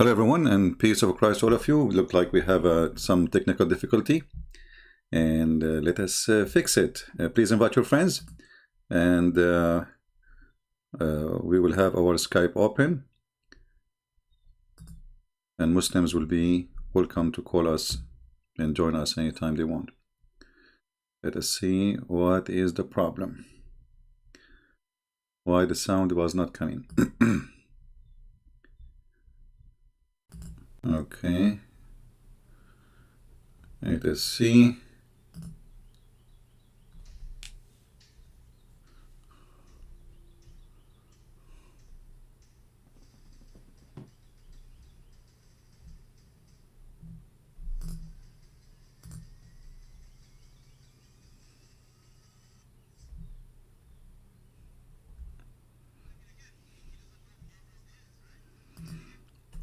Hello everyone, and peace of Christ to all of you. Look like we have some technical difficulty, and let us fix it. Please invite your friends, and we will have our Skype open, and Muslims will be welcome to call us and join us anytime they want. Let us see what is the problem. Why the sound was not coming. Okay, let us see.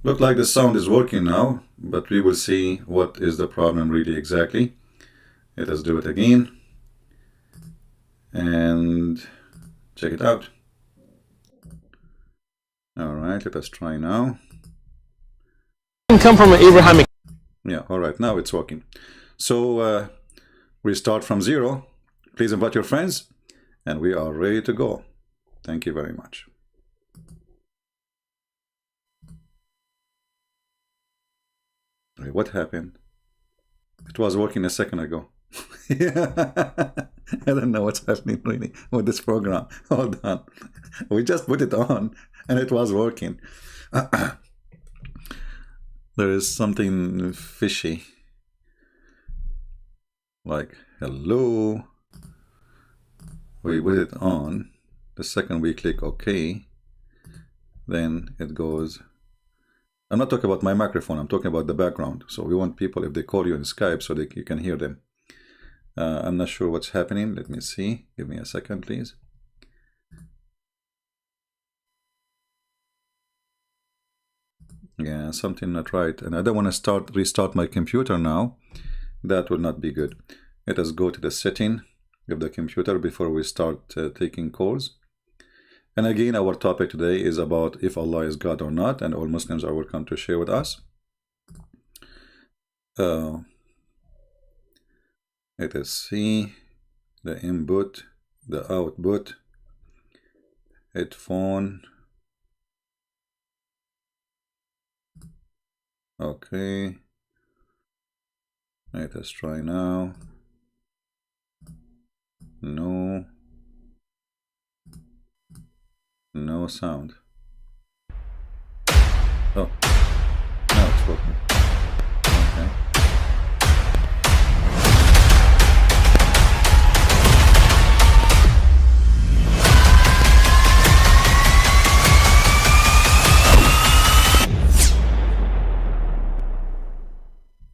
Look like the sound is working now, but we will see what is the problem really exactly. Let us do it again and check it out. All right, let us try now. Come from an Abrahamic. Yeah, all right, now it's working. So we start from zero. Please invite your friends, and we are ready to go. Thank you very much. What happened? It was working a second ago. I don't know what's happening really with this program. Hold on. We just put it on and it was working. There is something fishy. Like, hello. We put it on. The second we click OK, then it goes. I'm not talking about my microphone, I'm talking about the background. So we want people, if they call you in Skype, so you can hear them. I'm not sure what's happening. Let me see. Give me a second, please. Yeah, something not right. And I don't want to restart my computer now. That will not be good. Let us go to the setting of the computer before we start taking calls. And again, our topic today is about if Allah is God or not, and all Muslims are welcome to share with us. Let us see the input, the output, headphone. Okay. Let us try now. No. No sound. Oh, now it's working. Okay.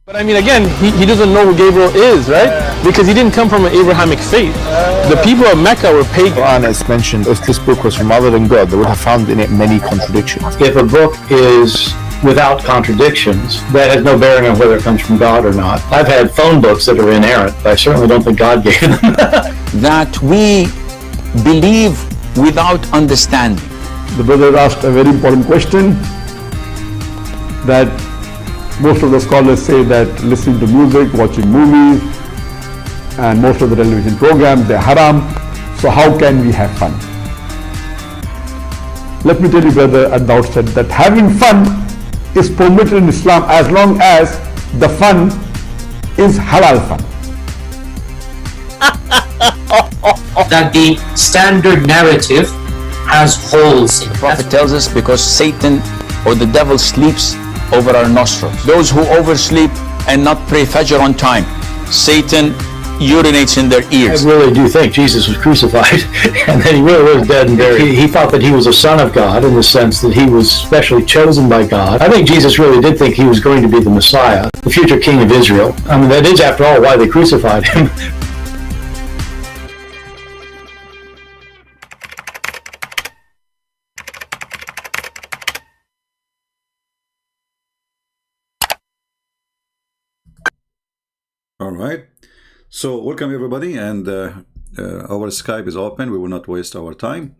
But I mean, again, he doesn't know who Gabriel is, right? Because he didn't come from an Abrahamic faith. The people of Mecca were pagan. Quran has mentioned if this book was from other than God, they would have found in it many contradictions. If a book is without contradictions, that has no bearing on whether it comes from God or not. I've had phone books that are inerrant, but I certainly don't think God gave them. That we believe without understanding. The brother asked a very important question, that most of the scholars say that listening to music, watching movies, and most of the television programs, they're haram. So how can we have fun? Let me tell you, brother, at the outset that having fun is permitted in Islam as long as the fun is halal fun. That the standard narrative has holes in it. The Prophet tells us because Satan or the devil sleeps over our nostrils. Those who oversleep and not pray Fajr on time, Satan urinates in their ears. I really do think Jesus was crucified and that he really was dead and buried. He thought that he was a son of God in the sense that he was specially chosen by God. I think Jesus really did think he was going to be the Messiah, the future king of Israel. I mean, that is, after all, why they crucified him. All right. So welcome everybody, and our Skype is open. We will not waste our time.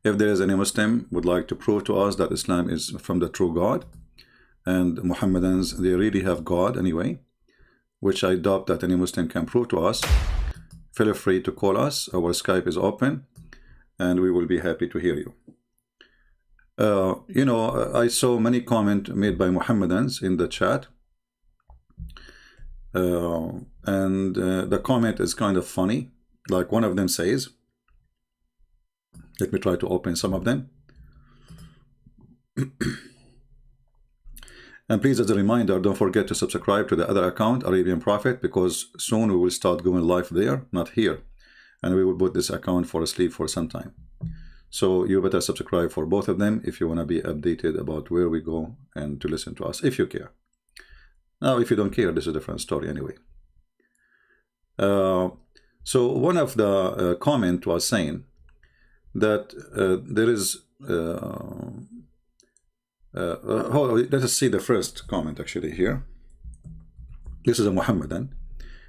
If there is any Muslim would like to prove to us that Islam is from the true God, and Mohammedans, they really have God anyway, which I doubt that any Muslim can prove to us, feel free to call us. Our Skype is open, and we will be happy to hear you. You know, I saw many comments made by Mohammedans in the chat, and the comment is kind of funny. Like one of them says, let me try to open some of them. And please, as a reminder, don't forget to subscribe to the other account, Arabian Prophet, because soon we will start going live there, not here, and we will put this account for asleep for some time. So you better subscribe for both of them if you want to be updated about where we go and to listen to us, if you care. Now, if you don't care, this is a different story anyway. So one of the comment was saying that there is let us see the first comment actually here. This is a Mohammedan.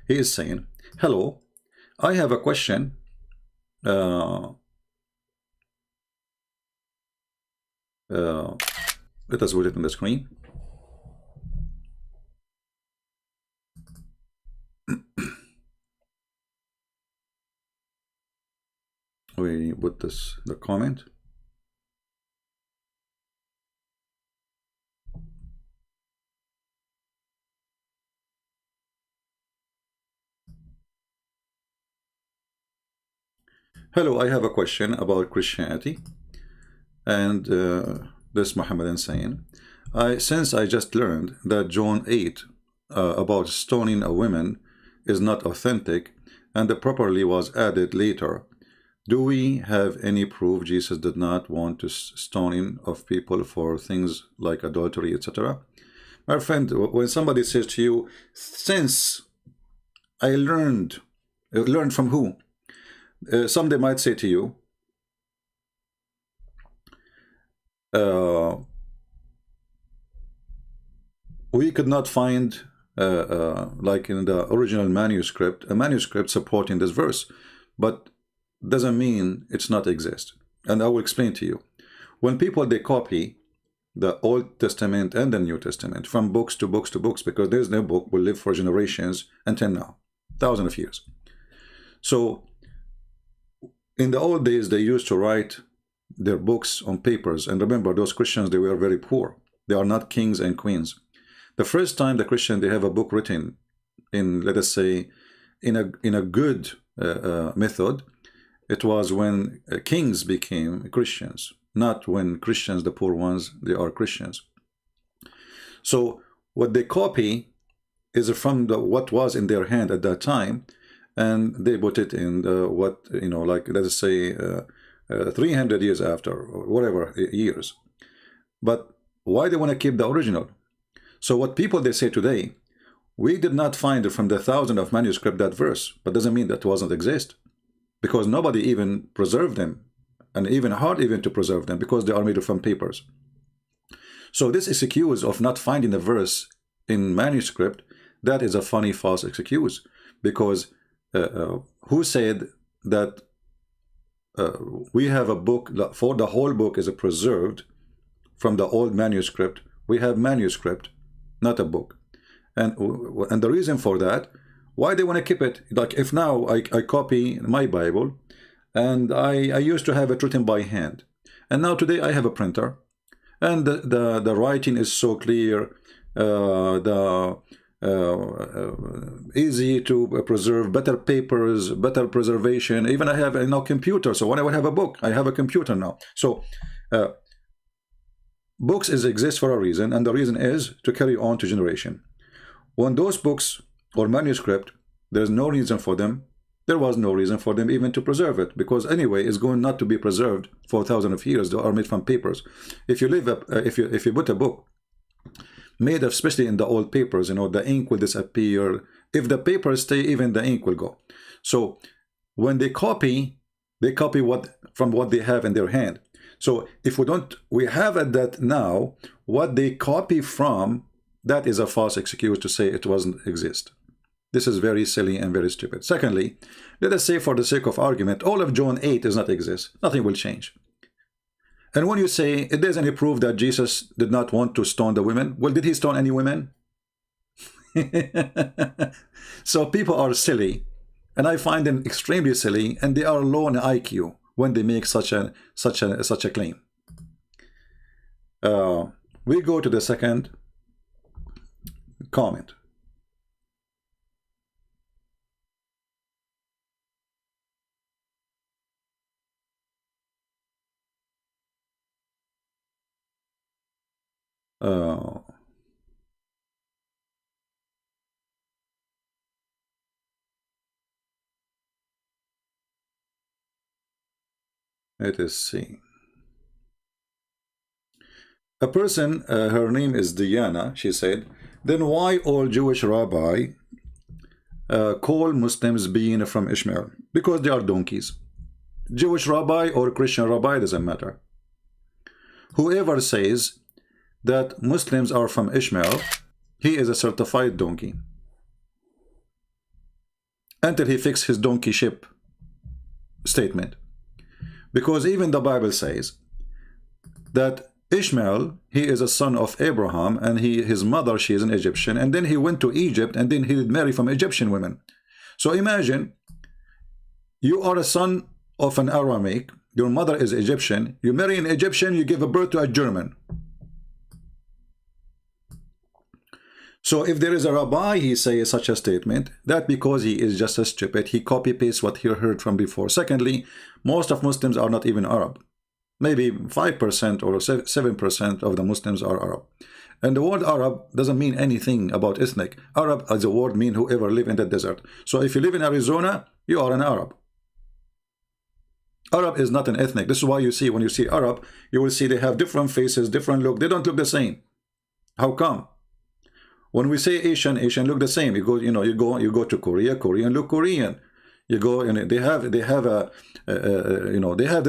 He is saying, hello, I have a question. Let us put it on the screen. We put this, the comment. Hello, I have a question about Christianity. And this Mohammedan saying, since I just learned that John 8 about stoning a woman is not authentic and the properly was added later, do we have any proof Jesus did not want to stoning of people for things like adultery, etc.? My friend, when somebody says to you, since I learned from who? Somebody might say to you, we could not find, like in the original manuscript, a manuscript supporting this verse, but doesn't mean it's not exist. And I will explain to you. When people, they copy the Old Testament and the New Testament from books to books to books, because there's no book will live for generations until now, thousands of years. So in the old days, they used to write their books on papers. And remember, those Christians, they were very poor. They are not kings and queens. The first time the Christian, they have a book written in, let us say, in a good method, it was when kings became Christians, not when Christians, the poor ones, they are Christians. So what they copy is from what was in their hand at that time, and they put it in what, you know, like, let us say 300 years after, or whatever years. But why they want to keep the original? So what people, they say today, we did not find from the thousands of manuscript that verse, but doesn't mean that doesn't exist, because nobody even preserved them, and even hard even to preserve them, because they are made from papers. So this excuse of not finding the verse in manuscript, that is a funny false excuse, because who said that we have a book for the whole book is preserved from the old manuscript? We have manuscript, not a book. And the reason for that, why they want to keep it, like if now I copy my Bible, and I used to have it written by hand, and now today I have a printer, and the writing is so clear, easy to preserve, better papers, better preservation. Even I have a computer, so when I would have a book, I have a computer now. So books exist for a reason, and the reason is to carry on to generation. When those books or manuscript, there's no reason for them. There was no reason for them even to preserve it, because anyway, it's going not to be preserved for thousands of years. They are made from papers. If you leave if you put a book made of, especially in the old papers, you know, the ink will disappear. If the papers stay, even the ink will go. So when they copy what from what they have in their hand. So if we have at that now, what they copy from, that is a false excuse to say it doesn't exist. This is very silly and very stupid. Secondly, let us say for the sake of argument, all of John 8 does not exist. Nothing will change. And when you say it doesn't any proof that Jesus did not want to stone the women, well, did he stone any women? So people are silly, and I find them extremely silly, and they are low in IQ when they make such a claim. We go to the second comment. Let us see. A person, her name is Diana, she said, then why all Jewish rabbi call Muslims being from Ishmael? Because they are donkeys. Jewish rabbi or Christian rabbi, doesn't matter. Whoever says that Muslims are from Ishmael, he is a certified donkey. Until he fixes his donkeyship statement. Because even the Bible says that Ishmael, he is a son of Abraham, and his mother, she is an Egyptian, and then he went to Egypt, and then he did marry from Egyptian women. So imagine, you are a son of an Aramaic, your mother is Egyptian, you marry an Egyptian, you give a birth to a German. So if there is a rabbi, he says such a statement, that because he is just a stupid, he copy-pastes what he heard from before. Secondly, most of Muslims are not even Arab. Maybe 5% or 7% of the Muslims are Arab. And the word Arab doesn't mean anything about ethnic. Arab as a word means whoever live in the desert. So if you live in Arizona, you are an Arab. Arab is not an ethnic. This is why you see, when you see Arab, you will see they have different faces, different look. They don't look the same. How come? When we say Asian, Asian look the same. You go to Korea, Korean look Korean. You go, and they have the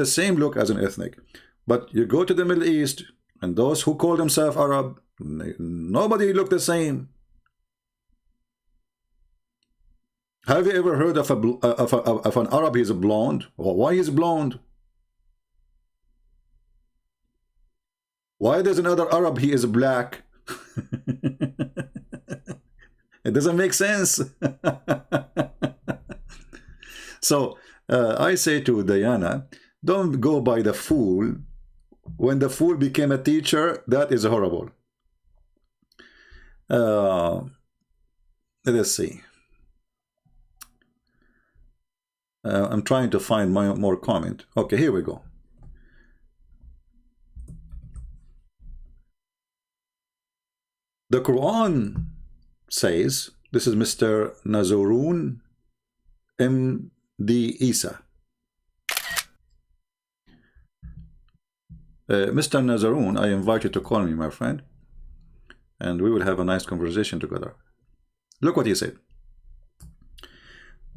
same look as an ethnic. But you go to the Middle East, and those who call themselves Arab, nobody look the same. Have you ever heard of an Arab? He's blonde. Well, why is blonde? Why there's another Arab? He is black. It doesn't make sense. So I say to Diana, don't go by the fool. When the fool became a teacher, that is horrible. Let's see. I'm trying to find more comment. Okay, here we go. The Quran says, this is Mr. Nazarun M.D. Isa. Mr. Nazarun, I invite you to call me, my friend, and we will have a nice conversation together. Look what he said.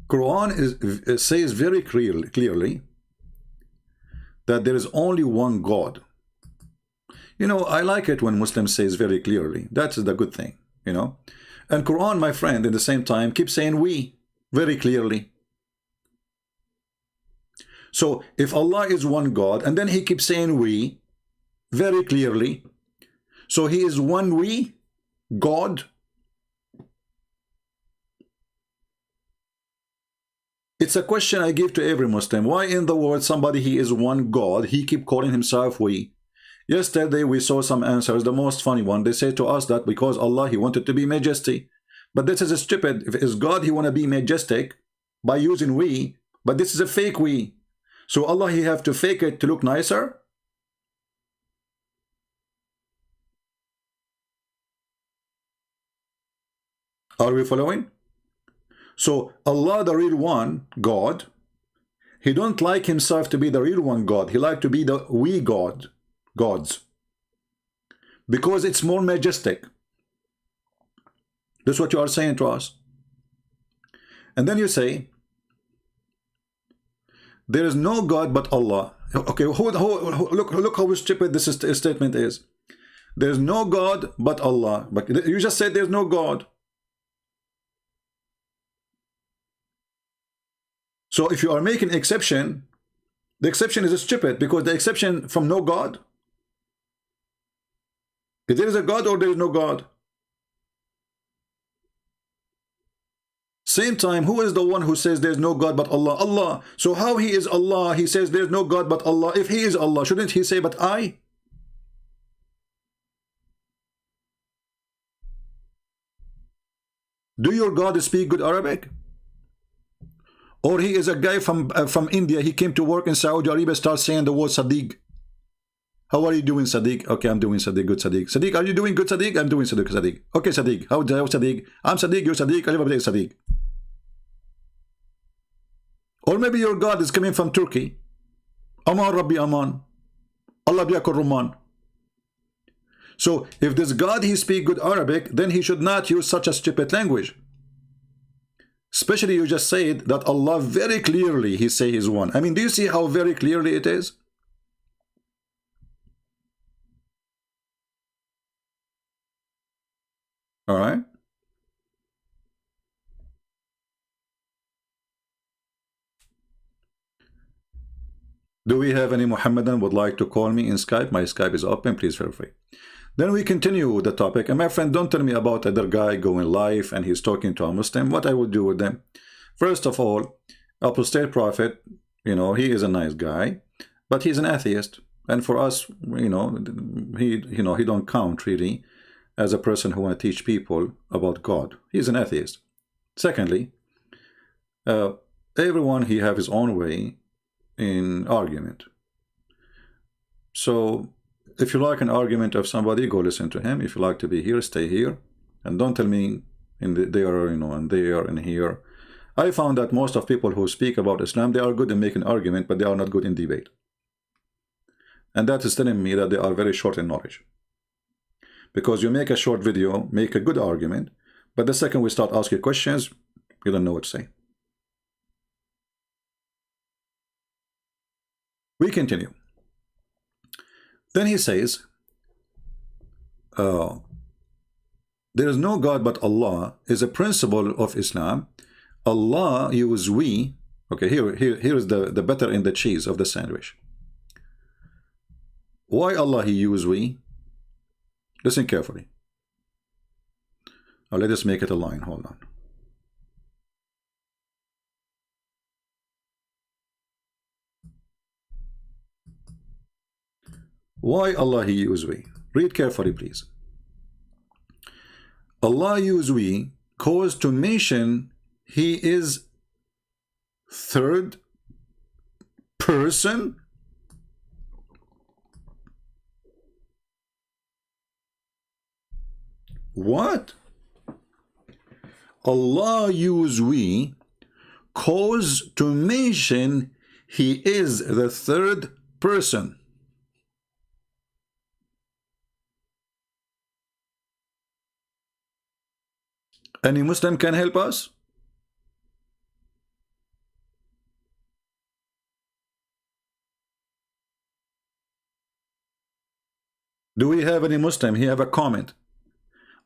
Quran says very clearly that there is only one God. You know, I like it when Muslims says very clearly. That's the good thing, you know. And Quran, my friend, at the same time, keeps saying we very clearly. So if Allah is one God, and then he keeps saying we very clearly, so he is one we, God. It's a question I give to every Muslim. Why in the world somebody he is one God, he keep calling himself we? Yesterday we saw some answers, the most funny one. They say to us that because Allah, he wanted to be majestic. But this is a stupid. If it's God, he want to be majestic by using we, but this is a fake we. So Allah, he have to fake it to look nicer? Are we following? So Allah, the real one, God, he don't like himself to be the real one God. He like to be the we God. Gods, because it's more majestic. That's what you are saying to us. And then you say there is no God but Allah. Okay, look how stupid this statement is. There is no God but Allah. But you just said there's no God. So if you are making exception The exception is stupid, because the exception from no God. If there is a God or there is no God. Same time, who is the one who says there's no God but Allah? Allah. So how he is Allah? He says there's no God but Allah. If he is Allah, shouldn't he say but I? Do your God speak good Arabic? Or he is a guy from India, he came to work in Saudi Arabia, starts saying the word Sadiq. How are you doing, Sadiq? Okay, I'm doing Sadiq, good Sadiq. Sadiq, are you doing good, Sadiq? I'm doing Sadiq, Sadiq. Okay, Sadiq. How Sadiq? I'm Sadiq, you're Sadiq, everybody is Sadiq. Or maybe your God is coming from Turkey. Aman Rabbi Aman. Allah biyakur Ruman. So if this God, he speak good Arabic, then he should not use such a stupid language. Especially you just said that Allah very clearly, he say he's one. I mean, do you see how very clearly it is? All right. Do we have any Muhammadan would like to call me in Skype? My Skype is open, please feel free. Then we continue with the topic. And my friend, don't tell me about other guy going live and he's talking to a Muslim. What I would do with them? First of all, apostate prophet, you know, he is a nice guy, but he's an atheist. And for us, you know, he don't count really as a person who want to teach people about God. He's an atheist. Secondly, everyone, he have his own way in argument. So if you like an argument of somebody, go listen to him. If you like to be here, stay here, and don't tell me there, you know, and there and here. I found that most of people who speak about Islam, they are good in making argument, but they are not good in debate. And that is telling me that they are very short in knowledge. Because you make a short video, make a good argument, but the second we start asking questions, you don't know what to say. We continue. Then he says, there is no God but Allah is a principle of Islam. Allah use we. Okay, here is the butter in the cheese of the sandwich. Why Allah he use we? Listen carefully. Now let us make it a line. Hold on. Why Allah he use we? Read carefully, please. Allah use we cause to mention he is third person. What? Allah use we cause to mention he is the third person. Any Muslim can help us? Do we have any Muslim? He have a comment.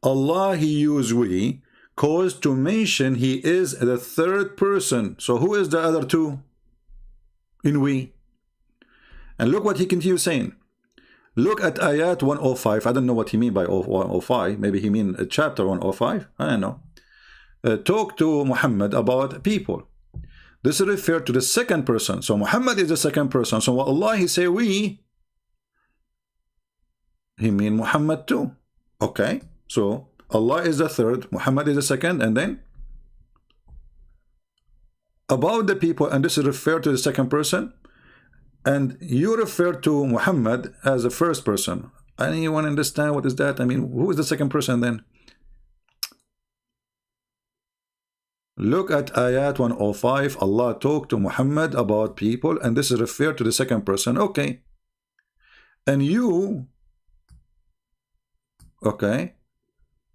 Allah he use we cause to mention he is the third person. So who is the other two in we? And look what he continues saying. Look at ayat 105. I don't know what he mean by 105. Maybe he mean chapter 105. I don't know. Talk to Muhammad about people. This is referred to the second person. So Muhammad is the second person. So Allah he say we, he mean Muhammad too. Okay. So Allah is the third, Muhammad is the second, and then about the people, and this is referred to the second person, and you refer to Muhammad as the first person. Anyone understand what is that? I mean, who is the second person then? Look at ayat 105. Allah talked to Muhammad about people, and this is referred to the second person. Okay. And you, okay,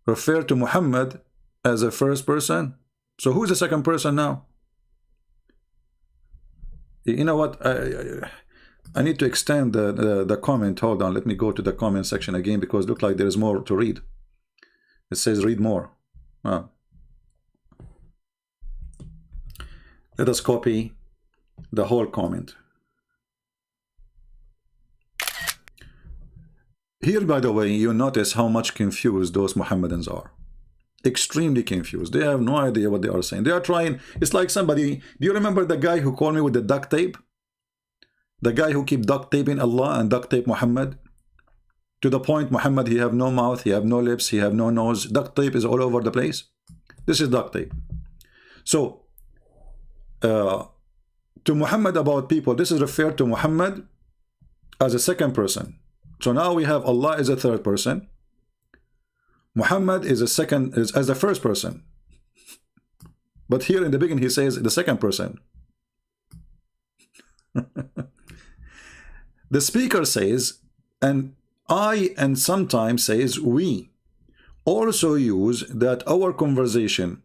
refer to Muhammad as a first person. So who is the second person now? You know what? I need to extend the comment. Hold on. Let me go to the comment section again because it looks like there is more to read. It says read more. Let us copy the whole comment. Here, by the way, you notice how much confused those Mohammedans are. Extremely confused. They have no idea what they are saying. They are trying. It's like somebody. Do you remember the guy who called me with the duct tape? The guy who keep duct taping Allah and duct tape Muhammad? To the point, Muhammad, he have no mouth, he have no lips, he have no nose. Duct tape is all over the place. This is duct tape. So, to Muhammad about people, this is referred to Muhammad as a second person. So now we have Allah as a third person. Muhammad is a second, is as the first person. But here in the beginning he says the second person. The speaker says, and I, and sometimes says we, also use that our conversation,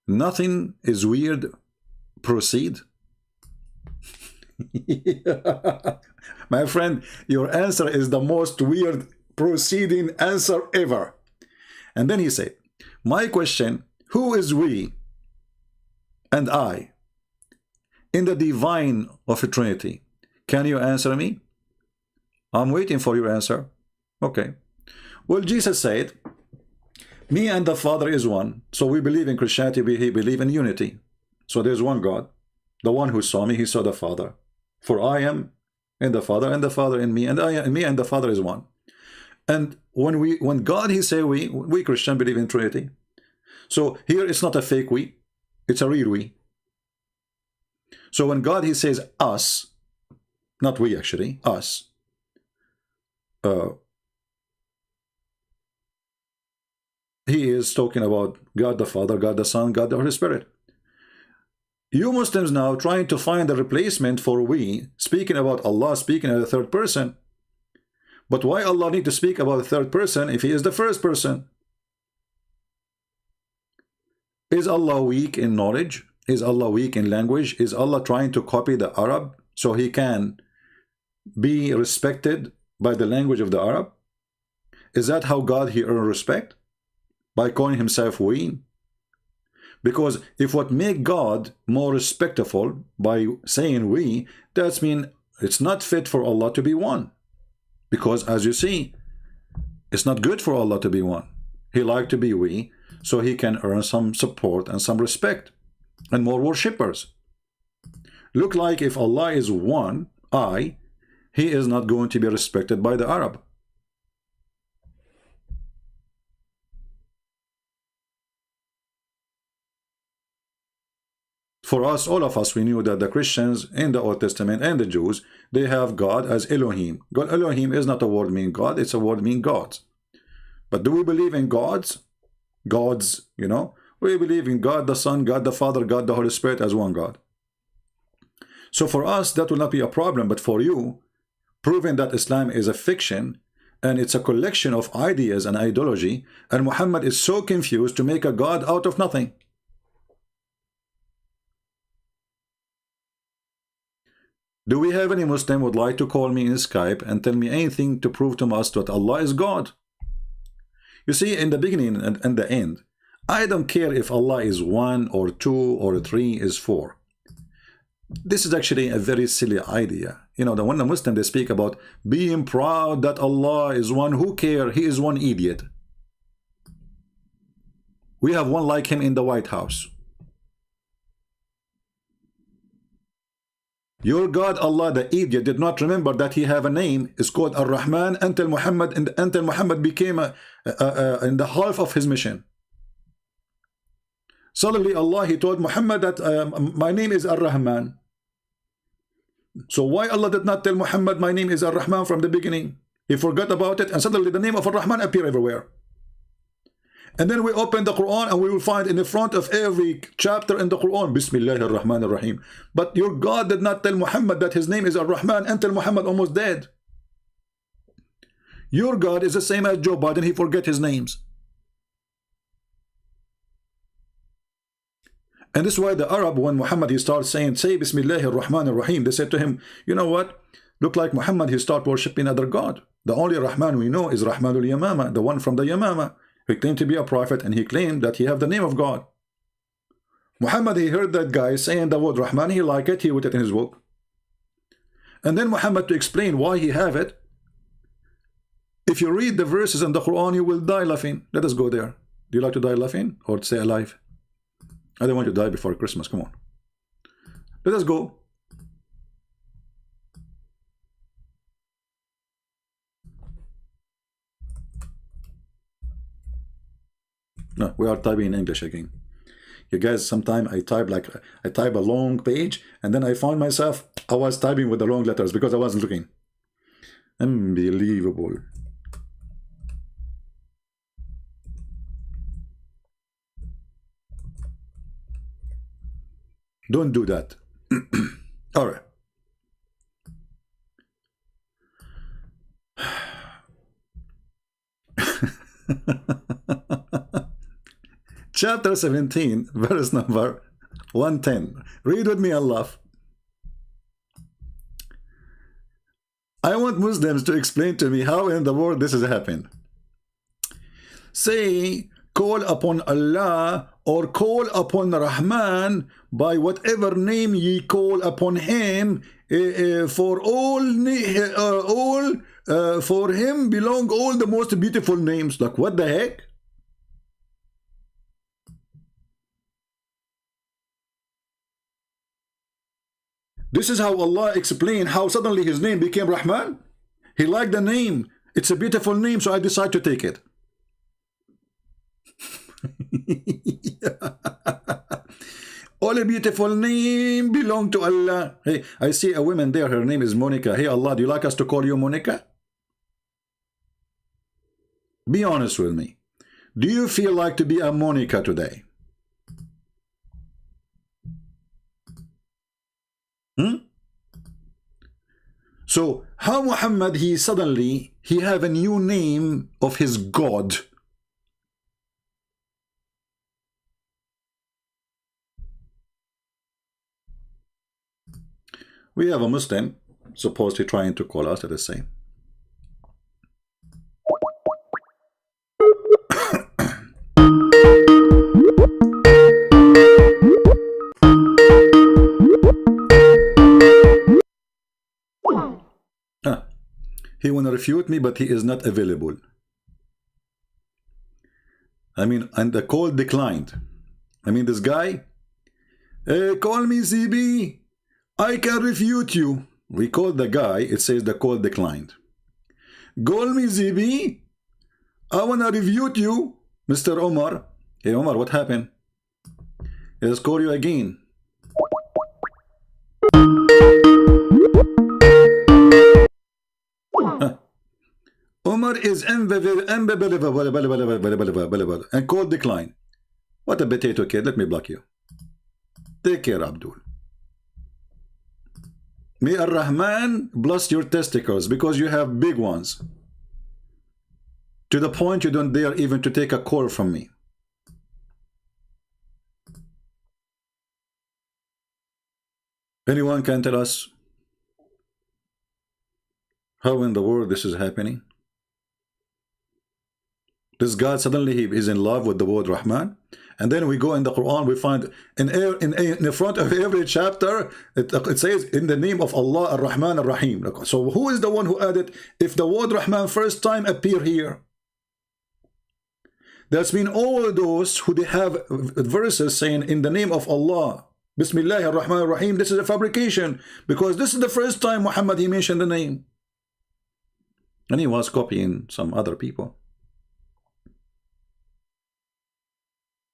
nothing is weird, proceed. My friend, your answer is the most weird proceeding answer ever. And then he said, my question, who is we and I in the divine of a Trinity? Can you answer me? I'm waiting for your answer. Okay. Well, Jesus said, me and the Father is one. So we believe in Christianity, we believe in unity. So there's one God. The one who saw me, he saw the Father. For I am in the Father, and the Father in me, and I and me and the Father is one. And when God, he say we Christian believe in Trinity. So here it's not a fake we, it's a real we. So when God, he says us, not we actually, us, he is talking about God the Father, God the Son, God the Holy Spirit. You Muslims now trying to find a replacement for we, speaking about Allah, speaking as the third person. But why Allah need to speak about the third person if he is the first person? Is Allah weak in knowledge? Is Allah weak in language? Is Allah trying to copy the Arab so he can be respected by the language of the Arab? Is that how God he earned respect? By calling himself we? Because if what make God more respectful by saying we, that's mean it's not fit for Allah to be one. Because as you see, it's not good for Allah to be one. He like to be we, so he can earn some support and some respect and more worshippers. Look like if Allah is one, he is not going to be respected by the Arab. For us, all of us, we knew that the Christians in the Old Testament and the Jews, they have God as Elohim. God, Elohim is not a word meaning God, it's a word meaning gods. But do we believe in gods? Gods, you know? We believe in God the Son, God the Father, God the Holy Spirit as one God. So for us, that will not be a problem. But for you, proving that Islam is a fiction and it's a collection of ideas and ideology, and Muhammad is so confused to make a God out of nothing. Do we have any Muslim would like to call me in Skype and tell me anything to prove to us that Allah is God? You see, in the beginning and the end, I don't care if Allah is 1 or 2 or 3 is 4. This is actually a very silly idea. You know, when the Muslim, they speak about being proud that Allah is one, who care? He is one idiot. We have one like him in the White House. Your God Allah, the idiot, did not remember that he have a name. It's called Ar-Rahman until Muhammad became in the half of his mission. Suddenly Allah, he told Muhammad that my name is Ar-Rahman. So why Allah did not tell Muhammad my name is Ar-Rahman from the beginning? He forgot about it, and suddenly the name of Ar-Rahman appear everywhere. And then we open the Quran and we will find in the front of every chapter in the Quran, Bismillah ar-Rahman ar-Rahim. But your God did not tell Muhammad that his name is Ar-Rahman until Muhammad almost dead. Your God is the same as Joe Biden, he forget his names. And this is why the Arab, when Muhammad he starts saying, say Bismillah ar-Rahman ar-Rahim, they said to him, you know what? Look like Muhammad, he start worshipping other God. The only Rahman we know is Rahmanul Yamama, the one from the Yamama. He claimed to be a prophet and he claimed that he have the name of God. Muhammad, he heard that guy saying the word Rahman, he liked it, he put it in his book. And then Muhammad, to explain why he have it, If you read the verses in the Quran, you will die laughing. Let us go there. Do you like to die laughing or to stay alive? I don't want to die before Christmas. Come on. Let us go. No, we are typing in English again. You guys, sometimes I type a long page and then I found myself I was typing with the wrong letters because I wasn't looking. Unbelievable. Don't do that. All right. Chapter 17, verse number 110. Read with me and laugh. I want Muslims to explain to me how in the world this has happened. Say, call upon Allah or call upon Rahman by whatever name ye call upon him, for for him belong all the most beautiful names. Like, what the heck? This is how Allah explained how suddenly his name became Rahman. He liked the name. It's a beautiful name, so I decided to take it. All a beautiful name belong to Allah. Hey, I see a woman there. Her name is Monica. Hey, Allah, do you like us to call you Monica? Be honest with me. Do you feel like to be a Monica today? So how Muhammad, he have a new name of his God. We have a Muslim supposedly trying to call us at the same. He want to refute me, but he is not available. I mean, and the call declined. I mean, this guy, call me CB, I can refute you. We called the guy, it says the call declined. Call me CB, I want to refute you, Mr. Omar. Hey Omar, what happened? Let's call you again. Omar is unbelievable and call decline. What a potato kid. Let me block you. Take care, Abdul. May Ar-Rahman bless your testicles because you have big ones. To the point you don't dare even to take a call from me. Anyone can tell us how in the world this is happening? This God suddenly he is in love with the word Rahman, and then we go in the Quran, we find in the front of every chapter it says in the name of Allah Ar-Rahman Ar-Rahim. So who is the one who added if the word Rahman first time appear here? That's been all those who they have verses saying in the name of Allah, Bismillah Ar-Rahman Ar-Rahim. This is a fabrication because this is the first time Muhammad he mentioned the name, and he was copying some other people.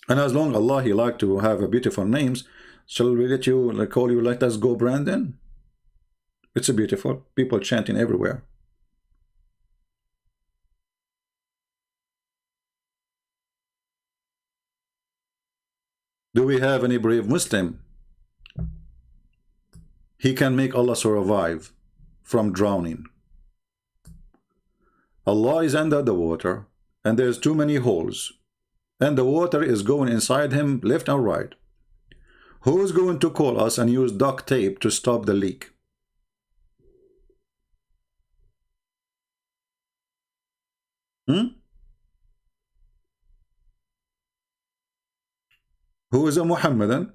And as long Allah he like to have beautiful names, shall we let you call you let us go Brandon? It's a beautiful people chanting everywhere. Do we have any brave Muslim? He can make Allah survive from drowning. Allah is under the water and there's too many holes. And the water is going inside him left and right. Who is going to call us and use duct tape to stop the leak? Who is a Muhammadan?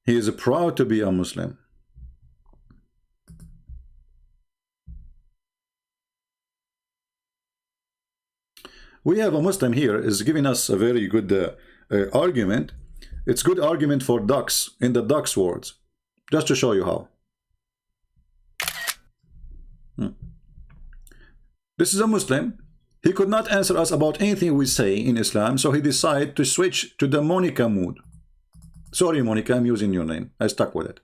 He is proud to be a Muslim. we have a Muslim here is giving us a very good argument. It's good argument for ducks in the ducks words. Just to show you how. This is a Muslim. He could not answer us about anything we say in Islam, so he decided to switch to the Monica mood. Sorry, Monica, I'm using your name. I stuck with it.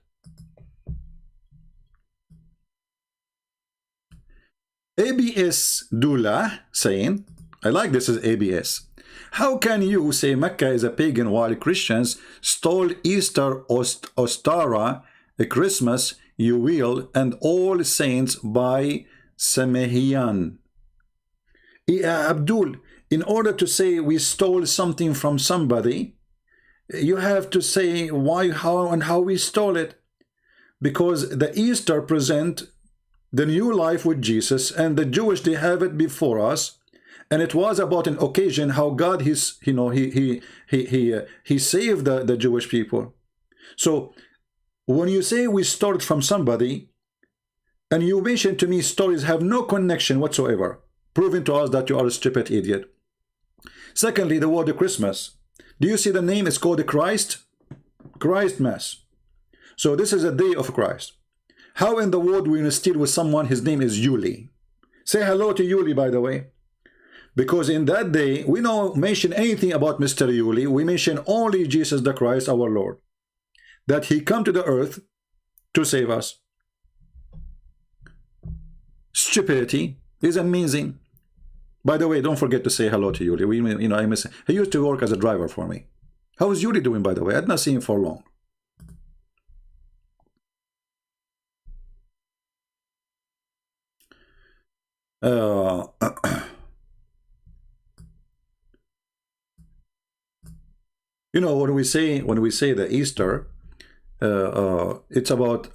ABS Dula saying, I like this as ABS. How can you say Mecca is a pagan while Christians stole Easter, Ostara, Christmas, Yule, and All Saints by Samahian? Abdul, in order to say we stole something from somebody, you have to say why, how, and how we stole it. Because the Easter present the new life with Jesus, and the Jewish, they have it before us, and it was about an occasion how God he saved the Jewish people. So when you say we stole it from somebody, and you mention to me stories have no connection whatsoever, proving to us that you are a stupid idiot. Secondly, the word Christmas. Do you see the name? It's called the Christ Mass. So this is a day of Christ. How in the world we steal with someone, his name is Yuli? Say hello to Yuli, by the way. Because in that day, we don't mention anything about Mr. Yuli. We mention only Jesus the Christ, our Lord. That he come to the earth to save us. Stupidity is amazing. By the way, don't forget to say hello to Yuli. I miss him. He used to work as a driver for me. How is Yuli doing, by the way? I had not seen him for long. When we say the Easter, it's about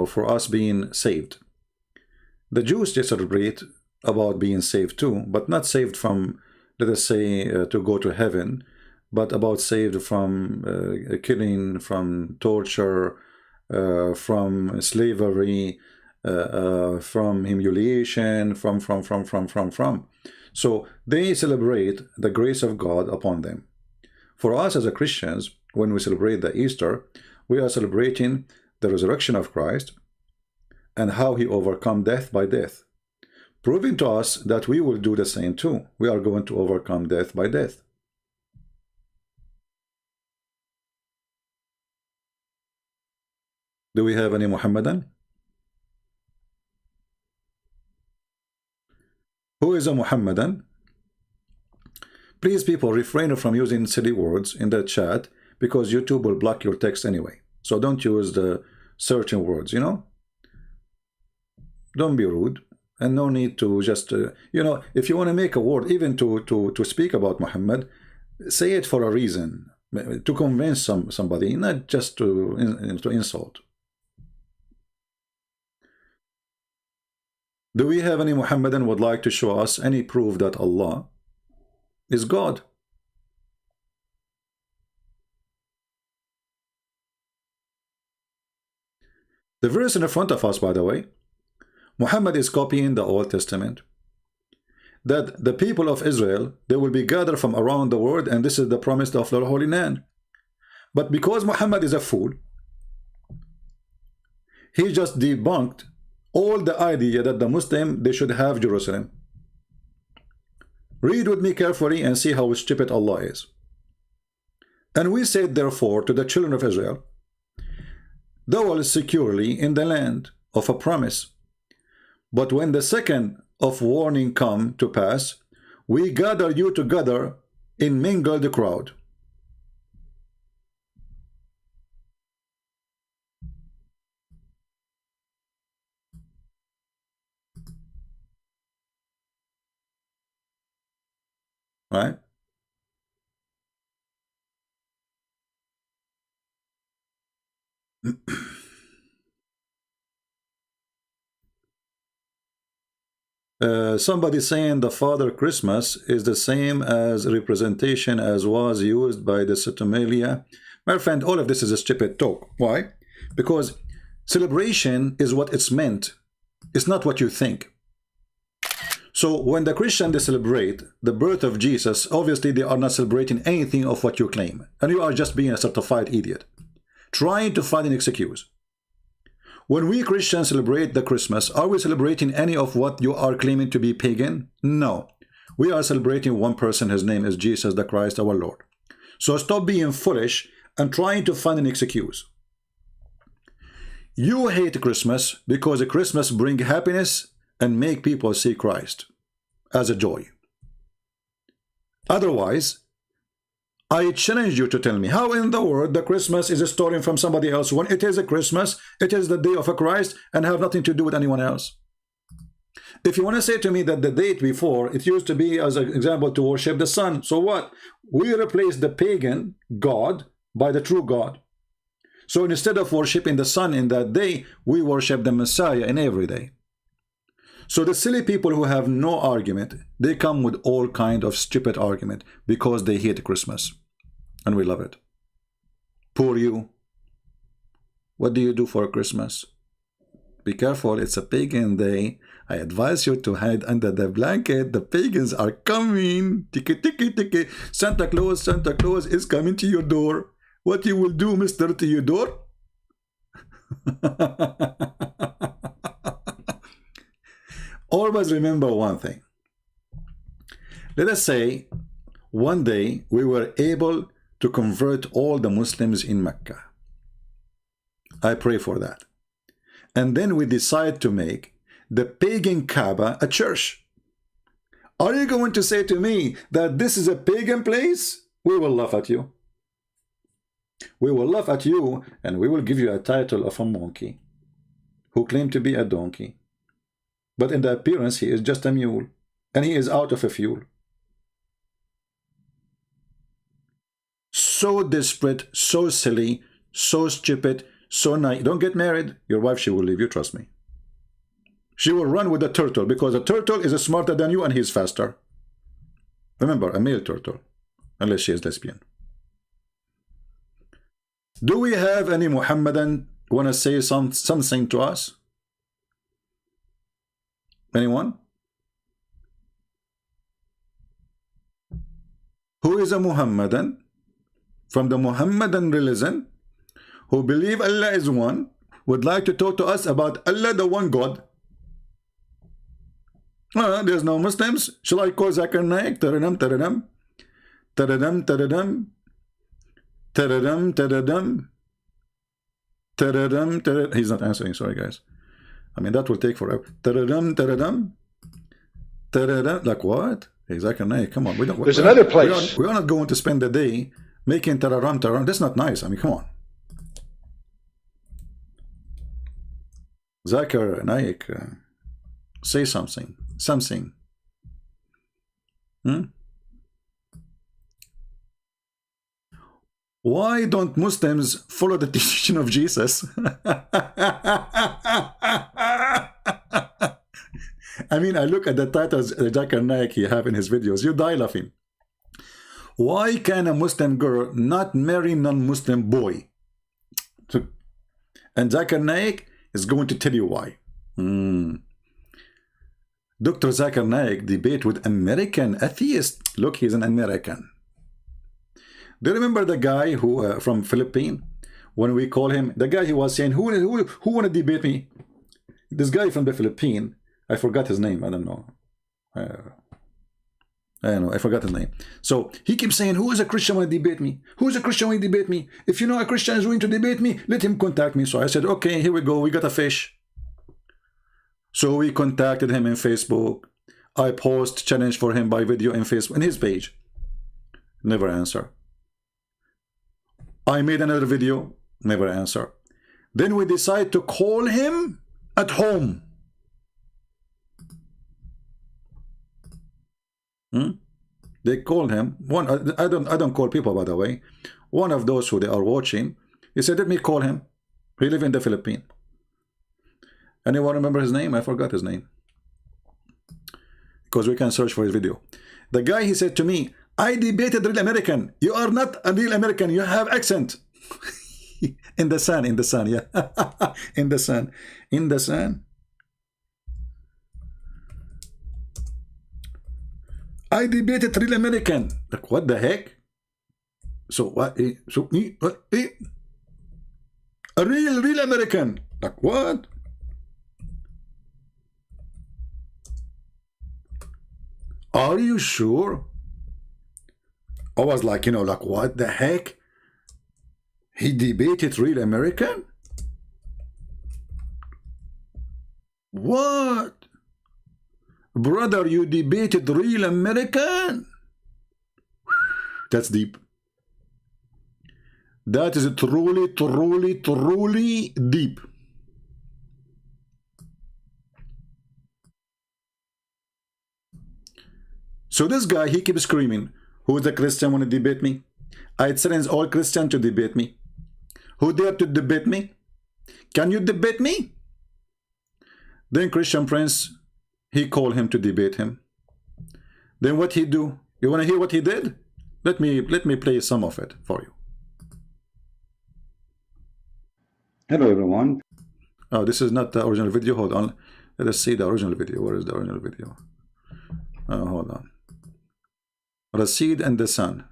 for us being saved. The Jews, they celebrate about being saved too, but not saved from, let us say, to go to heaven, but about saved from killing, from torture, from slavery, from humiliation, from. So they celebrate the grace of God upon them. For us as a Christians, when we celebrate the Easter, we are celebrating the resurrection of Christ and how he overcome death by death, proving to us that we will do the same too. We are going to overcome death by death. Do we have any Muhammadan? Who is a Muhammadan? Please, people, refrain from using silly words in the chat because YouTube will block your text anyway. So don't use the certain words, Don't be rude, and no need to just, if you want to make a word, even to speak about Muhammad, say it for a reason, to convince somebody, not just to insult. Do we have any Muhammadan would like to show us any proof that Allah is God? The verse in the front of us, by the way, Muhammad is copying the Old Testament, that the people of Israel, they will be gathered from around the world, and this is the promise of the Holy Land. But because Muhammad is a fool, he just debunked all the idea that the Muslim, they should have Jerusalem. Read with me carefully and see how stupid Allah is. And we said, therefore, to the children of Israel, dwell securely in the land of a promise. But when the second of warning come to pass, we gather you together in mingled crowd. Right? Somebody saying the Father Christmas is the same as representation as was used by the Sotomalia. My friend, all of this is a stupid talk. Why? Because celebration is what it's meant. It's not what you think. So when the Christians, they celebrate the birth of Jesus, obviously they are not celebrating anything of what you claim. And you are just being a certified idiot, trying to find an excuse. When we Christians celebrate the Christmas, are we celebrating any of what you are claiming to be pagan? No. We are celebrating one person. His name is Jesus the Christ, our Lord. So stop being foolish and trying to find an excuse. You hate Christmas because Christmas brings happiness and make people see Christ as a joy. Otherwise, I challenge you to tell me how in the world the Christmas is stolen from somebody else when it is a Christmas, it is the day of a Christ and have nothing to do with anyone else. If you want to say to me that the date before, it used to be, as an example, to worship the sun. So what? We replace the pagan God by the true God. So instead of worshiping the sun in that day, we worship the Messiah in every day. So the silly people who have no argument, they come with all kind of stupid argument because they hate Christmas. And we love it. Poor you. What do you do for Christmas? Be careful, it's a pagan day. I advise you to hide under the blanket. The pagans are coming. Tiki, tiki, tiki. Santa Claus is coming to your door. What you will do, Mr. Theodore? Always remember one thing. Let us say one day we were able to convert all the Muslims in Mecca. I pray for that. And then we decide to make the pagan Kaaba a church. Are you going to say to me that this is a pagan place? We will laugh at you. We will laugh at you and we will give you a title of a monkey who claimed to be a donkey. But in the appearance, he is just a mule and he is out of a fuel. So desperate, so silly, so stupid, so naive. Don't get married. Your wife, she will leave you, trust me. She will run with the turtle because a turtle is smarter than you and he's faster. Remember, a male turtle, unless she is lesbian. Do we have any Muhammadan want to say something to us? Anyone? Who is a Muhammadan from the Muhammadan religion who believe Allah is one, would like to talk to us about Allah the one God? There's no Muslims. Shall I call Zakir Naik? Taradam, taradam. Taradam, taradam. Taradam, taradam. Taradam, taradam. He's not answering, sorry guys. I mean, that will take forever. Taradam, taradam. Taradam. Like what? Hey, Zakir Naik, come on. There's another place. We are not going to spend the day making tararam, tararam. That's not nice. I mean, come on. Zakir Naik, say something. Something. Why don't Muslims follow the teaching of Jesus? I mean, I look at the titles Zakir Naik he have in his videos. You die laughing. Why can a Muslim girl not marry non-Muslim boy? And Zakir Naik is going to tell you why. Dr. Zakir Naik debate with American atheist. Look, he's an American. Do you remember the guy who from Philippines? When we call him, the guy he was saying, who want to debate me? This guy from the Philippines. I forgot his name. I don't know. I don't know. I forgot his name. So he keeps saying, who is a Christian want to debate me? Who is a Christian want to debate me? If you know a Christian is willing to debate me, let him contact me. So I said, okay, here we go. We got a fish. So we contacted him in Facebook. I post challenge for him by video in Facebook, in his page. Never answer. I made another video. Never answer. Then we decide to call him at home. They called him. I don't call people, by the way. One of those who they are watching, he said, let me call him. He lives in the Philippines. Anyone remember his name? I forgot his name. Because we can search for his video. The guy, he said to me, I debated real American. You are not a real American. You have accent. In the sun, yeah. In the sun. I debated real American. Like, what the heck? So what? So what? A real American. Like, what? Are you sure? I was like, you know, like, what the heck? He debated real American? What? Brother, you debated real American? That's deep. That is truly deep. So this guy, he keeps screaming, who is the Christian want to debate me? I challenge all Christians to debate me. Who dare to debate me? Can you debate me? Then Christian Prince, he called him to debate him. Then what he do? You want to hear what he did? Let me play some of it for you. Hello everyone. Oh, this is not the original video. Hold on. Let us see the original video. Where is the original video? Oh, hold on. Rashid and the Sun.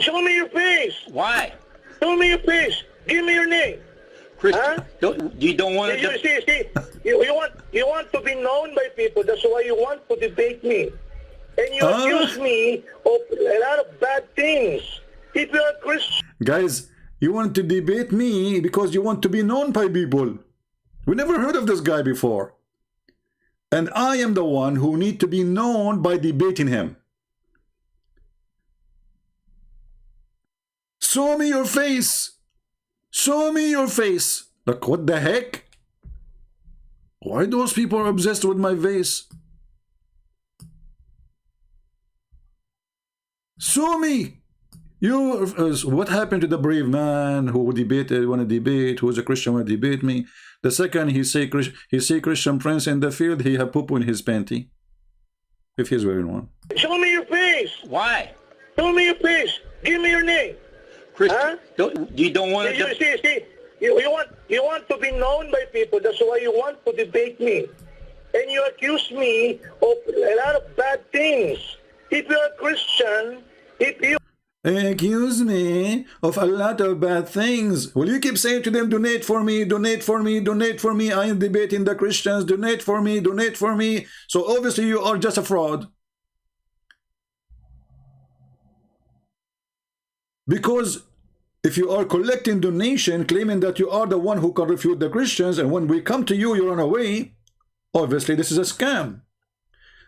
Show me your face. Why? Show me your face. Give me your name. Chris, Huh? you don't want You you want to be known by people. That's why you want to debate me. And you accuse me of a lot of bad things. If you're a Christian. Guys, you want to debate me because you want to be known by people. We never heard of this guy before. And I am the one who need to be known by debating him. Show me your face. Show me your face. Like, what the heck? Why those people are obsessed with my face? Show me. You. What happened to the brave man who debated, want to debate, who is a Christian, want to debate me? The second he say Christian Prince in the field, he have poo-poo in his panty. If he's wearing one. Show me your face. Why? Show me your face. Give me your name. Chris, Huh? you don't want to. You want to be known by people. That's why you want to debate me. And you accuse me of a lot of bad things. If you're a Christian, if you Accuse me of a lot of bad things. Will you keep saying to them, donate for me, donate for me, donate for me? I am debating the Christians, donate for me, donate for me. So obviously you are just a fraud. Because if you are collecting donation, claiming that you are the one who can refute the Christians, and when we come to you, you run away, obviously this is a scam.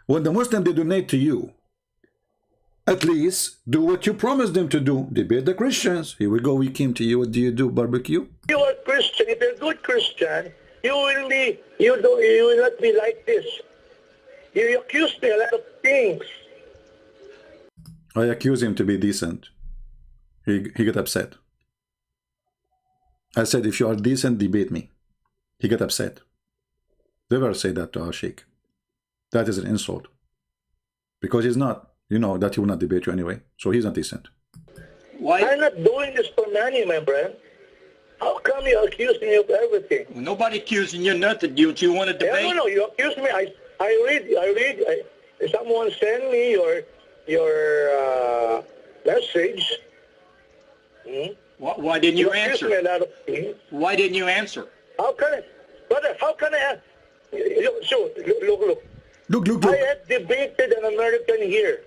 When the Muslims, they donate to you, at least do what you promised them to do. Debate the Christians. Here we go. We came to you. What do you do? Barbecue? you are Christian, if you're a good Christian, you will not be like this. You accuse me a lot of things. I accuse him to be decent. He got upset. I said, if you are decent, debate me. He got upset. Never say that to our sheikh. That is an insult. Because he's not. You know that he will not debate you anyway. So he's not decent. Why? I'm not doing this for money, my friend. How come you accuse me of everything? Nobody accusing you nothing. You want to debate? No, you accuse me. I read. Someone sent me your message. Why didn't you accuse answer? me a lot of things. Why didn't you answer? How can I, brother? How can I? So look. Look. I have debated an American here.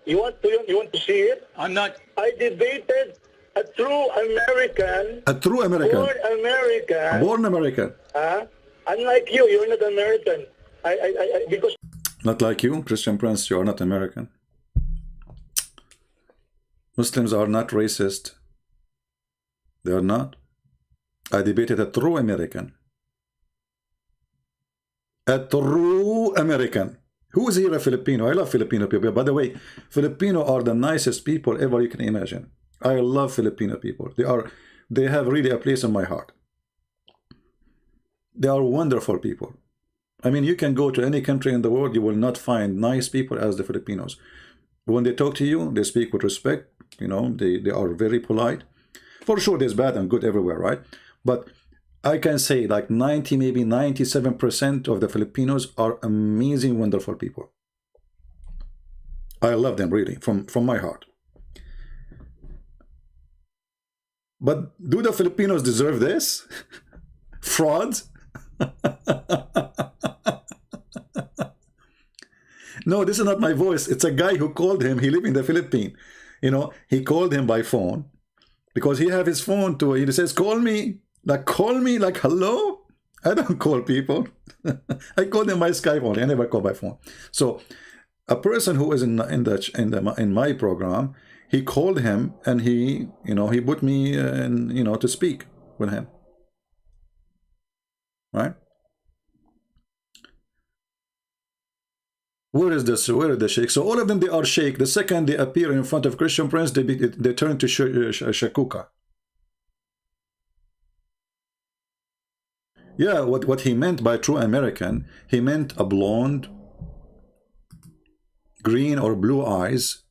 You want to see it? I'm not. I debated a true American. A true American. Born American. Born American. Unlike you, you're not American. Because. Not like you, Christian Prince, you are not American. Muslims are not racist. They are not. I debated a true American. A true American. Who is here a Filipino? I love Filipino people. By the way, Filipino are the nicest people ever you can imagine. I love Filipino people. They have really a place in my heart. They are wonderful people. I mean, you can go to any country in the world, you will not find nice people as the Filipinos. When they talk to you, they speak with respect. You know, they are very polite. For sure, there's bad and good everywhere, right? But I can say like 90, maybe 97% of the Filipinos are amazing, wonderful people. I love them really from my heart. But do the Filipinos deserve this? Frauds? No, this is not my voice. It's a guy who called him. He lived in the Philippines. You know, he called him by phone because he have his phone too. He says, call me like hello. I don't call people. I call them by Skype only. I never call by phone. So a person who is in my program, he called him and he put me in, to speak with him. Right? Where is this? Where is the sheikh? So all of them, they are sheikh. The second they appear in front of Christian Prince, they turn to shakuka. Yeah, what he meant by true American, he meant a blonde, green or blue eyes.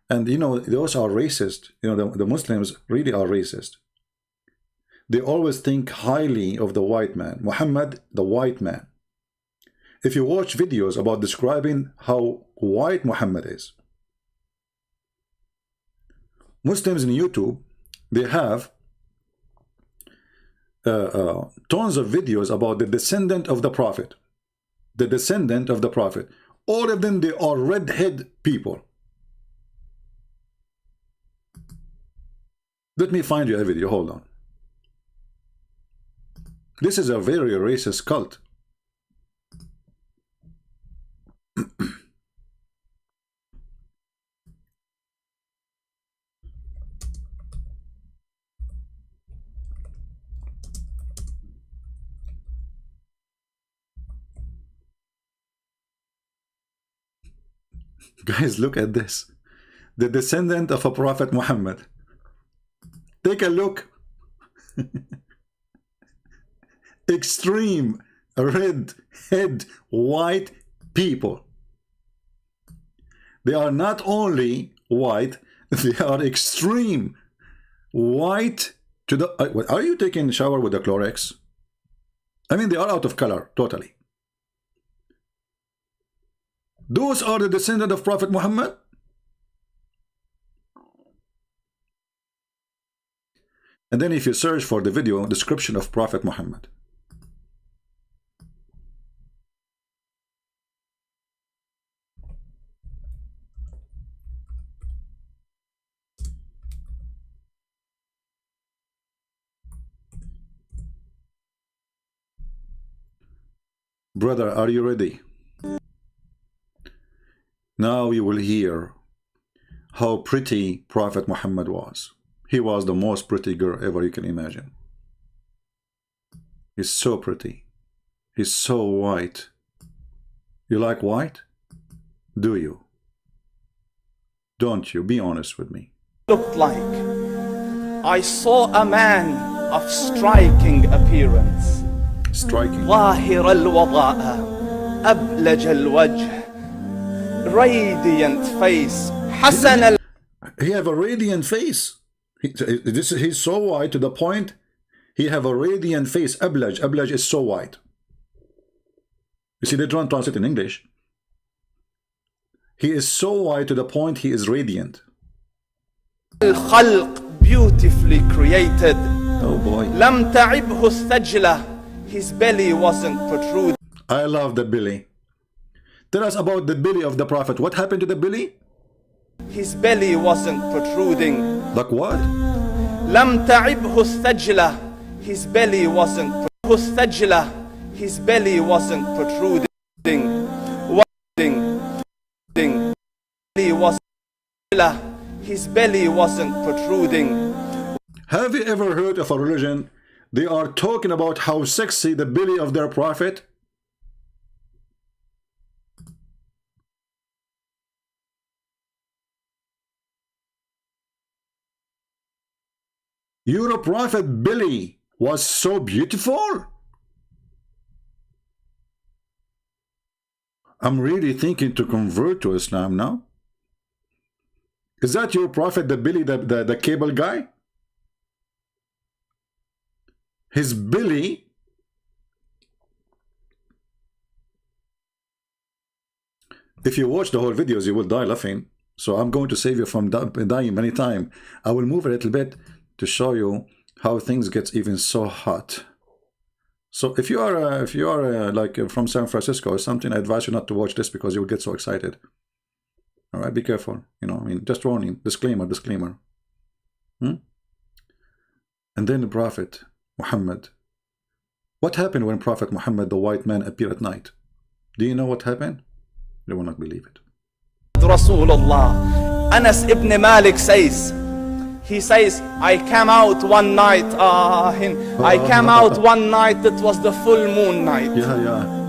And those are racist. The Muslims really are racist. They always think highly of the white man. Muhammad, the white man. If you watch videos about describing how white Muhammad is, Muslims in YouTube, they have tons of videos about the descendant of the Prophet. The descendant of the Prophet. All of them, they are redhead people. Let me find you a video. Hold on. This is a very racist cult. Guys, look at this. The descendant of a Prophet Muhammad. Take a look. Extreme red head white people. They are not only white, they are extreme white to the... Are you taking a shower with the Clorox? I mean, they are out of color, totally. Those are the descendants of Prophet Muhammad. And then if you search for the video description of Prophet Muhammad, brother, are you ready? Now you will hear how pretty Prophet Muhammad was. He was the most pretty girl ever you can imagine. He's so pretty. He's so white. You like white? Do you? Don't you? Be honest with me. Looked like I saw a man of striking appearance. Striking. ظاهر الوضاء أبلج الوجه radiant face حسن. He have a radiant face. He's so white to the point he have a radiant face. Ablaj. Ablaj is so white. You see, they don't translate in English. He is so white to the point he is radiant. الخلق beautifully created. Oh boy. لم تعبه الثجلة. His belly wasn't protruding. I love the belly. Tell us about the belly of the Prophet. What happened to the belly? His belly wasn't protruding. Like what? لم تعبه الثجلة. His belly wasn't الثجلة. His belly wasn't protruding. His belly wasn't protruding. Have you ever heard of a religion? They are talking about how sexy the belly of their Prophet. Your Prophet belly was so beautiful. I'm really thinking to convert to Islam now. Is that your Prophet, the belly, the cable guy? his belly. If you watch the whole videos, you will die laughing. So I'm going to save you from dying many times. I will move a little bit to show you how things get even so hot. So if you are like from San Francisco or something, I advise you not to watch this because you will get so excited. All right, be careful. You know, I mean, just warning, disclaimer. And then the Prophet Muhammad. What happened when Prophet Muhammad, the white man, appeared at night? Do you know what happened? You will not believe it. Rasulullah. Anas ibn Malik says, he says, I came out one night, I came out one night, it was the full moon night. Yeah.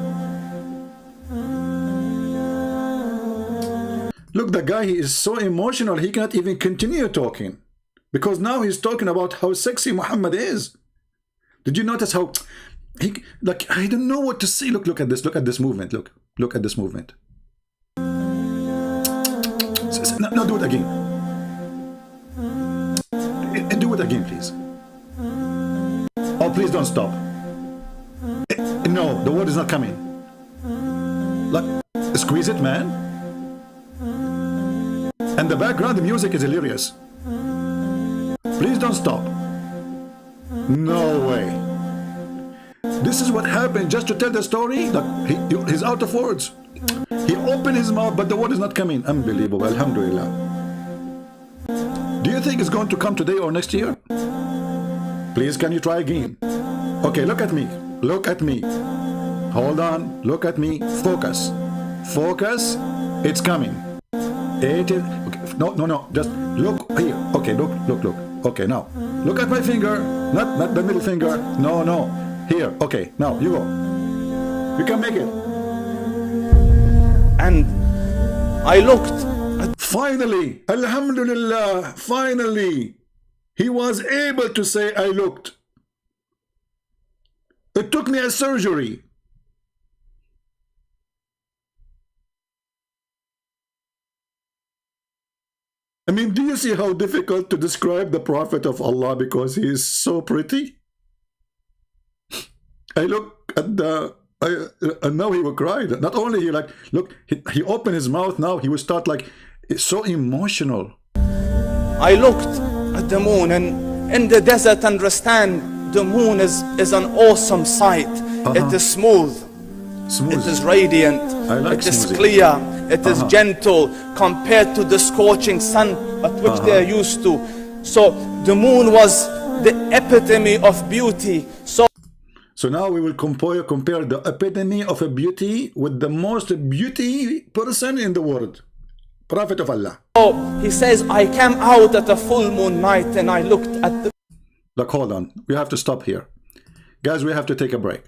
Look, the guy, he is so emotional, he cannot even continue talking. Because now he's talking about how sexy Muhammad is. Did you notice how, like, I don't know what to say. Look at this movement, look at this movement. No, do it again. Do it again, please. Oh, please don't stop. No, the word is not coming. Like, squeeze it, man. And the background, the music is hilarious. Please don't stop. No way. This is what happened just to tell the story. Like, he's out of words. He opened his mouth, but the word is not coming. Unbelievable. Alhamdulillah. Do you think it's going to come today or next year? Please, can you try again? Okay, look at me. Look at me. Hold on. Look at me. Focus. Focus. It's coming. It is. Okay. No. Just look here. Okay, look. Okay, now. Look at my finger. Not the middle finger. No. Here. Okay, now you go. You can make it. And I looked. Finally, Alhamdulillah, finally, he was able to say, I looked. It took me a surgery. I mean, do you see how difficult to describe the Prophet of Allah because he is so pretty? I look at the... and now he will cry. Not only he like, look, he opened his mouth now, he will start like, it's so emotional. I looked at the moon, and in the desert, understand, the moon is an awesome sight. It is smooth. It is radiant. It is clear. It is gentle compared to the scorching sun at which they are used to. So the moon was the epitome of beauty. So now we will compare the epitome of a beauty with the most beauty person in the world, Prophet of Allah. So he says, I came out at a full moon night and I looked at the... Look, hold on. We have to stop here. Guys, we have to take a break.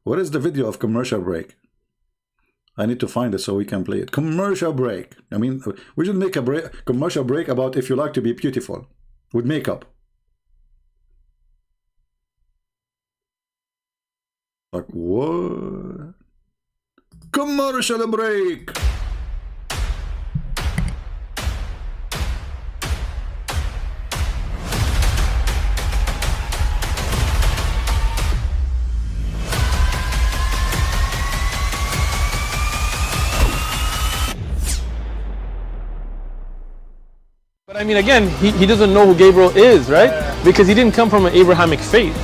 What is the video of commercial break? I need to find it so we can play it. Commercial break. I mean, we should make a commercial break about if you like to be beautiful with makeup. Like, what? Commercial break. But I mean, again, he doesn't know who Gabriel is, right? Because he didn't come from an Abrahamic faith.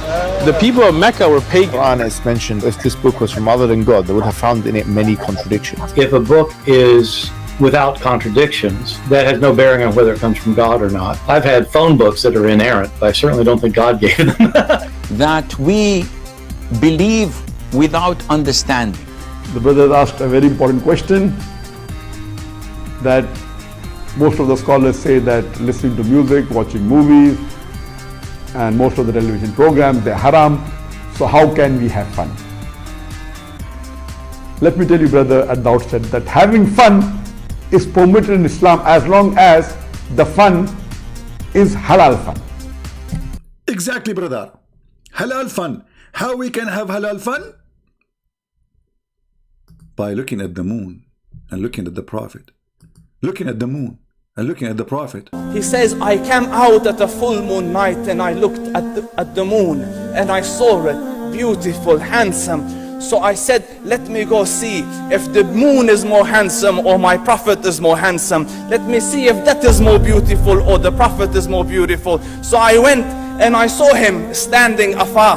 The people of Mecca were pagan. Quran has mentioned if this book was from other than God, they would have found in it many contradictions. If a book is without contradictions, that has no bearing on whether it comes from God or not. I've had phone books that are inerrant, but I certainly don't think God gave them. That we believe without understanding. The brother asked a very important question, that most of the scholars say that listening to music, watching movies, and most of the television programs, they're haram. So how can we have fun? Let me tell you, brother, at the outset that having fun is permitted in Islam as long as the fun is halal fun. Exactly, brother. Halal fun. How we can have halal fun? By looking at the moon and looking at the Prophet. Looking at the moon and looking at the Prophet. He says, I came out at a full moon night and I looked at the moon and I saw it, beautiful, handsome. So I said, let me go see if the moon is more handsome or my Prophet is more handsome. Let me see if that is more beautiful or the Prophet is more beautiful. So I went and I saw him standing afar.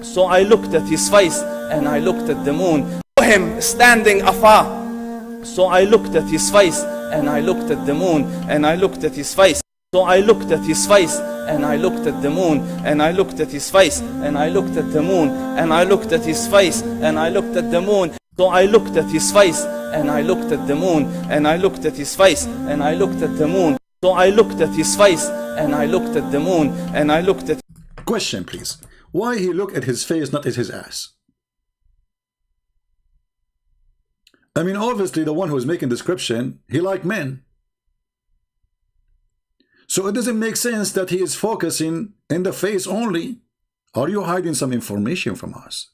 So I looked at his face and I looked at the moon. I saw him standing afar. So I looked at his face and I looked at the moon and I looked at his face. So I looked at his face and I looked at the moon and I looked at his face and I looked at the moon and I looked at his face and I looked at the moon. So I looked at his face and I looked at the moon and I looked at his face and I looked at the moon. So I looked at his face and I looked at the moon and I looked at... Question, please. Why he looked at his face, not at his ass? I mean, obviously the one who is making description, he liked men. So it doesn't make sense that he is focusing in the face only. Are you hiding some information from us?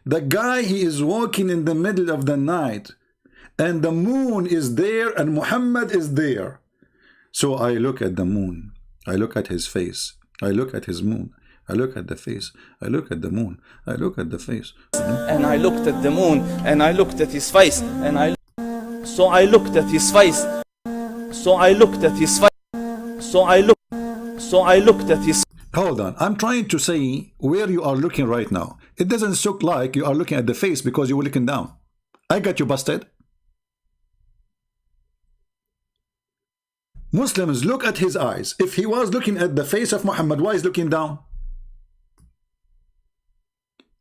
The guy, he is walking in the middle of the night and the moon is there and Muhammad is there. So I look at the moon, I look at his face, I look at his moon, I look at the face, I look at the moon, I look at the face. And I looked at the moon and I looked at his face and I... So I looked at his face. So I looked at his face. So I looked at his... Hold on, I'm trying to say where you are looking right now. It doesn't look like you are looking at the face because you were looking down. I got you busted. Muslims look at his eyes. If he was looking at the face of Muhammad, why is looking down?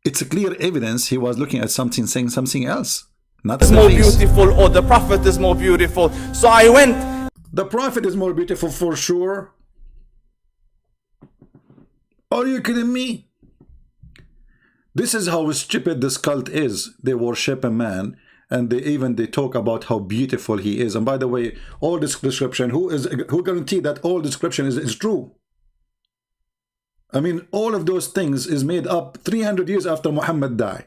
It's a clear evidence he was looking at something, saying something else. Not the more face. Beautiful or the Prophet is more beautiful. So I went... The Prophet is more beautiful for sure. Are you kidding me? This is how stupid this cult is. They worship a man and they talk about how beautiful he is. And by the way, all this description, who guarantee that all description is true? I mean, all of those things is made up 300 years after Muhammad died.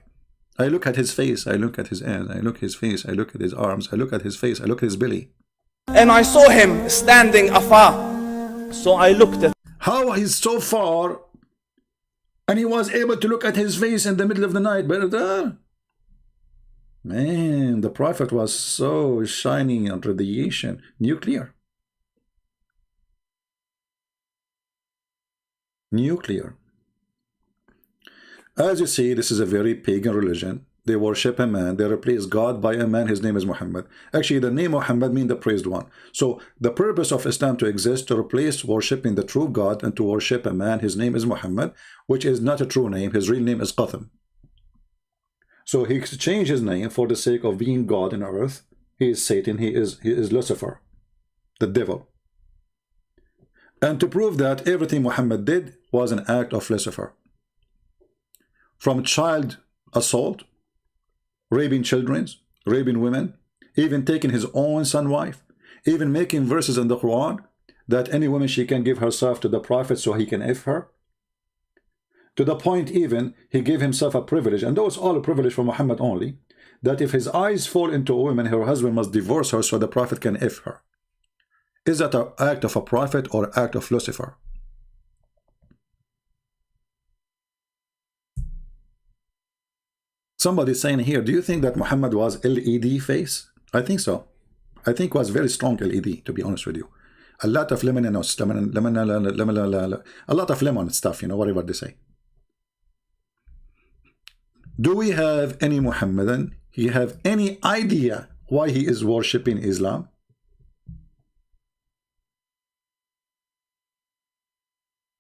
I look at his face, I look at his hands, I look at his face, I look at his arms, I look at his face, I look at his belly. And I saw him standing afar. So I looked at... How he's so far and he was able to look at his face in the middle of the night. But man, the Prophet was so shining on radiation. Nuclear. Nuclear. As you see, this is a very pagan religion. They worship a man, they replace God by a man, his name is Muhammad. Actually, the name Muhammad means the praised one. So the purpose of Islam to exist, to replace worshipping the true God and to worship a man, his name is Muhammad, which is not a true name, his real name is Qatham. So he changed his name for the sake of being God in earth. He is Satan, he is Lucifer, the devil. And to prove that everything Muhammad did was an act of Lucifer. From child assault, raping children, raping women, even taking his own son wife, even making verses in the Quran that any woman she can give herself to the Prophet so he can F her. To the point even he gave himself a privilege, and that was all a privilege for Muhammad only, that if his eyes fall into a woman, her husband must divorce her so the Prophet can F her. Is that an act of a prophet or an act of Lucifer? Somebody saying here, do you think that Muhammad was LED face? I think so. I think was very strong LED, to be honest with you. A lot of lemon, a lot of lemon stuff, you know, whatever they say. Do we have any Muhammadan? He have any idea why he is worshipping Islam?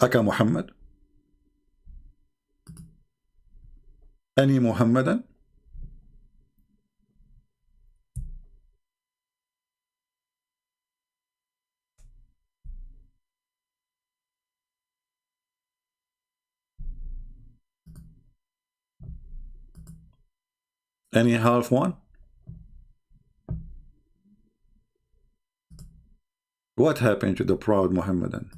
Aka Muhammad? Any Muhammadan? Any half one? What happened to the proud Muhammadan?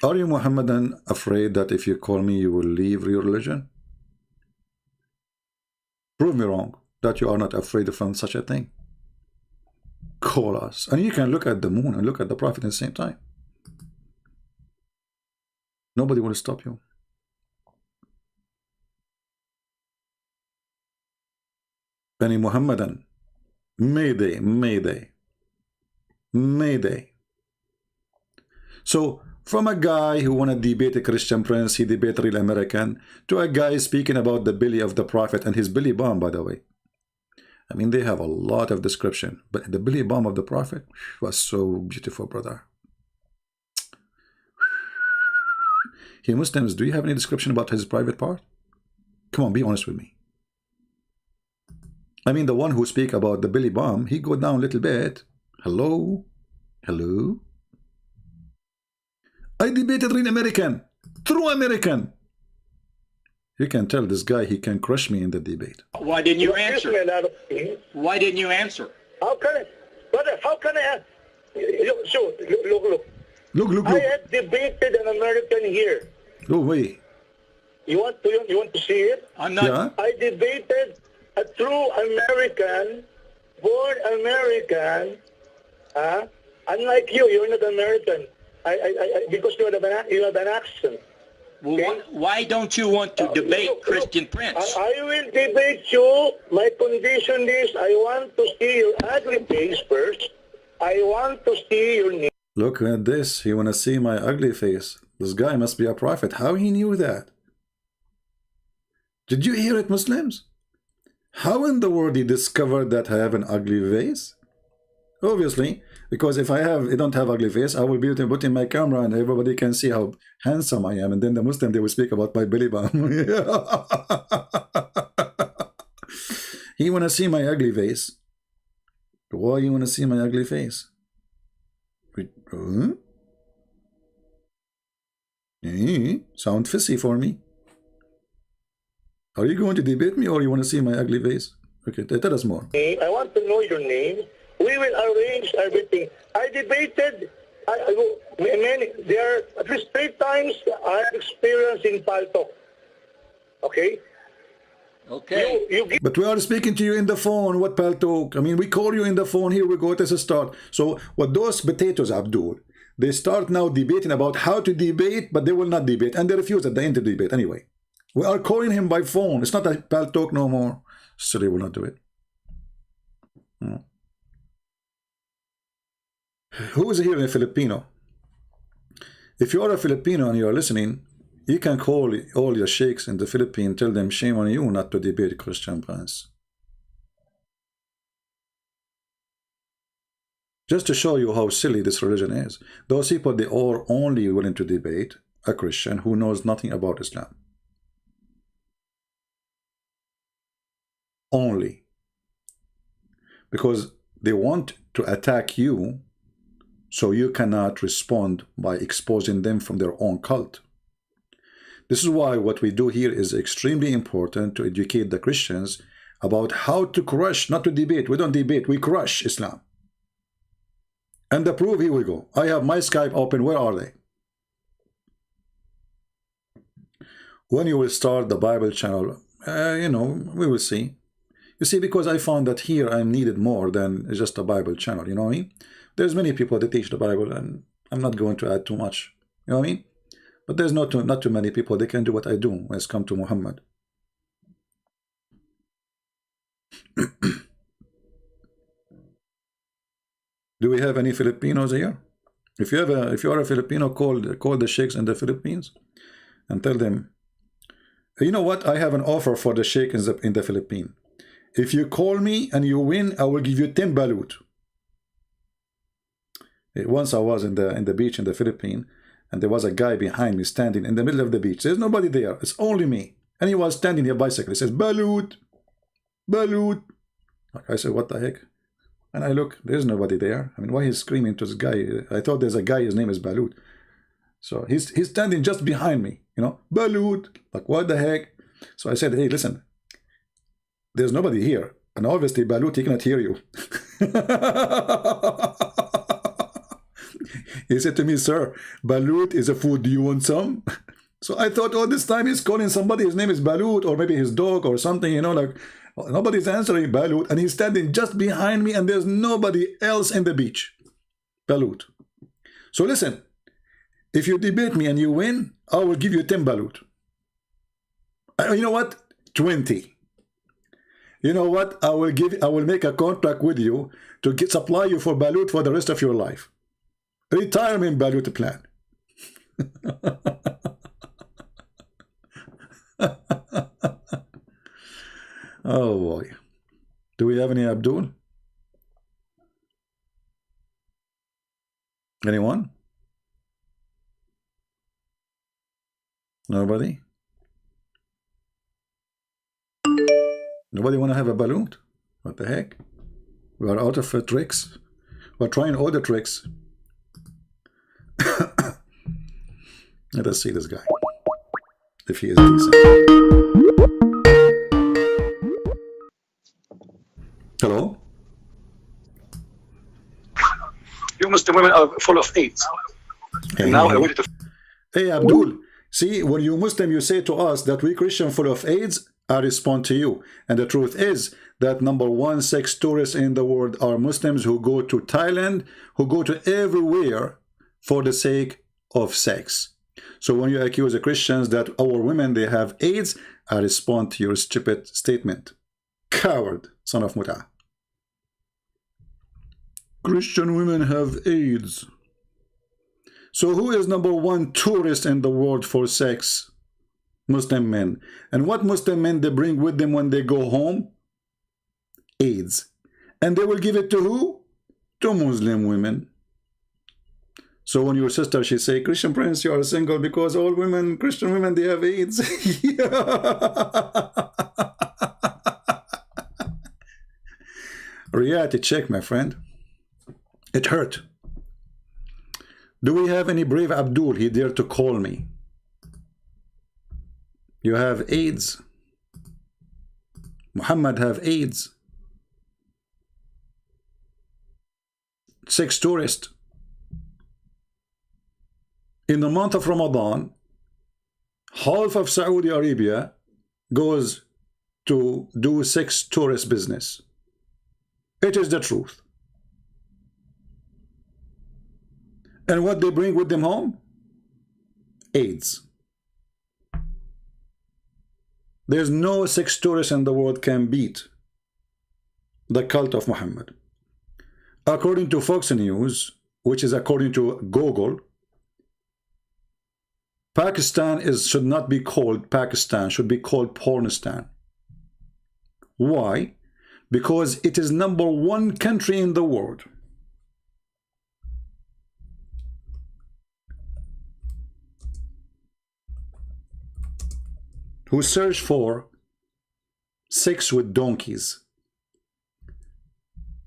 Are you Muhammadan afraid that if you call me you will leave your religion? Prove me wrong. that you are not afraid from such a thing? Call us. And you can look at the moon and look at the Prophet at the same time. Nobody will stop you. Bani Muhammadan, Mayday, Mayday, Mayday. So, from a guy who want to debate a Christian prince, he debate real American, to a guy speaking about the belly of the Prophet and his belly bomb, by the way. I mean, they have a lot of description, but the belly bomb of the Prophet was so beautiful, brother. Hey, Muslims, do you have any description about his private part? Come on, be honest with me. I mean, the one who speak about the belly bomb, he go down a little bit. Hello? Hello? I debated real American, true American. You can tell this guy he can crush me in the debate. Why didn't you answer? Why didn't you answer? How can I, brother? How can I? Look. Look. I had debated an American here. Oh wait. You want to see it? I'm not. Yeah? I debated a true American, born American. Unlike you, you're not American. Because you have an accent. Well, okay? why don't you want to debate Christian Prince? I will debate you. My condition is I want to see your ugly face first. I want to see your name. Look at this. He want to see my ugly face. This guy must be a prophet. How he knew that? Did you hear it, Muslims? How in the world he discovered that I have an ugly face? Obviously, because if I don't have ugly face, I will be able to put in my camera and everybody can see how handsome I am. And then the Muslim, they will speak about my belly bump. He want to see my ugly face. Why you want to see my ugly face? Sound fishy for me. Are you going to debate me or you want to see my ugly face? Okay, tell us more. I want to know your name. We will arrange everything. I debated there are at least 3 times I have experience in Paltalk. Okay? Okay. But we are speaking to you in the phone. What Paltalk? I mean, we call you in the phone. Here we go. This is start. So what those potatoes, Abdul, they start now debating about how to debate, but they will not debate. And they refuse at the end to debate anyway. We are calling him by phone. It's not a Paltalk no more. So they will not do it. Who is here a Filipino? If you are a Filipino and you are listening, you can call all your sheikhs in the Philippines, tell them shame on you not to debate Christian Prince. Just to show you how silly this religion is. Those people, they are only willing to debate a Christian who knows nothing about Islam. Only. Because they want to attack you, so you cannot respond by exposing them from their own cult. This is why what we do here is extremely important, to educate the Christians about how to crush, not to debate. We don't debate, we crush Islam. And the proof, here we go. I have my Skype open. Where are they? When you will start the Bible channel, we will see. You see, because I found that here I'm needed more than just a Bible channel, you know what I mean? There's many people that teach the Bible, and I'm not going to add too much, you know what I mean? But there's not too many people that can do what I do when it's come to Muhammad. Do we have any Filipinos here? If you are a Filipino, call the sheikhs in the Philippines and tell them, you know what? I have an offer for the sheikh in the Philippines. If you call me and you win, I will give you 10 balut. Once I was in the beach in the Philippines, and there was a guy behind me standing in the middle of the beach. There's nobody there. It's only me. And he was standing here bicycle. He says, balut, balut. Like I said, what the heck? And I look, there's nobody there. I mean, why he's screaming to this guy? I thought there's a guy, his name is Balut. So he's standing just behind me, Balut. Like, what the heck? So I said, hey, listen, there's nobody here. And obviously, Balut, he cannot hear you. He said to me, sir, Balut is a food. Do you want some? So I thought all this time he's calling somebody. His name is Balut, or maybe his dog or something, like Nobody's answering Balut, and he's standing just behind me, and there's nobody else in the beach. Balut. So listen, if you debate me and you win, I will give you 10 Balut. You know what? 20. You know what? I will make a contract with you to supply you for Balut for the rest of your life. Retirement Balut plan. Oh boy. Do we have any Abdul? Anyone? Nobody? Nobody want to have a Balut? What the heck? We are out of tricks. We're trying all the tricks. Let us see this guy, if he is decent. Hello? You Muslim women are full of AIDS. Hey, now I wanted to... Hey Abdul, see, when you Muslim, you say to us that we Christian full of AIDS, I respond to you. And the truth is that number one, sex tourists in the world are Muslims who go to Thailand, who go to everywhere for the sake of sex. So when you accuse the Christians that our women, they have AIDS, I respond to your stupid statement. Coward, son of Muta. Christian women have AIDS. So who is number one tourist in the world for sex? Muslim men. And what Muslim men they bring with them when they go home? AIDS. And they will give it to who? To Muslim women. So when your sister, she say, Christian Prince, you are single because all women, Christian women, they have AIDS. Reality check, my friend. It hurt. Do we have any brave Abdul? He dared to call me. You have AIDS. Muhammad have AIDS. Sex tourist. In the month of Ramadan, half of Saudi Arabia goes to do sex tourist business. It is the truth. And what they bring with them home? AIDS. There's no sex tourist in the world can beat the cult of Muhammad. According to Fox News, which is according to Google, Pakistan should not be called Pakistan, should be called Pornistan. Why? Because it is number one country in the world. Who search for sex with donkeys,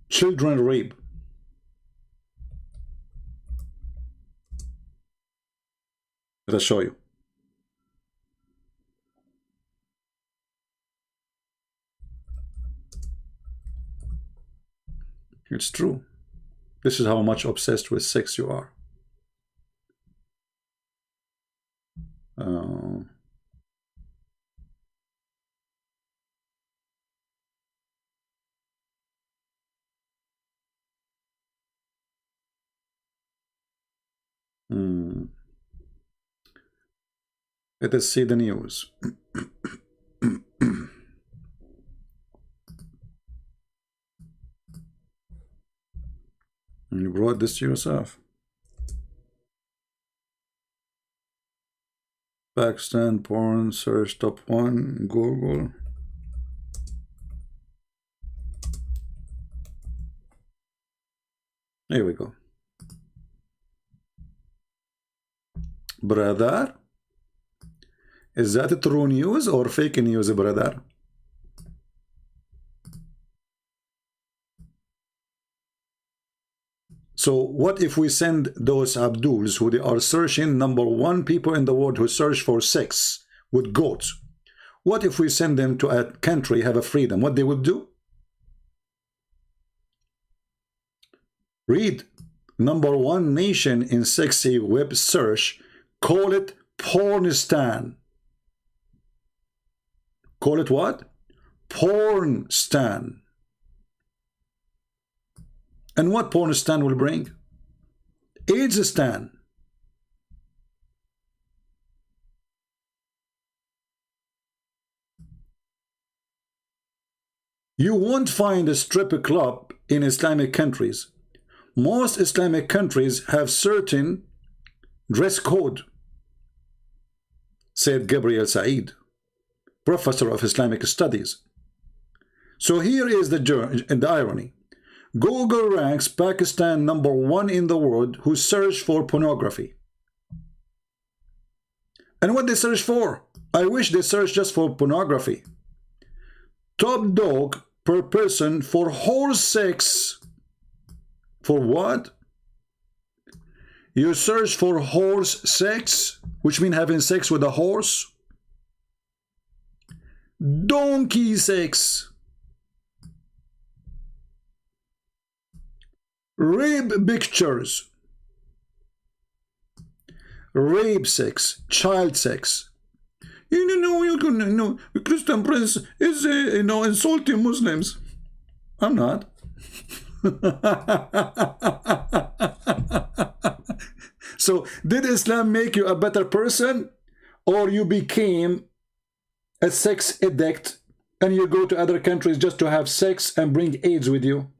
children rape. Let us show you. It's true. This is how much obsessed with sex you are. Let us see the news. You brought this to yourself. Pakistan porn search top 1 Google. Here we go. Brother, is that true news or fake news, brother? So what if we send those Abduls who they are searching, number one people in the world who search for sex with goats? What if we send them to a country have a freedom? What they would do? Read. Number one nation in sexy web search, call it Pornistan. Call it what? porn stan. And what porn stan will bring? AIDS stan. You won't find a strip club in Islamic countries. Most Islamic countries have certain dress code, said Gabriel Said, professor of Islamic studies. So here is the irony. Google ranks Pakistan #1 in the world who search for pornography. And what they search for? I wish they search just for pornography. Top dog per person for horse sex. For what? You search for horse sex, which means having sex with a horse. Donkey sex. Rape pictures. Rape sex. Child sex. You know, Christian Prince is, insulting Muslims. I'm not. So, did Islam make you a better person? Or you became a sex addict and you go to other countries just to have sex and bring AIDS with you?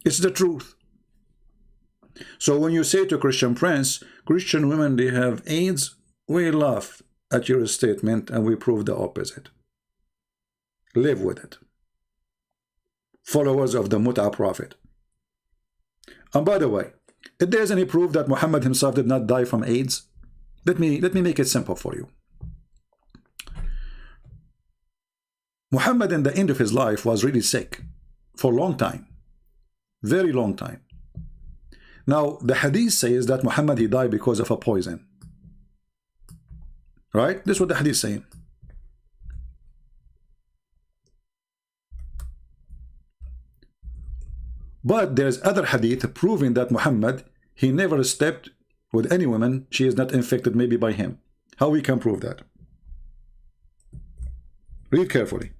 It's the truth. So when you say to Christian Prince, Christian women, they have AIDS, we laugh at your statement and we prove the opposite. Live with it. Followers of the Mut'a Prophet. And by the way, if there's any proof that Muhammad himself did not die from AIDS, let me make it simple for you. Muhammad in the end of his life was really sick for a long time. Very long time. Now, the hadith says that Muhammad, he died because of a poison. Right? This is what the hadith is saying. But there's other hadith proving that Muhammad, he never slept with any woman. She is not infected maybe by him. How we can prove that? Read carefully.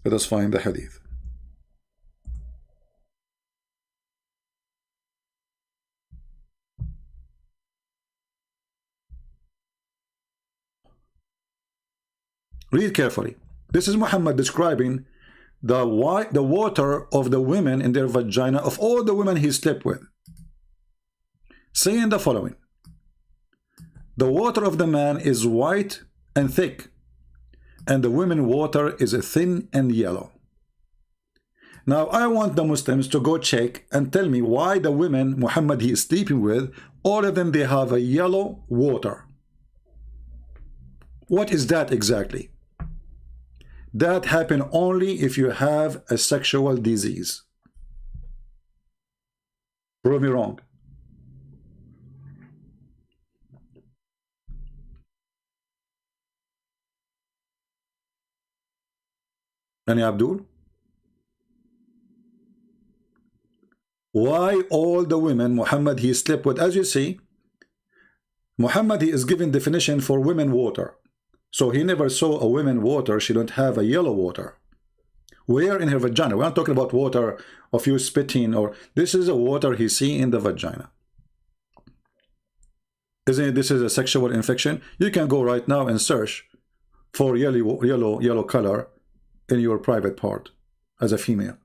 Let us find the hadith. Read carefully. This is Muhammad describing the water of the women in their vagina of all the women he slept with, saying the following: the water of the man is white and thick, and the women water is thin and yellow. Now I want the Muslims to go check and tell me why the women Muhammad he is sleeping with, all of them, they have a yellow water. What is that exactly? That happens only if you have a sexual disease. Prove me wrong. Any Abdul? Why all the women Muhammad he slept with? As you see, Muhammad he is giving definition for women water. So he never saw a woman water, she don't have a yellow water. Where in her vagina? We're not talking about water of you spitting, or this is a water he see in the vagina. Isn't it, this is a sexual infection? You can go right now and search for yellow color in your private part as a female.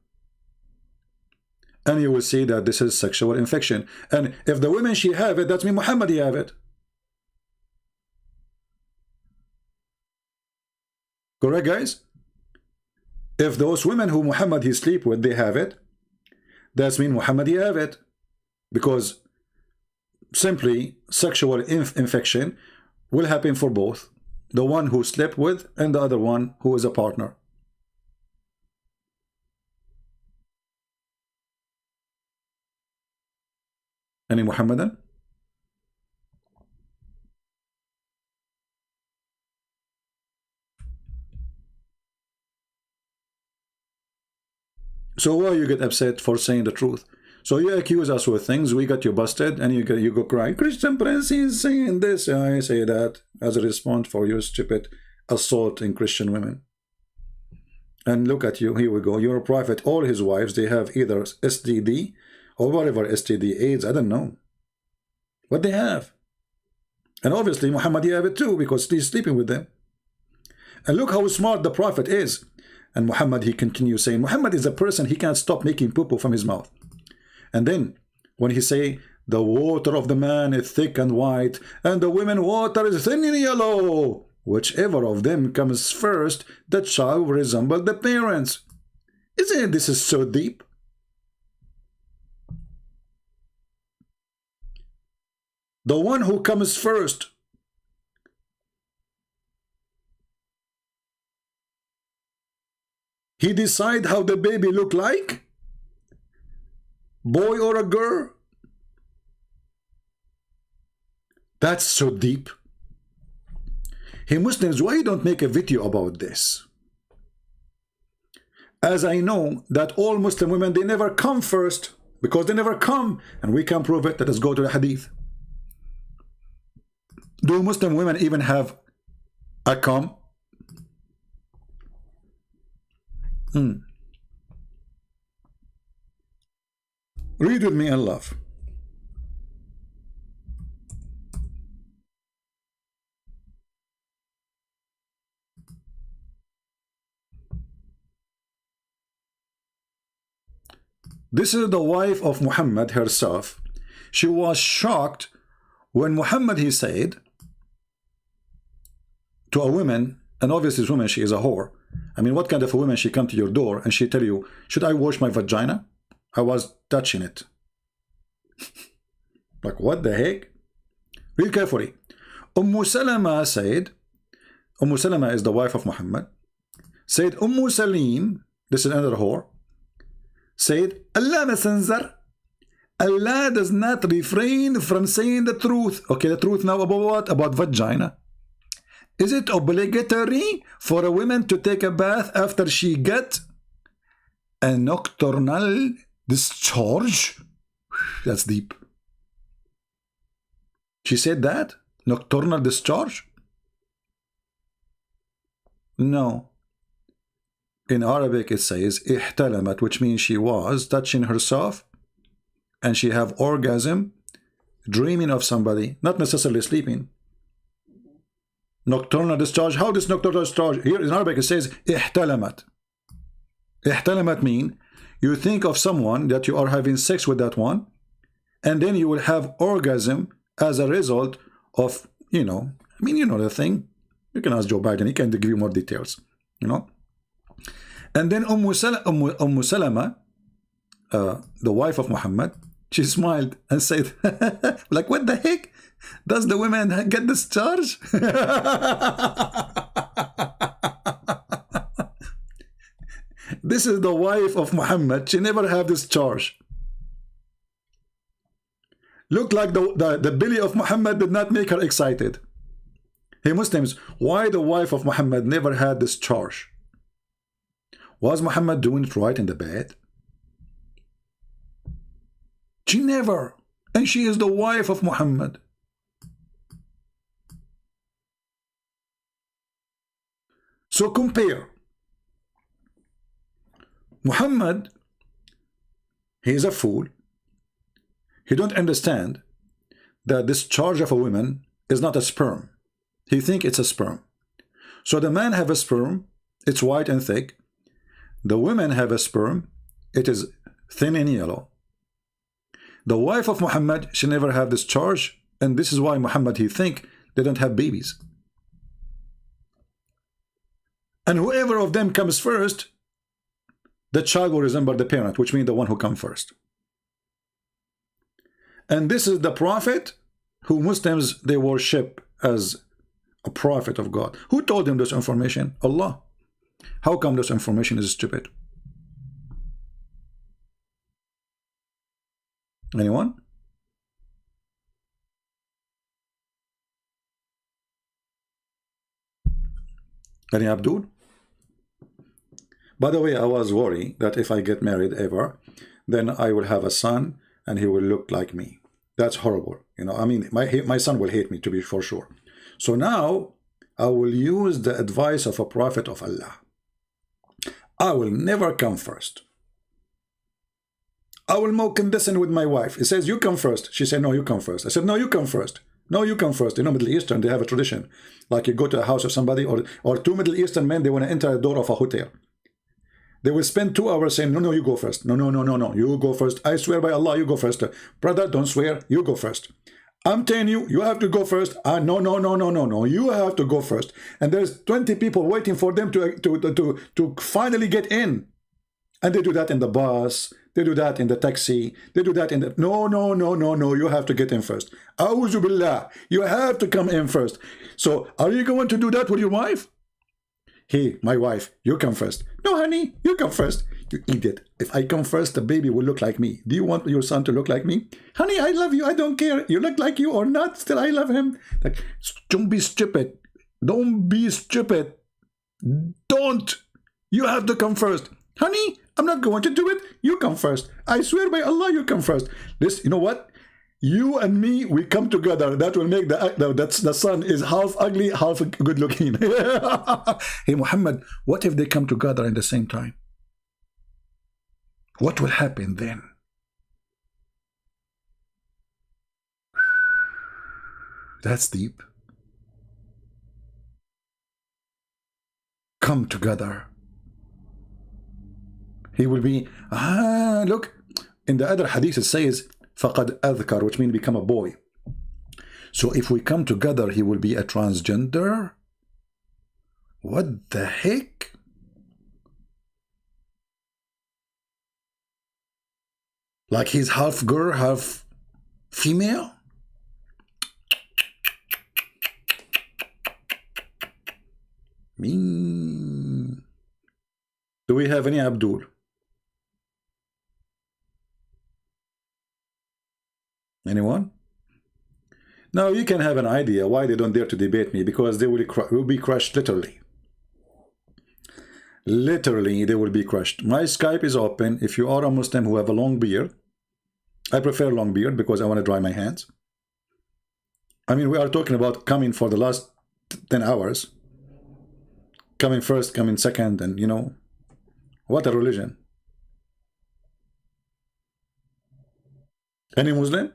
And you will see that this is sexual infection. And if the women she have it, that means Muhammad he have it. Correct, guys? If those women who Muhammad he sleep with, they have it, that means Muhammad he have it. Because simply sexual infection will happen for both. The one who slept with and the other one who is a partner. Any Muhammadan? So why you get upset for saying the truth? So you accuse us with things, we got you busted, and you go cry, Christian Prince is saying this, I say that as a response for your stupid assault in Christian women. And look at you, here we go, you're a prophet, all his wives, they have either STD or whatever STD, AIDS, I don't know what they have. And obviously Muhammad, you have it too, because he's sleeping with them. And look how smart the prophet is. And Muhammad, he continues saying, Muhammad is a person, he can't stop making poo-poo from his mouth. And then when he say, the water of the man is thick and white, and the women water is thin and yellow, whichever of them comes first, the child will resemble the parents. Isn't this is so deep? The one who comes first, he decide how the baby look like, boy or a girl. That's so deep. Hey Muslims, why you don't make a video about this? As I know that all Muslim women, they never come first, because they never come, and we can prove it. Let us go to the hadith. Do Muslim women even have a cum? Read with me and love. This is the wife of Muhammad herself. She was shocked when Muhammad, he said to a woman, and obviously this woman, she is a whore. I mean, what kind of a woman, she come to your door and she tell you, should I wash my vagina? I was touching it. Like, what the heck? Read carefully. Salama said, Salama is the wife of Muhammad, said, Salim, this is another whore, said, Allah Messenger, Allah does not refrain from saying the truth. Okay, the truth now about what? About vagina. Is it obligatory for a woman to take a bath after she get a nocturnal discharge? That's deep. She said that? Nocturnal discharge? No. In Arabic it says ihtalamat, which means she was touching herself and she have orgasm, dreaming of somebody, not necessarily sleeping. Nocturnal discharge. How does nocturnal discharge? Here in Arabic it says ihtalamat. Ihtalamat mean you think of someone that you are having sex with that one, and then you will have orgasm as a result of, you know, I mean, you know the thing. You can ask Joe Biden, he can give you more details, you know. And then Salama, the wife of Muhammad, she smiled and said, like, what the heck? Does the women get discharged? This is the wife of Muhammad. She never had discharge. Looked like the belly of Muhammad did not make her excited. Hey Muslims, why the wife of Muhammad never had discharge? Was Muhammad doing it right in the bed? She never. And she is the wife of Muhammad. So compare. Muhammad, he is a fool. He don't understand that this charge of a woman is not a sperm. He think it's a sperm. So the man have a sperm, it's white and thick. The women have a sperm, it is thin and yellow. The wife of Muhammad, she never have this charge, and this is why Muhammad, he think they don't have babies. And whoever of them comes first, the child will resemble the parent, which means the one who comes first. And this is the prophet who Muslims, they worship as a prophet of God. Who told them this information? Allah. How come this information is stupid? Anyone? Any Abdul? By the way, I was worried that if I get married ever, then I will have a son and he will look like me. That's horrible. You know, I mean, my son will hate me, to be for sure. So now I will use the advice of a prophet of Allah. I will never come first. I will more condescend with my wife. He says, you come first. She said, no, you come first. I said, no, you come first. No, you come first. You know, Middle Eastern, they have a tradition. Like you go to a house of somebody, or two Middle Eastern men, they want to enter the door of a hotel. They will spend 2 hours saying, no, no, you go first. No, no, no, no, no, you go first. I swear by Allah, you go first. Brother, don't swear, you go first. I'm telling you, you have to go first. No, no, no, no, no, no, you have to go first. And there's 20 people waiting for them to finally get in. And they do that in the bus, they do that in the taxi, they do that in the... No, no, no, no, no, you have to get in first. A'udhu billah, you have to come in first. So, are you going to do that with your wife? Hey, my wife, you come first. No, honey, you come first. You idiot. If I come first, the baby will look like me. Do you want your son to look like me? Honey, I love you. I don't care. You look like you or not. Still, I love him. Like, don't be stupid. Don't be stupid. Don't. You have to come first. Honey, I'm not going to do it. You come first. I swear by Allah, you come first. This, you know what? You and me, we come together. That will make the son is half ugly, half good looking. Hey, Muhammad, what if they come together in the same time? What will happen then? That's deep. Come together. He will be, look, in the other hadith it says, فَقَدْ أَذْكَرْ, which means become a boy. So if we come together, he will be a transgender? What the heck? Like he's half girl, half female? Do we have any Abdul? Anyone? Now you can have an idea why they don't dare to debate me, because they will be crushed literally. Literally, they will be crushed. My Skype is open. If you are a Muslim who have a long beard, I prefer long beard because I want to dry my hands. I mean, we are talking about coming for the last 10 hours. Coming first, coming second, and you know, what a religion. Any Muslim?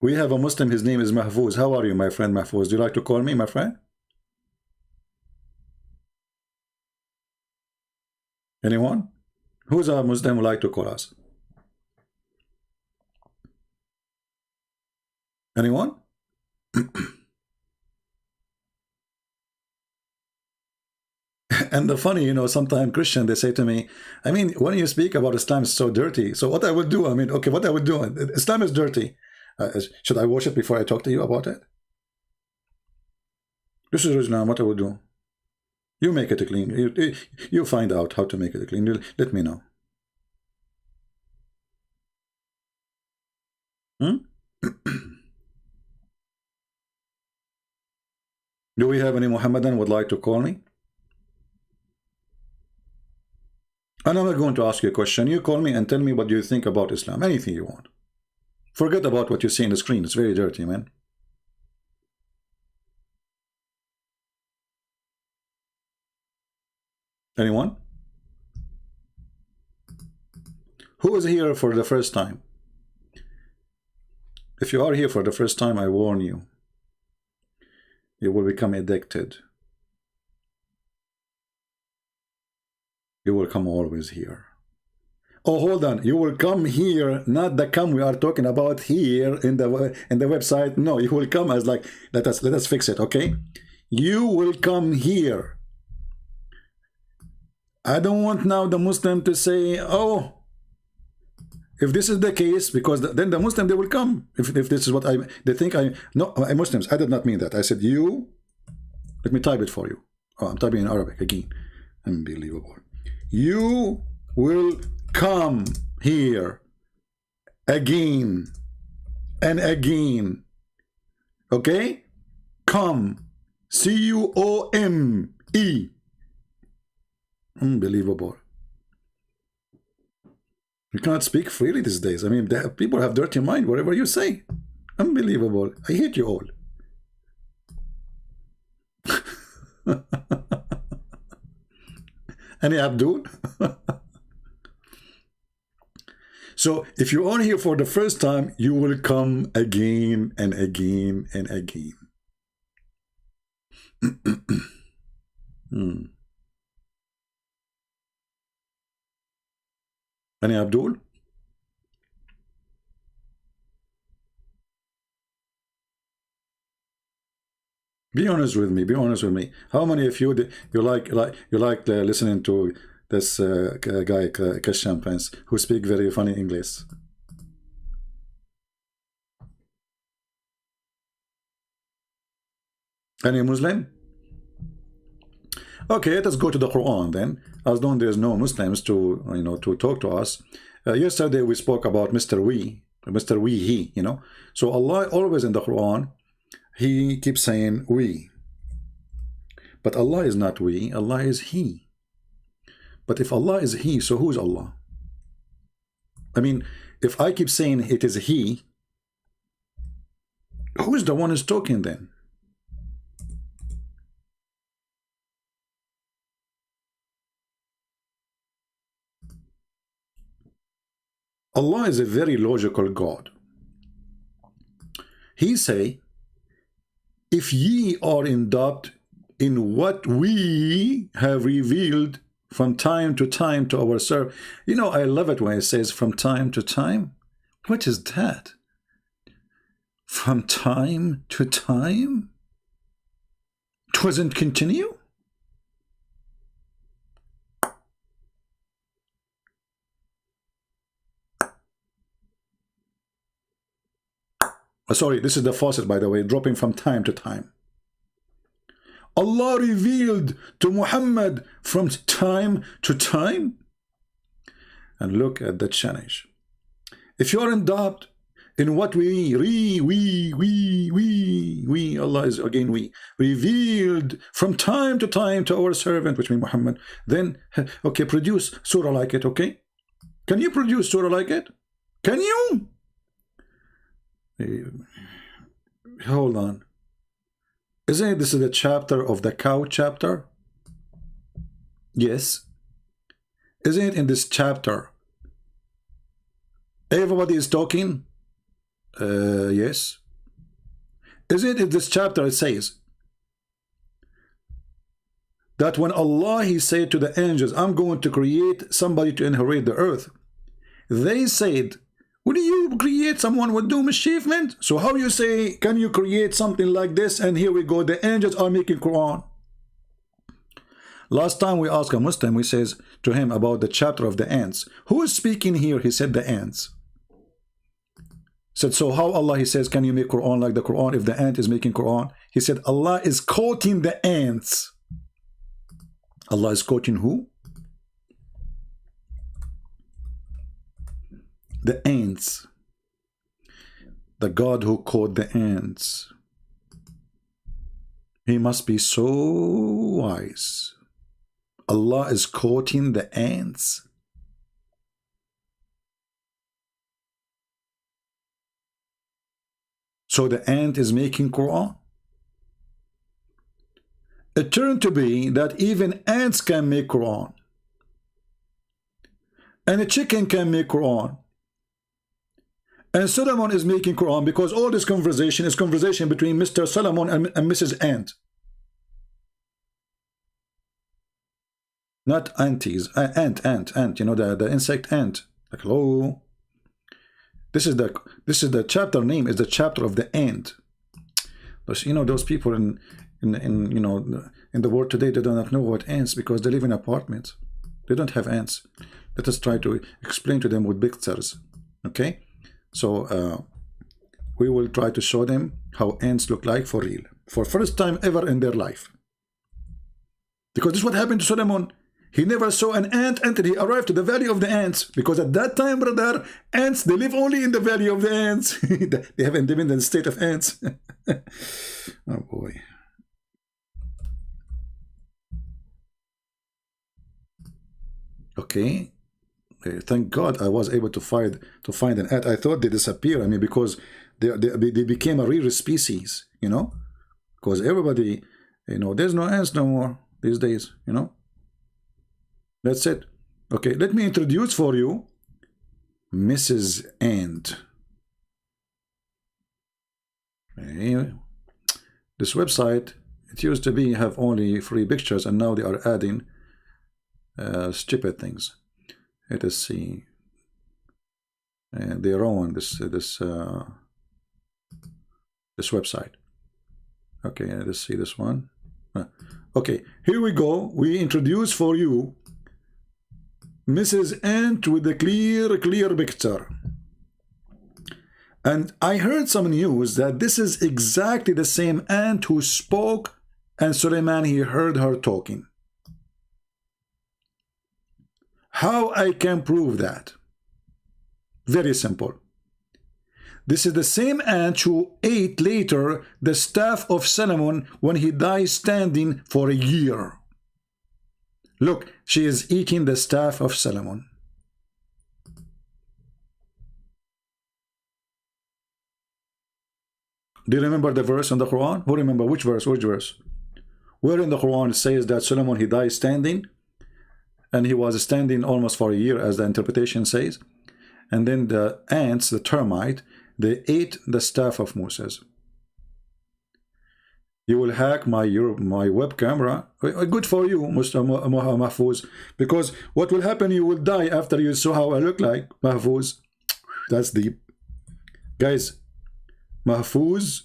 We have a Muslim, his name is Mahfouz. How are you, my friend Mahfouz? Do you like to call me, my friend? Anyone? Who's a Muslim who like to call us? Anyone? And the funny, you know, sometimes Christian, they say to me, I mean, when you speak about Islam, it's so dirty. So what I would do, I mean, okay, what I would do, Islam is dirty. Should I worship before I talk to you about it? This is Islam, what I would do. You make it clean. You find out how to make it clean. Let me know. Do we have any Muhammadan would like to call me? And I'm not going to ask you a question. You call me and tell me what you think about Islam. Anything you want. Forget about what you see on the screen. It's very dirty, man. Anyone? Who is here for the first time? If you are here for the first time, I warn you. You will become addicted. You will come always here. Oh, hold on. You will come here, not the come we are talking about here in the website. No, you will come as like, let us fix it, okay? You will come here. I don't want now the Muslim to say, oh, if this is the case, because then the Muslim, they will come. If this is what they think no, Muslims, I did not mean that. I said you, let me type it for you. Oh, I'm typing in Arabic again. Unbelievable. You will come here again and again. Okay? Come. C-U-O-M-E. Unbelievable. You cannot speak freely these days. I mean, people have dirty mind, whatever you say. Unbelievable. I hate you all. Any Abdul? So if you're on here for the first time, you will come again and again and again. Any Abdul? Be honest with me. Be honest with me. How many of you like listening to this guy Christian Prince who speak very funny English? Any Muslim? Okay, let us go to the Quran then. As long as there's no Muslims to to talk to us. Yesterday we spoke about Mr. We, he. So Allah always in the Quran, He keeps saying we. But Allah is not we. Allah is He. But if Allah is He, so who is Allah? I mean, if I keep saying it is He, who is the one who's talking then? Allah is a very logical God. He say, if ye are in doubt in what we have revealed from time to time to our servant. I love it when it says from time to time. What is that? From time to time? Doesn't continue? Sorry, this is the faucet, by the way, dropping from time to time. Allah revealed to Muhammad from time to time. And look at the challenge. If you are in doubt in what we, Allah is again we, revealed from time to time to our servant, which means Muhammad, then, okay, produce surah like it, okay? Can you produce surah like it? Can you? Hold on. Isn't it this is the chapter of the cow chapter? Yes. Isn't it in this chapter everybody is talking? Yes. Isn't it in this chapter it says that when Allah He said to the angels, I'm going to create somebody to inherit the earth, they said, will you create someone with doom achievement? So how you say, can you create something like this? And here we go, the angels are making Quran. Last time we asked a Muslim, we says to him about the chapter of the ants. Who is speaking here? He said the ants. Said, so how Allah, He says, can you make Quran like the Quran if the ant is making Quran? He said, Allah is quoting the ants. Allah is quoting who? The ants. The God who caught the ants. He must be so wise. Allah is quoting the ants. So the ant is making Quran. It turned to be that even ants can make Quran. And a chicken can make Quran. And Solomon is making Quran, because all this conversation is conversation between Mr. Solomon and Mrs. Ant. Not aunties, ant, the insect ant. Like, hello. This is the chapter name, is the chapter of the ant. But those people in the world today, they do not know what ants, because they live in apartments. They don't have ants. Let us try to explain to them with pictures. Okay? So we will try to show them how ants look like for real, for first time ever in their life. Because this is what happened to Solomon. He never saw an ant until he arrived to the valley of the ants. Because at that time, brother, ants, they live only in the valley of the ants. They have independent state of ants. Oh boy. Okay, thank God I was able to find an ant. I thought they disappear. I mean, because they became a rare species, you know, because everybody, you know, there's no ants no more these days, you know. That's it. Okay, let me introduce for you Mrs. Ant. Okay. This website, it used to be have only 3 pictures, and now they are adding stupid things. Let us see. They own this website. Okay, let's see this one. Okay, here we go. We introduce for you Mrs. Ant with a clear picture. And I heard some news that this is exactly the same ant who spoke, and Suleiman, he heard her talking. How I can prove that? Very simple. This is the same ant who ate later the staff of Solomon when he died standing for a year. Look, she is eating the staff of Solomon. Do you remember the verse in the Quran? Who remember which verse? Which verse? Where in the Quran it says that Solomon, he died standing, and he was standing almost for a year, as the interpretation says, and then the ants, the termite, they ate the staff of Moses. You will hack my web camera. Good for you, Mr. Mahfouz, because what will happen, you will die after you saw how I look like, Mahfouz. That's deep. Guys, Mahfouz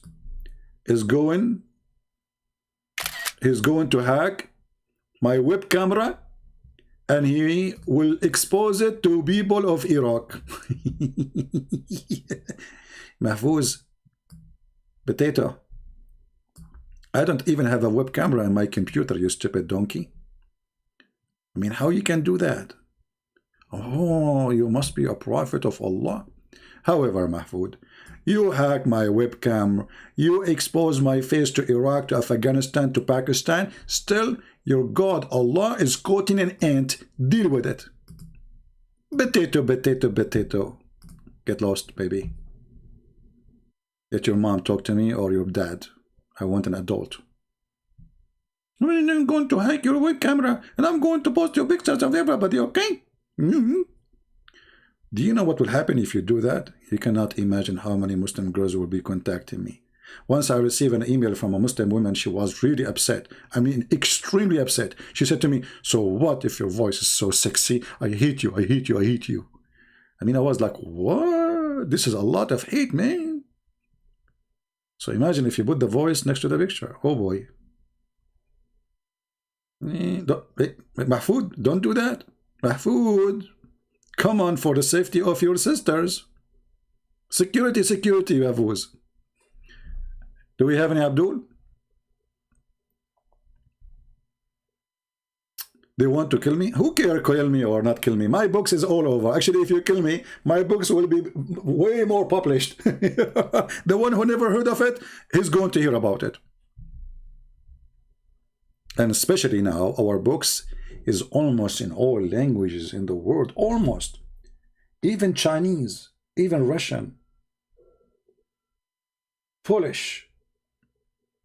is he's going to hack my web camera, and he will expose it to people of Iraq. Mahfouz, potato, I don't even have a web camera in my computer, you stupid donkey. I mean, how you can do that? Oh, you must be a prophet of Allah. However, Mahfouz, you hack my webcam, you expose my face to Iraq, to Afghanistan, to Pakistan, still your God Allah is quoting an ant. Deal with it. Potato, potato, potato. Get lost, baby. Let your mom talk to me, or your dad. I want an adult. I'm going to hack your web camera, and I'm going to post your pictures of everybody, okay? Do you know what will happen if you do that? You cannot imagine how many Muslim girls will be contacting me. Once I received an email from a Muslim woman, she was really upset. I mean, extremely upset. She said to me, so what if your voice is so sexy? I hate you, I hate you, I hate you. I mean, I was like, what? This is a lot of hate, man. So imagine if you put the voice next to the picture. Oh boy. Mahfouz, don't do that. Mahfouz, come on, for the safety of your sisters. Security, security, Mahfouz. Do we have any Abdul? They want to kill me? Who cares kill me or not kill me? My books is all over. Actually, if you kill me, my books will be way more published. The one who never heard of it, he's going to hear about it. And especially now, our books is almost in all languages in the world. Almost. Even Chinese, even Russian, Polish.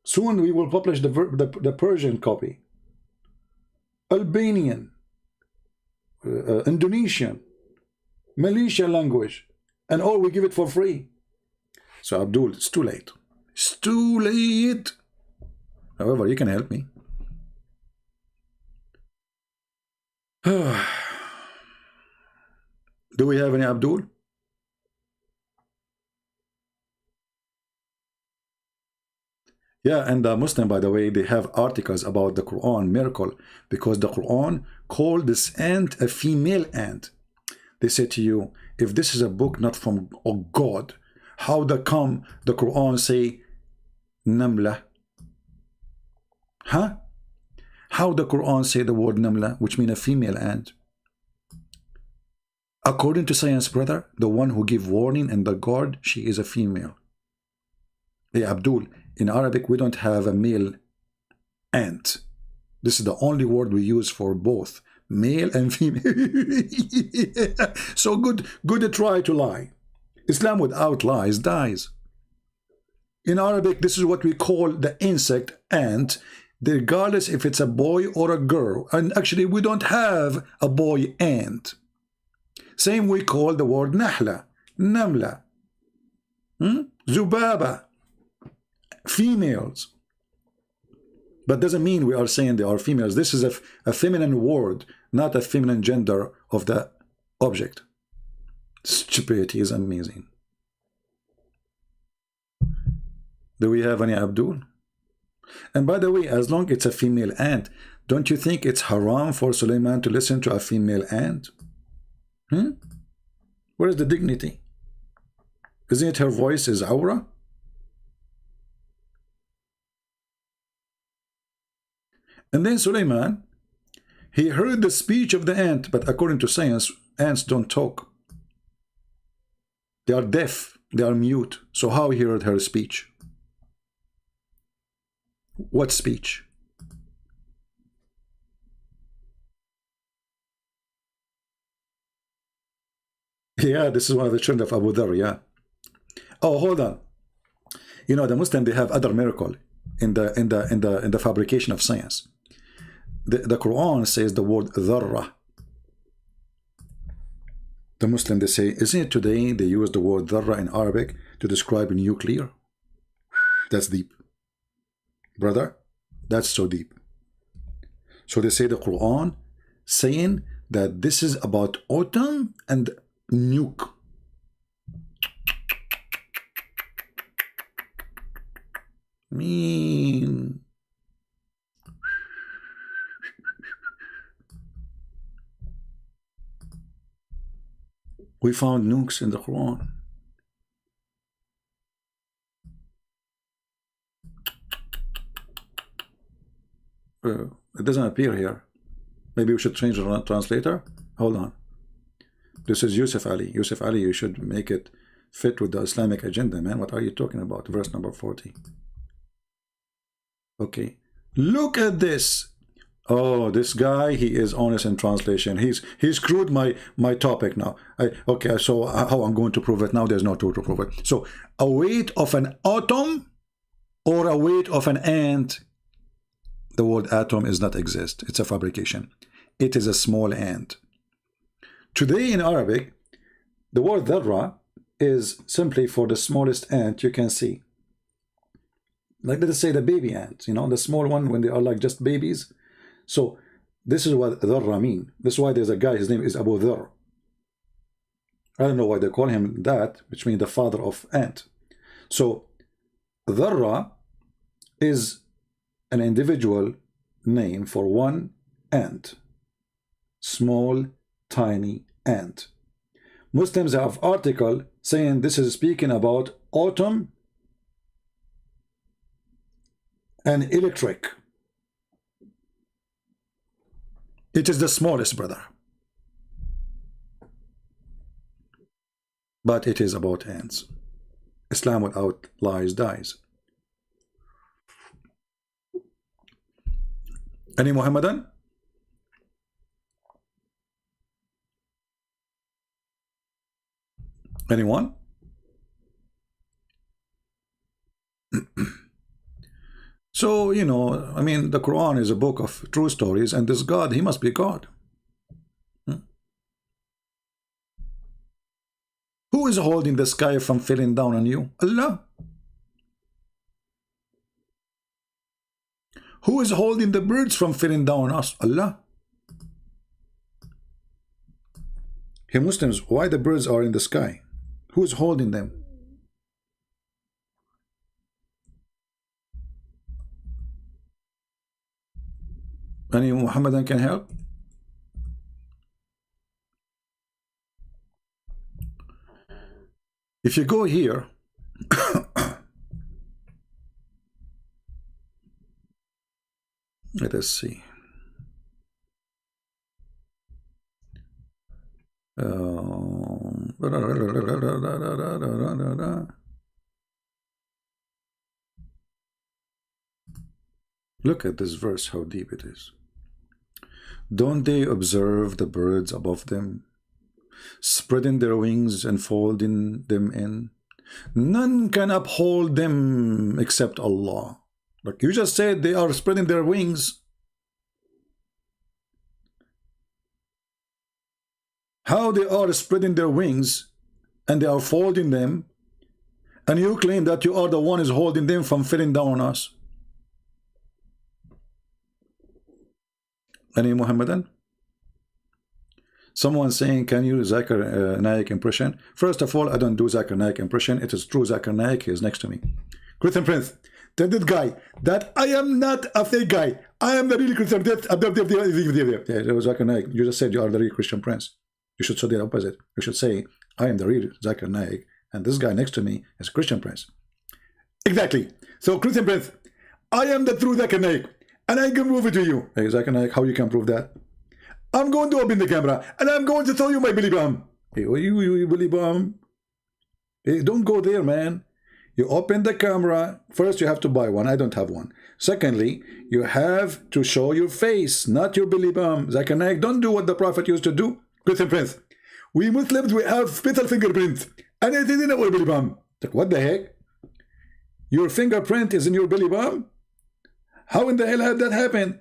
Soon we will publish the Persian copy. Albanian, Indonesian, Malaysian language, and all we give it for free. So Abdul, it's too late. It's too late. However, you can help me. Do we have any Abdul? Yeah, and the Muslim, by the way, they have articles about the Quran miracle, because the Quran called this ant a female ant. They say to you, if this is a book not from God, how come the Quran say Namla? Huh? How the Quran say the word Namla, which means a female ant? According to science, brother, the one who give warning and the guard, she is a female. Hey, Abdul, in Arabic, we don't have a male ant. This is the only word we use for both male and female. So good try to lie. Islam without lies dies. In Arabic, this is what we call the insect ant, regardless if it's a boy or a girl. And actually, we don't have a boy ant. Same we call the word nahla, namla, zubaba, females. But doesn't mean we are saying they are females. This is a feminine word, not a feminine gender of the object. Stupidity is amazing. Do we have any Abdul? And by the way, as long as it's a female ant, don't you think it's haram for Suleiman to listen to a female ant? Where is the dignity? Isn't it her voice is aura? And then Suleiman, he heard the speech of the ant, but according to science, ants don't talk. They are deaf, they are mute. So how he heard her speech? What speech? Yeah, this is one of the children of Abu Dhar, yeah. Oh, hold on. You know, the Muslim, they have other miracle in the fabrication of science. The Quran says the word dharra. The Muslim, they say, isn't it today they use the word dharra in Arabic to describe nuclear? That's deep. Brother, that's so deep. So they say the Quran saying that this is about autumn and nuke. Mean. We found nukes in the Quran. It doesn't appear here. Maybe we should change the translator. Hold on. This is Yusuf Ali. Yusuf Ali, you should make it fit with the Islamic agenda, man. What are you talking about? Verse number 40. Okay. Look at this. Oh, this guy, he is honest in translation. He screwed my topic now. Okay, so how I'm going to prove it now? There's no tool to prove it. So a weight of an atom or a weight of an ant. The word atom does not exist. It's a fabrication. It is a small ant. Today in Arabic, the word dharra is simply for the smallest ant you can see. Like, let us say the baby ants, you know, the small one when they are like just babies. So this is what dharra mean. This is why there's a guy, his name is Abu Dhar. I don't know why they call him that, which means the father of ant. So dharra is an individual name for one ant. Small, tiny ant. Muslims have article saying this is speaking about autumn and electric. It is the smallest, brother. But it is about ants. Islam without lies dies. Any Muhammadan? Anyone? So, you know, I mean, the Quran is a book of true stories, and this God, he must be God. Who is holding the sky from falling down on you? Allah. Who is holding the birds from falling down on us? Allah. Hey Muslims, why the birds are in the sky? Who is holding them? Any Muhammadan can help? If you go here, let us see. Look at this verse, how deep it is. Don't they observe the birds above them, spreading their wings and folding them in? None can uphold them except Allah. Like you just said, they are spreading their wings. How they are spreading their wings and they are folding them, and you claim that you are the one who is holding them from falling down on us? Any Muhammadan? Someone saying, can you Zakir Naik impression? First of all, I don't do Zakir Naik impression. It is true Zakir Naik. He is next to me. Christian Prince, tell that guy that I am not a fake guy. I am the real Christian Prince. Zakir Naik, you just said you are the real Christian Prince. You should say the opposite. You should say, I am the real Zakir Naik, and this guy next to me is Christian Prince. Exactly. So, Christian Prince, I am the true Zakir Naik, and I can prove it to you. Hey, Zakir Naik, how you can prove that? I'm going to open the camera, and I'm going to tell you my Billy Bomb. Hey, you Billy Bomb? Hey, don't go there, man. You open the camera. First, you have to buy one. I don't have one. Secondly, you have to show your face, not your Billy Bomb. Zakir Naik, don't do what the Prophet used to do. Christian Prince, we Muslims, we have special fingerprints, and it is in our belly bump. Like, what the heck? Your fingerprint is in your belly bump? How in the hell had that happened?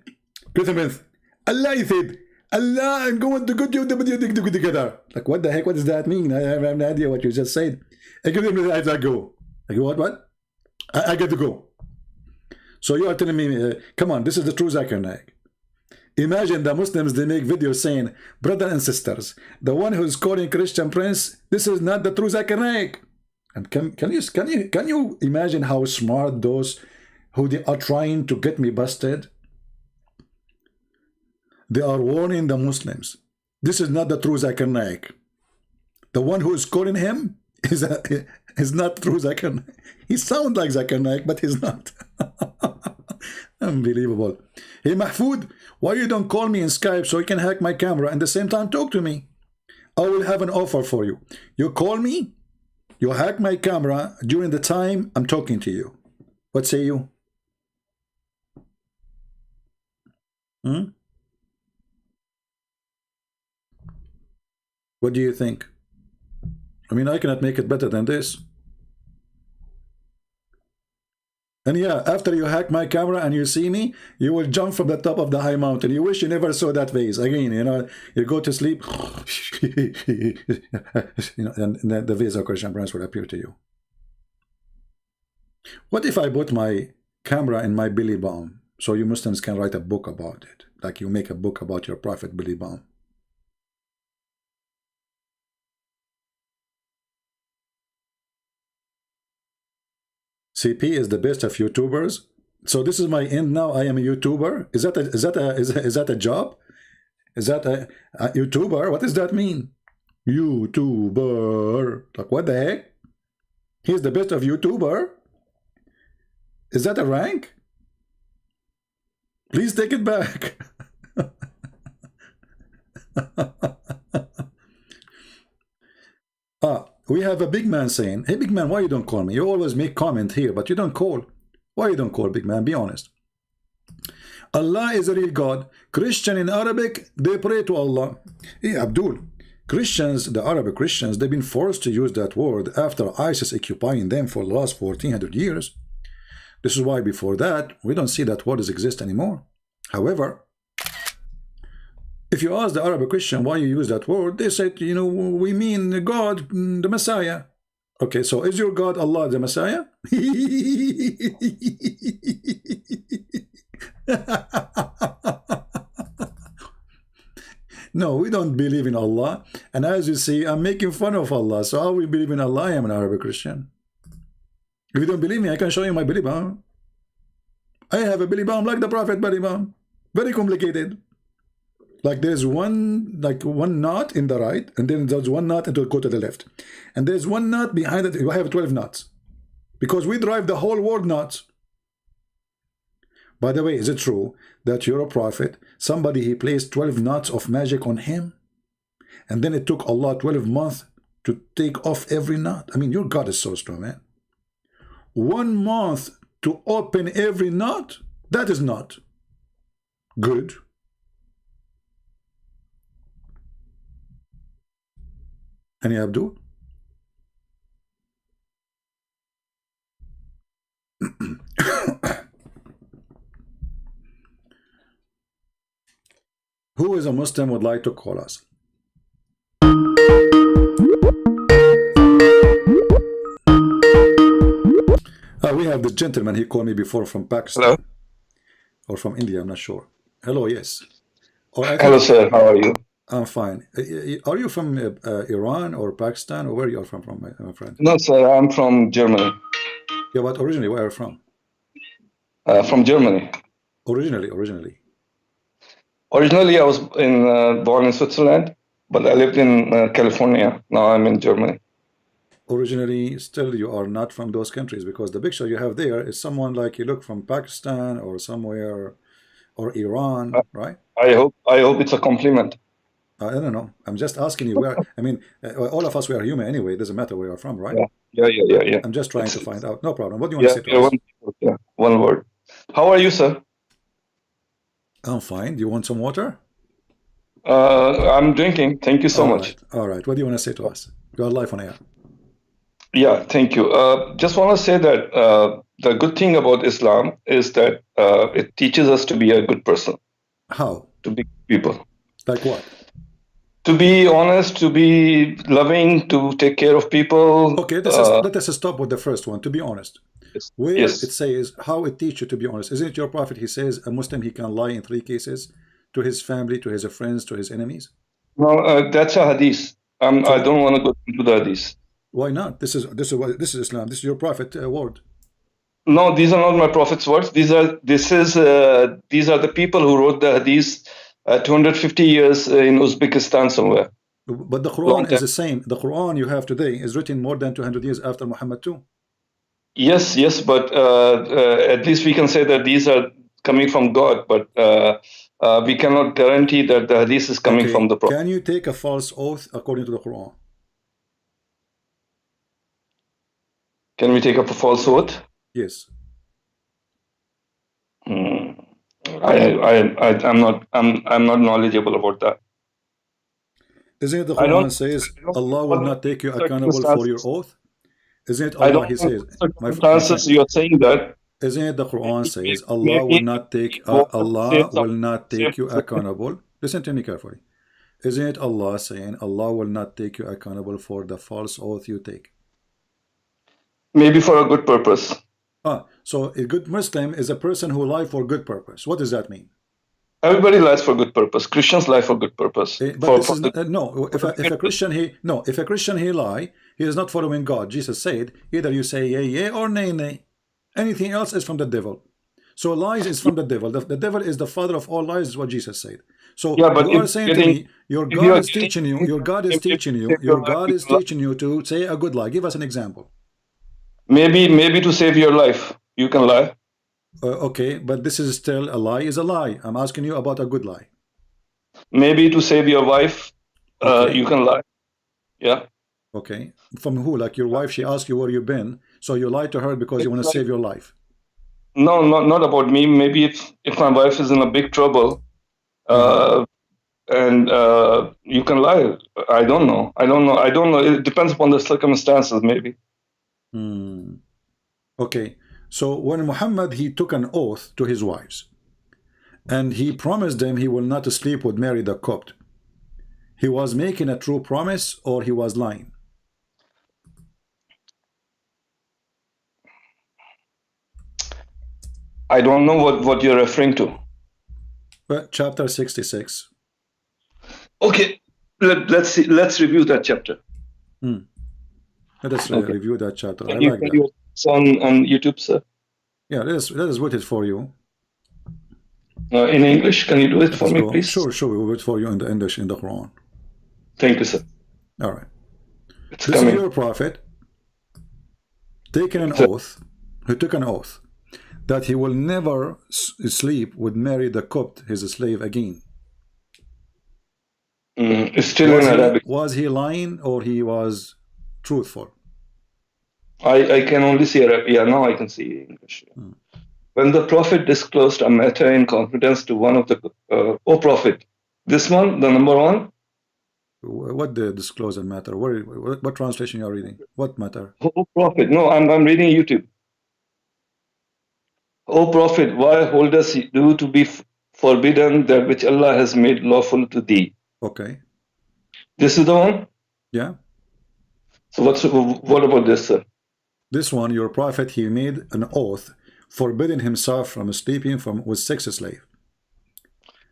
Christian Prince, Allah said, Allah, I'm going to get you together. Like, what the heck? What does that mean? I have no idea what you just said. I give him I go. Like, what? I get to go. So you are telling me, come on, this is the true Zakir Naik. Imagine the Muslims, they make videos saying, brothers and sisters, the one who is calling Christian Prince, this is not the true Zakir Naik. And can you imagine how smart those who they are trying to get me busted? They are warning the Muslims. This is not the true Zakir Naik. The one who is calling him is not true Zakir Naik. He sounds like Zakir Naik, but he's not. Unbelievable. Hey Mahfoud, why you don't call me in Skype so you can hack my camera and at the same time talk to me? I will have an offer for you. You call me, you hack my camera during the time I'm talking to you. What say you? What do you think? I mean, I cannot make it better than this. And yeah, after you hack my camera and you see me, you will jump from the top of the high mountain. You wish you never saw that face. Again, you know, you go to sleep, you know, and the face of Christian Prince will appear to you. What if I put my camera in my Billy Bomb so you Muslims can write a book about it? Like you make a book about your Prophet Billy Bomb. CP is the best of YouTubers. So this is my end now. I am a YouTuber. Is that a job? Is that a YouTuber? What does that mean? YouTuber. Like what the heck? He's the best of YouTuber. Is that a rank? Please take it back. We have a big man saying, hey big man, why you don't call me? You always make comment here, but you don't call. Why you don't call, big man? Be honest. Allah is a real God. Christian in Arabic, they pray to Allah. Hey Abdul, Christians, the Arabic Christians, they've been forced to use that word after ISIS occupying them for the last 1400 years. This is why before that, we don't see that word exist anymore. However, if you ask the Arabic Christian why you use that word, they say, you know, we mean God, the Messiah. Okay, so is your God Allah the Messiah? No, we don't believe in Allah. And as you see, I'm making fun of Allah. So how we believe in Allah? I am an Arabic Christian. If you don't believe me, I can show you my belly bomb. I have a belly bomb like the Prophet belly bomb. Very complicated. Like there's one knot in the right, and then there's one knot and it'll go to the left. And there's one knot behind it. You have 12 knots. Because we drive the whole world nuts. By the way, is it true that you're a prophet? Somebody, he placed 12 knots of magic on him, and then it took Allah 12 months to take off every knot? I mean, your God is so strong, man. 1 month to open every knot? That is not good. Any Abdul? Who is a Muslim would like to call us? We have the gentleman, he called me before from Pakistan. Hello? Or from India, I'm not sure. Hello, yes. Hello, sir. How are you? I'm fine. Are you from Iran or Pakistan, or where you are from, my friend? No, sir. I'm from Germany. Yeah, but originally, where are you from? From Germany. Originally. Originally, I was born in Switzerland, but I lived in California. Now I'm in Germany. Originally, still you are not from those countries, because the picture you have there is someone like you look from Pakistan or somewhere, or Iran, right? I hope it's a compliment. I don't know. I'm just asking you where. I mean, all of us, we are human anyway. It doesn't matter where you're from, right? Yeah. I'm just trying to find out. No problem. What do you want to say to us? One word. How are you, sir? I'm fine. Do you want some water? I'm drinking. Thank you so much. All right. What do you want to say to us? You are live on air. Yeah, thank you. Just want to say that the good thing about Islam is that it teaches us to be a good person. How? To be people. Like what? To be honest, to be loving, to take care of people. Okay, let us stop with the first one, to be honest. Where it says how it teaches you to be honest. Isn't it your prophet, he says a Muslim, he can lie in 3 cases, to his family, to his friends, to his enemies? No, that's a hadith. I don't want to go into the hadith. Why not? This is Islam. This is your prophet word. No, these are not my prophet's words. These are the people who wrote the hadith 250 years in Uzbekistan somewhere. But the Quran is the same. The Quran you have today is written more than 200 years after Muhammad too. Yes, but at least we can say that these are coming from God, but we cannot guarantee that the hadith is coming from the prophet. Can you take a false oath according to the Quran? Can we take up a false oath? Yes. I'm not knowledgeable about that. Isn't it the Quran says Allah will not take you accountable for your oath? Isn't it Allah, he says, you're saying that? Isn't it the Quran says Allah will not take you accountable? Listen to me carefully. Isn't it Allah saying Allah will not take you accountable for the false oath you take? Maybe for a good purpose. So a good Muslim is a person who lies for good purpose. What does that mean? Everybody lies for good purpose. Christians lie for good purpose. If a Christian he lie, he is not following God. Jesus said, either you say yea or nay. Anything else is from the devil. So lies is from the devil. The devil is the father of all lies, is what Jesus said. So you are saying to me, your God is teaching you to say a good lie. Give us an example. Maybe to save your life, you can lie. Okay, but this is still a lie is a lie. I'm asking you about a good lie. Maybe to save your wife, you can lie. Yeah. Okay. From who? Like your wife, she asked you where you've been, so you lied to her because you want to save your life. No, not about me. Maybe if my wife is in a big trouble, and you can lie. I don't know. It depends upon the circumstances, maybe. Okay. So when Muhammad, he took an oath to his wives, and he promised them he will not sleep with Mary the Copt. He was making a true promise, or he was lying? I don't know what you're referring to. But chapter 66. Okay, let's see. Let's review that chapter. Let us review that chapter. Can you it's on YouTube, sir? Yeah, let us wait it for you. In English, can you do it for me, please? Sure, we will wait for you in the English in the Quran. Thank you, sir. All right. This is your prophet taking an oath. He took an oath that he will never sleep with Mary the Copt, his slave, again. It's still in Arabic. Was he lying or he was truthful? I can only see Arabic. Yeah, now I can see English. When the prophet disclosed a matter in confidence to one of the, O prophet, this one, the number one, What the disclosure matter? What translation you are reading? What matter? Oh Prophet, no, I'm reading YouTube. O Prophet, why holdest you to be forbidden that which Allah has made lawful to thee? Okay. This is the one? Yeah. So what about this, sir? This one, your prophet, he made an oath forbidding himself from sleeping with sex slave.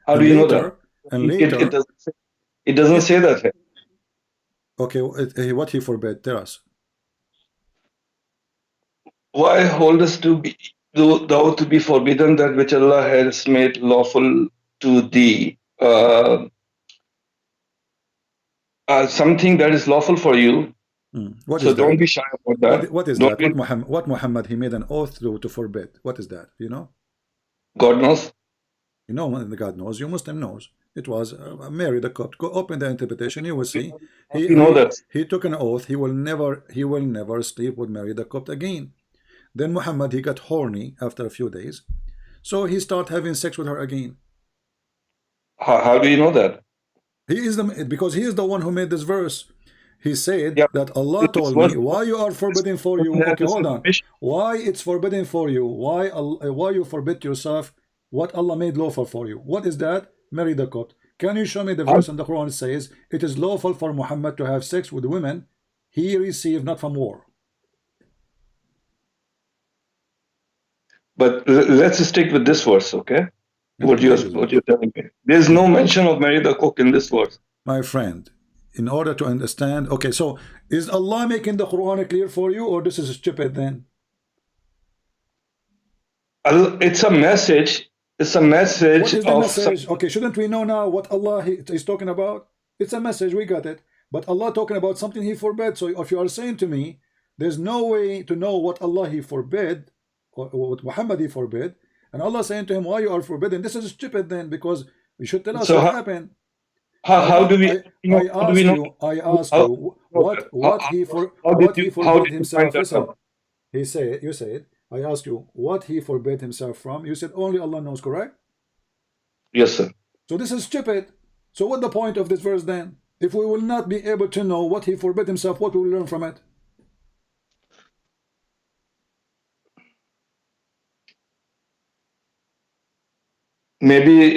How do you know that? And later, it doesn't say that here. Okay, what he forbid? Tell us. Why holdest thou to be forbidden that which Allah has made lawful to thee? Something that is lawful for you. So don't be shy about that. What is that? What Muhammad, he made an oath to forbid. What is that? You know? God knows. You know, God knows. You Muslim knows. It was Mary the Copt. Go open the interpretation. You will see. He took an oath. He will never sleep with Mary the Copt again. Then Muhammad, he got horny after a few days, so he started having sex with her again. How do you know that? Because he is the one who made this verse. He said that Allah told me, why you are forbidden for you. Okay, hold on. Why it's forbidden for you? Why you forbid yourself what Allah made lawful for you? What is that? Marry the Copt. Can you show me the verse in the Quran? It says it is lawful for Muhammad to have sex with women he received not from war. But let's stick with this verse, okay? What you're telling me. There's no mention of Mary the Cook in this verse. My friend, in order to understand, okay, so is Allah making the Quran clear for you, or this is stupid then? It's a message. It's a message. What is the message? Okay, shouldn't we know now what Allah is talking about? It's a message, we got it. But Allah talking about something he forbade. So if you are saying to me, there's no way to know what Allah he forbade, or what Muhammad he forbid, and Allah saying to him, why you are forbidden? This is stupid then, because you should tell us what happened. How do we? I ask you what he forbid himself. Listen, you said. I asked you what he forbade himself from. You said only Allah knows, correct? Yes, sir. So this is stupid. So what the point of this verse then? If we will not be able to know what he forbid himself, what will we learn from it? Maybe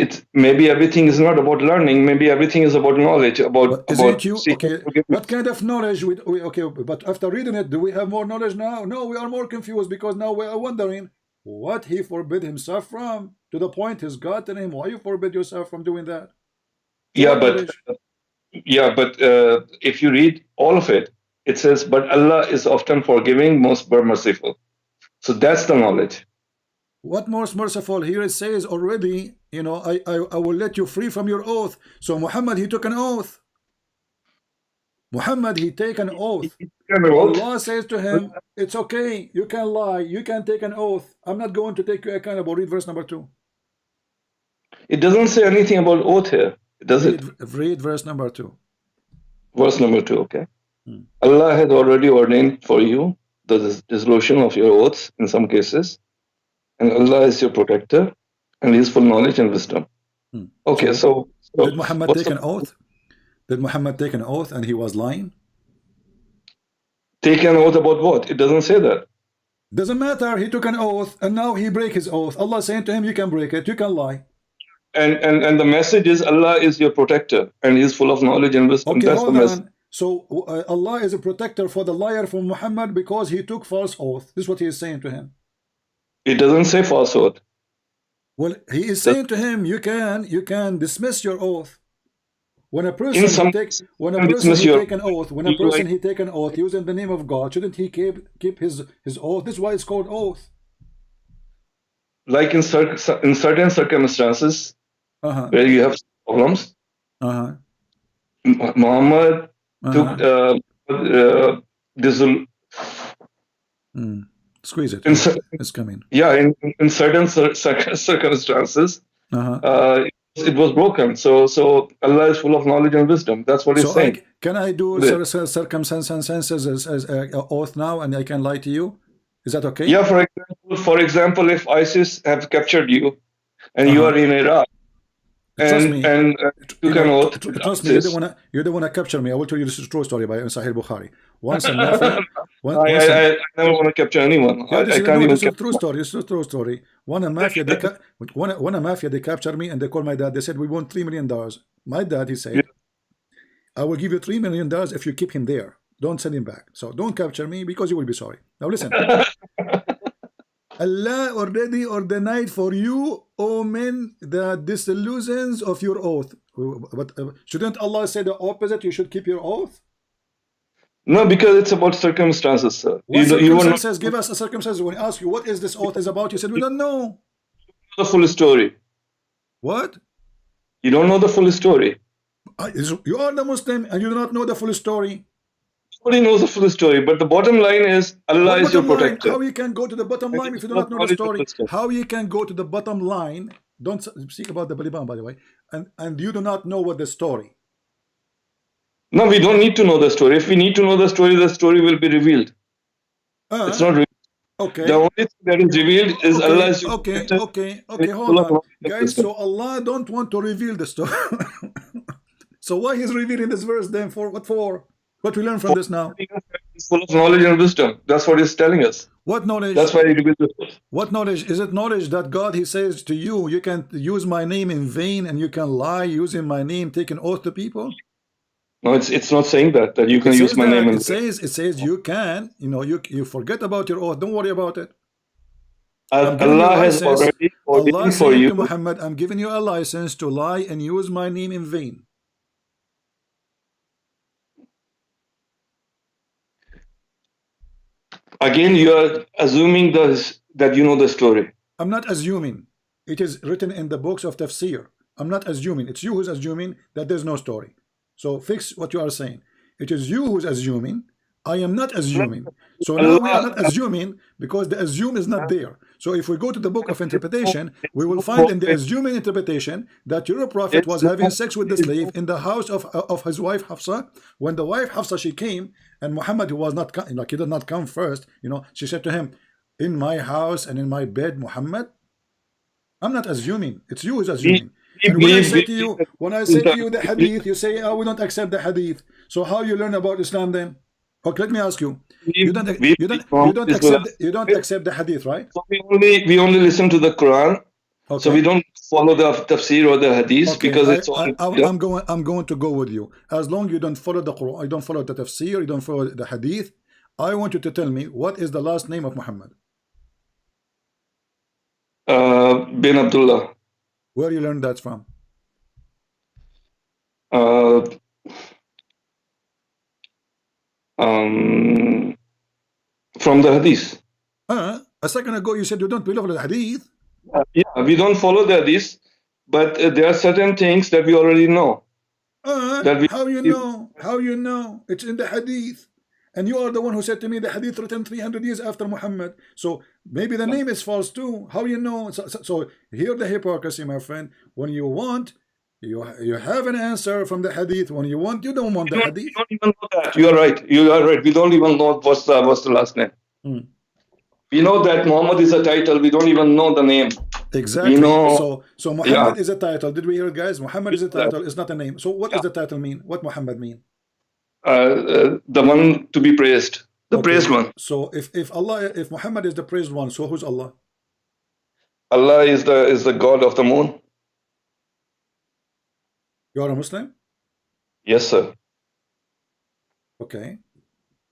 everything is not about learning. Maybe everything is about knowledge. Okay, what kind of knowledge? Okay, but after reading it, do we have more knowledge now? No, we are more confused, because now we are wondering what he forbid himself from, to the point his God telling him, why you forbid yourself from doing that? But if you read all of it, it says, but Allah is often forgiving, most merciful. So that's the knowledge. What most merciful? Here it says already, you know, I will let you free from your oath. So Muhammad, he took an oath. Muhammad, he take an oath. Allah says to him, it's okay, you can lie, you can take an oath. I'm not going to take you accountable. Read verse number 2. It doesn't say anything about oath here, does it? Read verse number 2. Verse number 2, okay. Allah has already ordained for you the dissolution of your oaths in some cases. And Allah is your protector, and He is full knowledge and wisdom. Okay, so did Muhammad take an oath? Did Muhammad take an oath and he was lying? Take an oath about what? It doesn't say that. Doesn't matter. He took an oath and now he break his oath. Allah saying to him, you can break it, you can lie. And the message is Allah is your protector, and He is full of knowledge and wisdom. Okay, that's the message. So Allah is a protector for the liar from Muhammad because he took false oath. This is what he is saying to him. It doesn't say falsehood. Well, he is saying to him, you can dismiss your oath. When a person take an oath using the name of God, shouldn't he keep his oath? This is why it's called oath. Like in certain circumstances where you have problems, Muhammad took squeeze it. It's coming. Yeah, in certain circumstances, it was broken. So Allah is full of knowledge and wisdom. That's what He's saying. Can I do circumstances as oath now, and I can lie to you? Is that okay? Yeah. For example, if ISIS have captured you, and you are in Iraq, Trust me. and took an oath. Trust me, you're the one that captured me. I will tell you this true story by Sahih Bukhari. Once in Mafia, I never want to capture anyone. Yeah, I can't even this is a true story. It's a true story. One in Mafia, they captured me and they called my dad. They said, we want $3 million. My dad, he said, I will give you $3 million if you keep him there. Don't send him back. So don't capture me because you will be sorry. Now listen. Allah already ordained for you, O men, the disillusions of your oath. But shouldn't Allah say the opposite? You should keep your oath? No, because it's about circumstances, sir. What circumstances? Give us a circumstance. When we ask you what is this oath is about, you said we don't know. The full story. What? You don't know the full story. You are the Muslim and you do not know the full story. Nobody knows the full story, but the bottom line is Allah is your protector. How you can go to the bottom line if you do not know the story? How you can go to the bottom line? Don't speak about the Baliban, by the way, and you do not know what the story. No, we don't need to know the story. If we need to know the story will be revealed. It's not revealed. Okay. The only thing that is revealed is Allah is your protector. Okay, hold on. Guys, so Allah don't want to reveal the story. So why he's revealing this verse then? For what for? What we learn from this now? He's full of knowledge and wisdom. That's what he's telling us. What knowledge? That's why he revealed this. What knowledge? Is it knowledge that God, he says to you, you can use my name in vain and you can lie using my name, take an oath to people? No, it's not saying that you can use my name in vain. It says you can, you forget about your oath. Don't worry about it. Allah has already ordained for you. To Muhammad, I'm giving you a license to lie and use my name in vain. Again, you are assuming that you know the story. I'm not assuming. It is written in the books of tafsir. I'm not assuming. It's you who's assuming that there's no story. So fix what you are saying. It is you who's assuming. I am not assuming. So now we are not assuming because the assume is not there. So if we go to the book of interpretation, we will find in the assuming interpretation that your prophet was having sex with the slave in the house of his wife Hafsa. When the wife Hafsa, she came, and Muhammad, who was not, like, he did not come first, she said to him, in my house and in my bed, Muhammad. I'm not assuming. It's you who's assuming. And when I say to you the hadith, you say, oh, we don't accept the hadith. So how you learn about Islam then? Okay, let me ask you. You don't accept the hadith, right? So we only listen to the Quran. Okay. So we don't follow the tafsir or the hadith because it's all. I'm going to go with you. As long as you don't follow the Quran, you don't follow the tafsir, you don't follow the hadith. I want you to tell me what is the last name of Muhammad? Bin Abdullah. Where you learned that from? From the hadith. A second ago you said you don't believe in the hadith. Yeah, we don't follow the hadith, but there are certain things that we already know. How you know? How you know? It's in the hadith. And you are the one who said to me the hadith written 300 years after Muhammad. So maybe the name is false too. How you know? So here the hypocrisy, my friend. When you want, you have an answer from the hadith. When you want, you don't want the hadith. We don't even know that. You are right. You are right. We don't even know what's the last name. We know that Muhammad is a title. We don't even know the name. Exactly. So Muhammad is a title. Did we hear it, guys? Muhammad is a title. It's not a name. So what does the title mean? What Muhammad mean? The one to be praised, the praised one. So if Muhammad is the praised one, so who's Allah? Allah is the God of the moon. You are a Muslim? Yes, sir. Okay.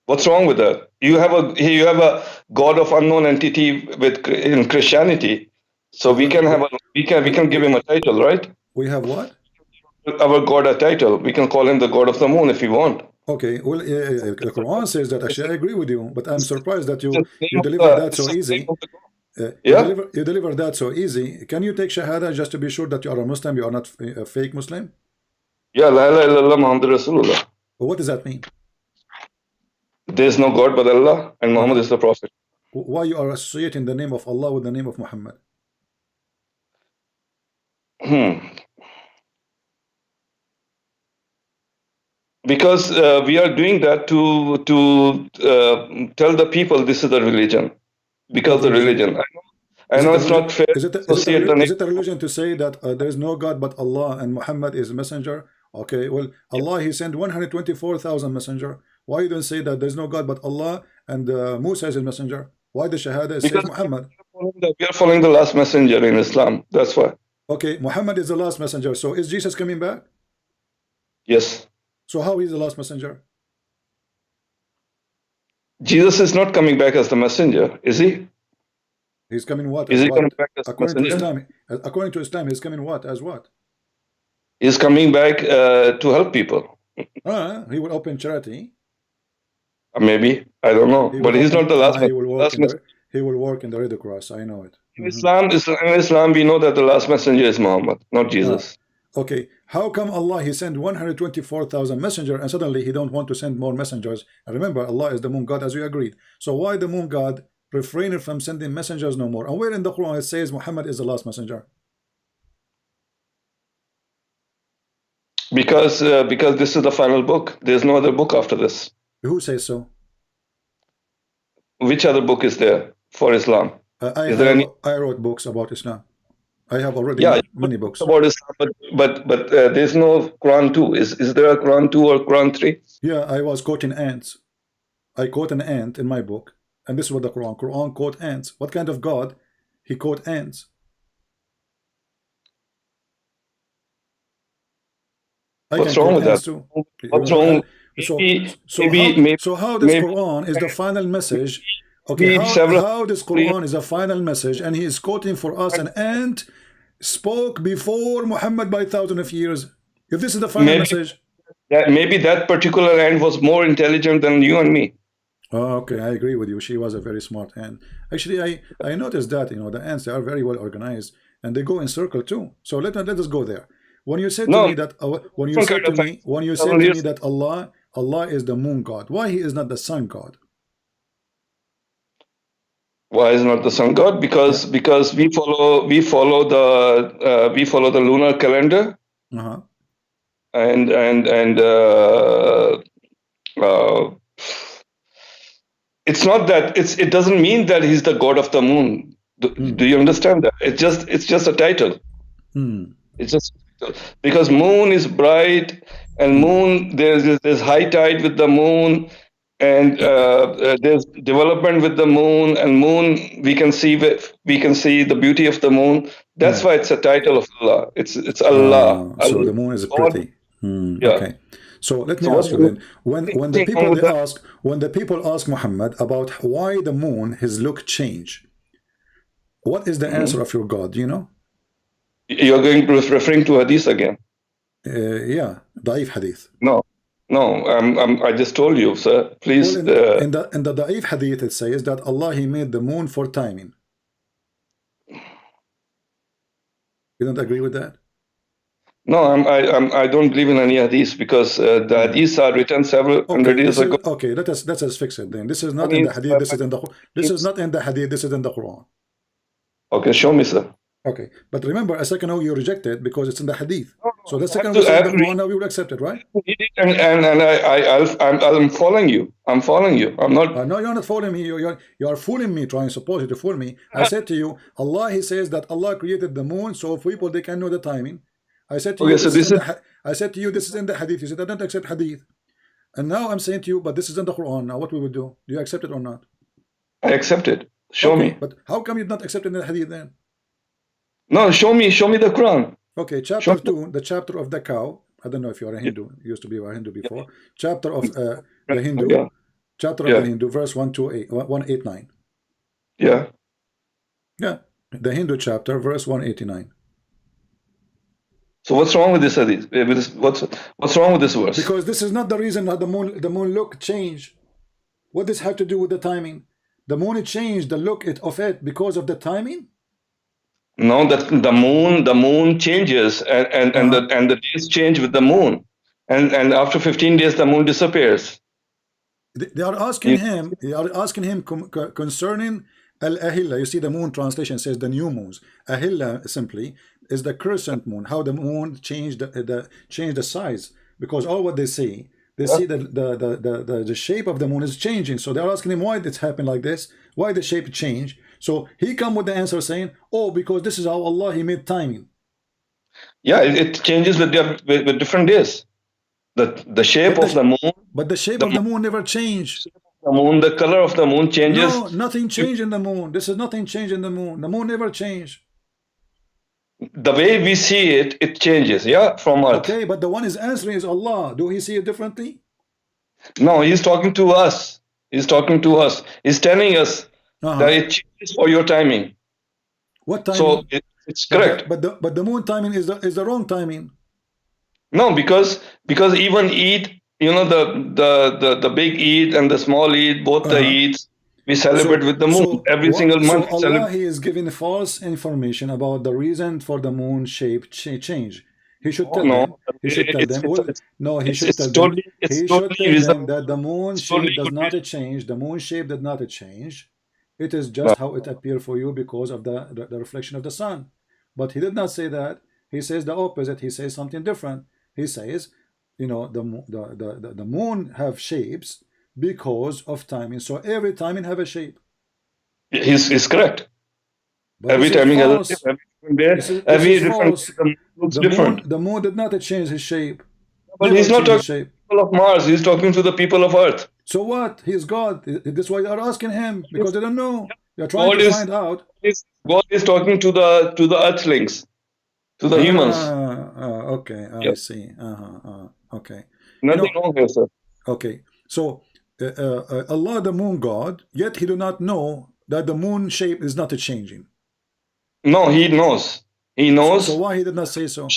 What's wrong with that? You have a God of unknown entity in Christianity, so we can give him a title, right? We have what? Our God a title. We can call him the God of the moon if we want. Okay, well, the Quran says that. Actually, I agree with you, but I'm surprised that you deliver that so easy. You deliver that so easy. Can you take Shahada just to be sure that you are a Muslim, you are not a fake Muslim? Yeah, La ilaha illallah Muhammad Rasulullah. Well, what does that mean? There is no God but Allah, and Muhammad is the Prophet. Why you are associating the name of Allah with the name of Muhammad? Because we are doing that to tell the people this is the religion. Because the religion. I know it's not fair is it a religion to say that there is no God but Allah and Muhammad is a messenger? Okay, well, Allah, he sent 124,000 messenger. Why you don't say that there's no God but Allah and Musa is a messenger? Why the Shahada says Muhammad? We are following the last messenger in Islam. That's why. Okay, Muhammad is the last messenger. So is Jesus coming back? Yes. So how is the last messenger? Jesus is not coming back as the messenger, is he? He's coming what? Is he coming back as according messenger? to Islam? According to Islam, he's coming what? As what? He's coming back to help people. He will open charity. Maybe, I don't know, but he's not the last. He will work in the Red Cross. I know it. In Islam, we know that the last messenger is Muhammad, not Jesus. Okay, how come Allah, he sent 124,000 messengers and suddenly he don't want to send more messengers? And remember, Allah is the moon god as we agreed. So why the moon god refrained from sending messengers no more? And where in the Quran it says Muhammad is the last messenger? Because this is the final book. There's no other book after this. Who says so? Which other book is there for Islam? I wrote books about Islam. I have already many books about Islam, but there's no Quran 2. Is there a Quran 2 or Quran 3? Yeah, I was quoting ants. I quote an ant in my book, and this is what the Quran quote ants. What kind of God? He quote ants. What's wrong with that? What's wrong? So how this Quran is the final message? Okay, how this Quran is a final message, and he is quoting for us an ant spoke before Muhammad by thousands of years. If this is the final message, maybe that particular ant was more intelligent than you and me. Oh, okay, I agree with you. She was a very smart ant. Actually, I noticed that the ants, they are very well organized and they go in circle too. So let us go there. When you said to me that that Allah is the moon god, why he is not the sun god? Why is not the sun god? Because we follow the lunar calendar, and it's not that it doesn't mean that he's the god of the moon. Do you understand that? It's just a title. It's just because moon is bright, and moon there's high tide with the moon. And there's development with the moon, and moon we can see the beauty of the moon. That's why it's a title of Allah. It's Allah. So the moon is pretty. Okay. So let me ask you then: when the people ask Muhammad about why the moon his look change, what is the answer of your God? Do you know? You're referring to hadith again. Yeah, Da'if hadith. No, I just told you, sir. Please. Well, in the Da'if hadith, it says that Allah, he made the moon for timing. You don't agree with that? No, I don't believe in any hadith because the hadiths are written several hundred years ago. Okay, let us fix it then. This is not in the hadith. This is in the. This is not in the hadith. This is in the Quran. Okay, show me, sir. Okay, but remember, a second ago you rejected because it's in the hadith. So the second we say the Quran, now we will accept it, right? And I'm following you. I'm following you. I'm not. No, you're not following me. You are fooling me, trying supposedly to fool me. I said to you, Allah, he says that Allah created the moon so people they can know the timing. I said to you, I said to you, this is in the hadith. You said I don't accept hadith, and now I'm saying to you, but this is in the Quran. Now what we will do? Do you accept it or not? I accept it. Show me. But how come you're not accepting the hadith then? No, show me the Quran. Okay, chapter 2, the chapter of the cow. I don't know if you're a Hindu. You used to be a Hindu before. Chapter of the Hindu. Chapter of the Hindu, verse 189. Yeah. Yeah. The Hindu chapter, verse 189. So what's wrong with this hadith? What's wrong with this verse? Because this is not the reason that the moon look changed. What does this have to do with the timing? The moon changed the look of it because of the timing? No, that the moon changes and the days change with the moon, and after 15 days the moon disappears. They are asking him. They are asking him concerning al-ahilla. You see, the moon translation says the new moons. Ahilla simply is the crescent moon. How the moon changed the size, because all what they see the shape of the moon is changing. So they are asking him why it's happened like this. Why the shape changed? So he come with the answer saying, oh, because this is how Allah he made timing. Yeah, it changes with different days. The shape of the moon. But the shape of the moon never changed. The moon, the color of the moon changes. No, nothing changed in the moon. This is nothing changed in the moon. The moon never changed. The way we see it, it changes, yeah, from Earth. Okay, but the one is answering is Allah. Do he see it differently? No, he's talking to us. He's talking to us. He's telling us that it changes for your timing. What timing? So it's correct. But the moon timing is the wrong timing. No, because even Eid, you know, the big Eid and the small Eid, both the Eids, we celebrate with the moon every single month. So Allah he is giving false information about the reason for the moon shape change. He should tell them. He should tell them. No, he should tell them. He should tell them that the moon shape does not change. The moon shape did not change. It is just how it appeared for you because of the reflection of the sun. But he did not say that. He says the opposite. He says something different. He says, you know, the moon have shapes because of timing. So every timing have a shape. He's correct. But every timing has a shape. Every different. The moon did not change his shape. But he's not talking to the people of Mars. He's talking to the people of Earth. So what? He's God. That's why they are asking him, because they don't know. They're trying to find out. God is talking to the Earthlings, to the humans. Okay, I see. Okay. Nothing wrong here, sir. Okay. So Allah, the moon God, yet he do not know that the moon shape is not changing. No, he knows. He knows. So why he did not say so?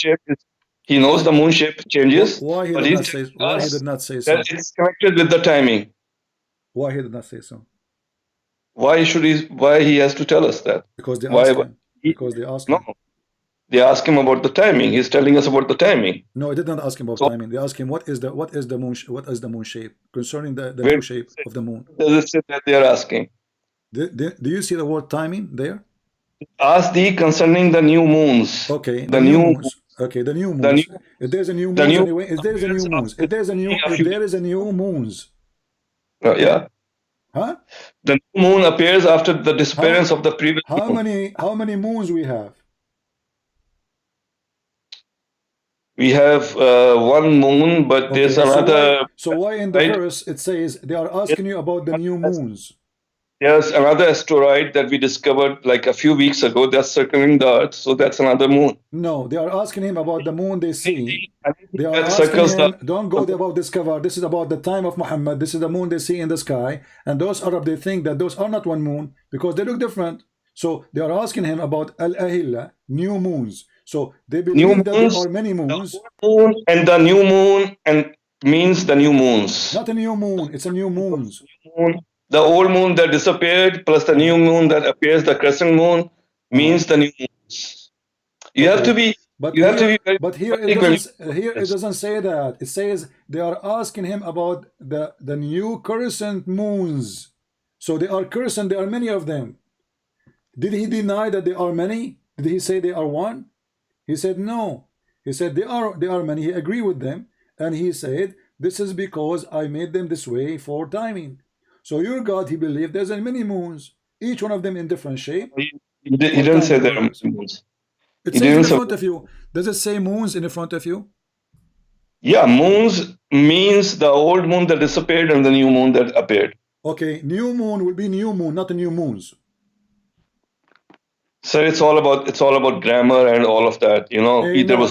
He knows the moon shape changes. Why he did not say? Why he did not say so? That it's connected with the timing. Why he did not say so? Why should he? Why he has to tell us that? Because they asked him. Because they asked him. No, they ask him about the timing. He's telling us about the timing. No, I did not ask him about timing. They asked him what is the moon shape concerning the moon shape of the moon. Does it say that they are asking? Do you see the word timing there? Ask thee concerning the new moons. Okay, the new moons. Okay, the new moons. If there's a new moon anyway, if there is a new moons, if there is a new moons. Yeah. Huh? The new moon appears after the disappearance of the previous moon. How many moons we have? We have one moon, but there's another. So why in the verse it says they are asking you about the new moons? There's another asteroid that we discovered like a few weeks ago that's circling the Earth, so that's another moon. No, they are asking him about the moon they see. They are asking him, don't go there about discover. This is about the time of Muhammad. This is the moon they see in the sky. And those Arab, they think that those are not one moon because they look different. So they are asking him about Al-Ahilla, new moons. So they believe that there are many moons. Moon and the new moon and means the new moons. Not a new moon, it's a new moons. The old moon that disappeared plus the new moon that appears, the crescent moon, means the new moons. You have to be. But here it doesn't say that. It says they are asking him about the new crescent moons. So they are crescent. There are many of them. Did he deny that there are many? Did he say they are one? He said no. He said they are many. He agreed with them, and he said this is because I made them this way for timing. So your God, he believed there's many moons, each one of them in different shape. He didn't say there are moons. It says in front of you. Does it say moons in front of you? Yeah, moons means the old moon that disappeared and the new moon that appeared. Okay, new moon will be new moon, not the new moons. Sir, it's all about grammar and all of that. You know,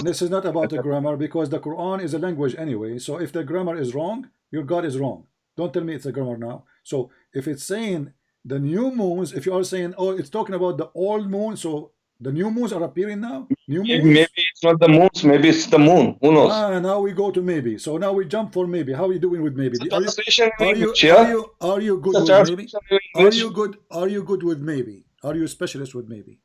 this is not about the grammar because the Quran is a language anyway. So if the grammar is wrong, your God is wrong. Don't tell me it's a grammar now. So if it's saying the new moons, if you are saying, oh, it's talking about the old moon, so the new moons are appearing now? New moons? Maybe it's not the moons, maybe it's the moon. Who knows? Now we go to maybe. So now we jump for maybe. How are you doing with maybe? Are you good with maybe? Are you good with maybe? Are you a specialist with maybe?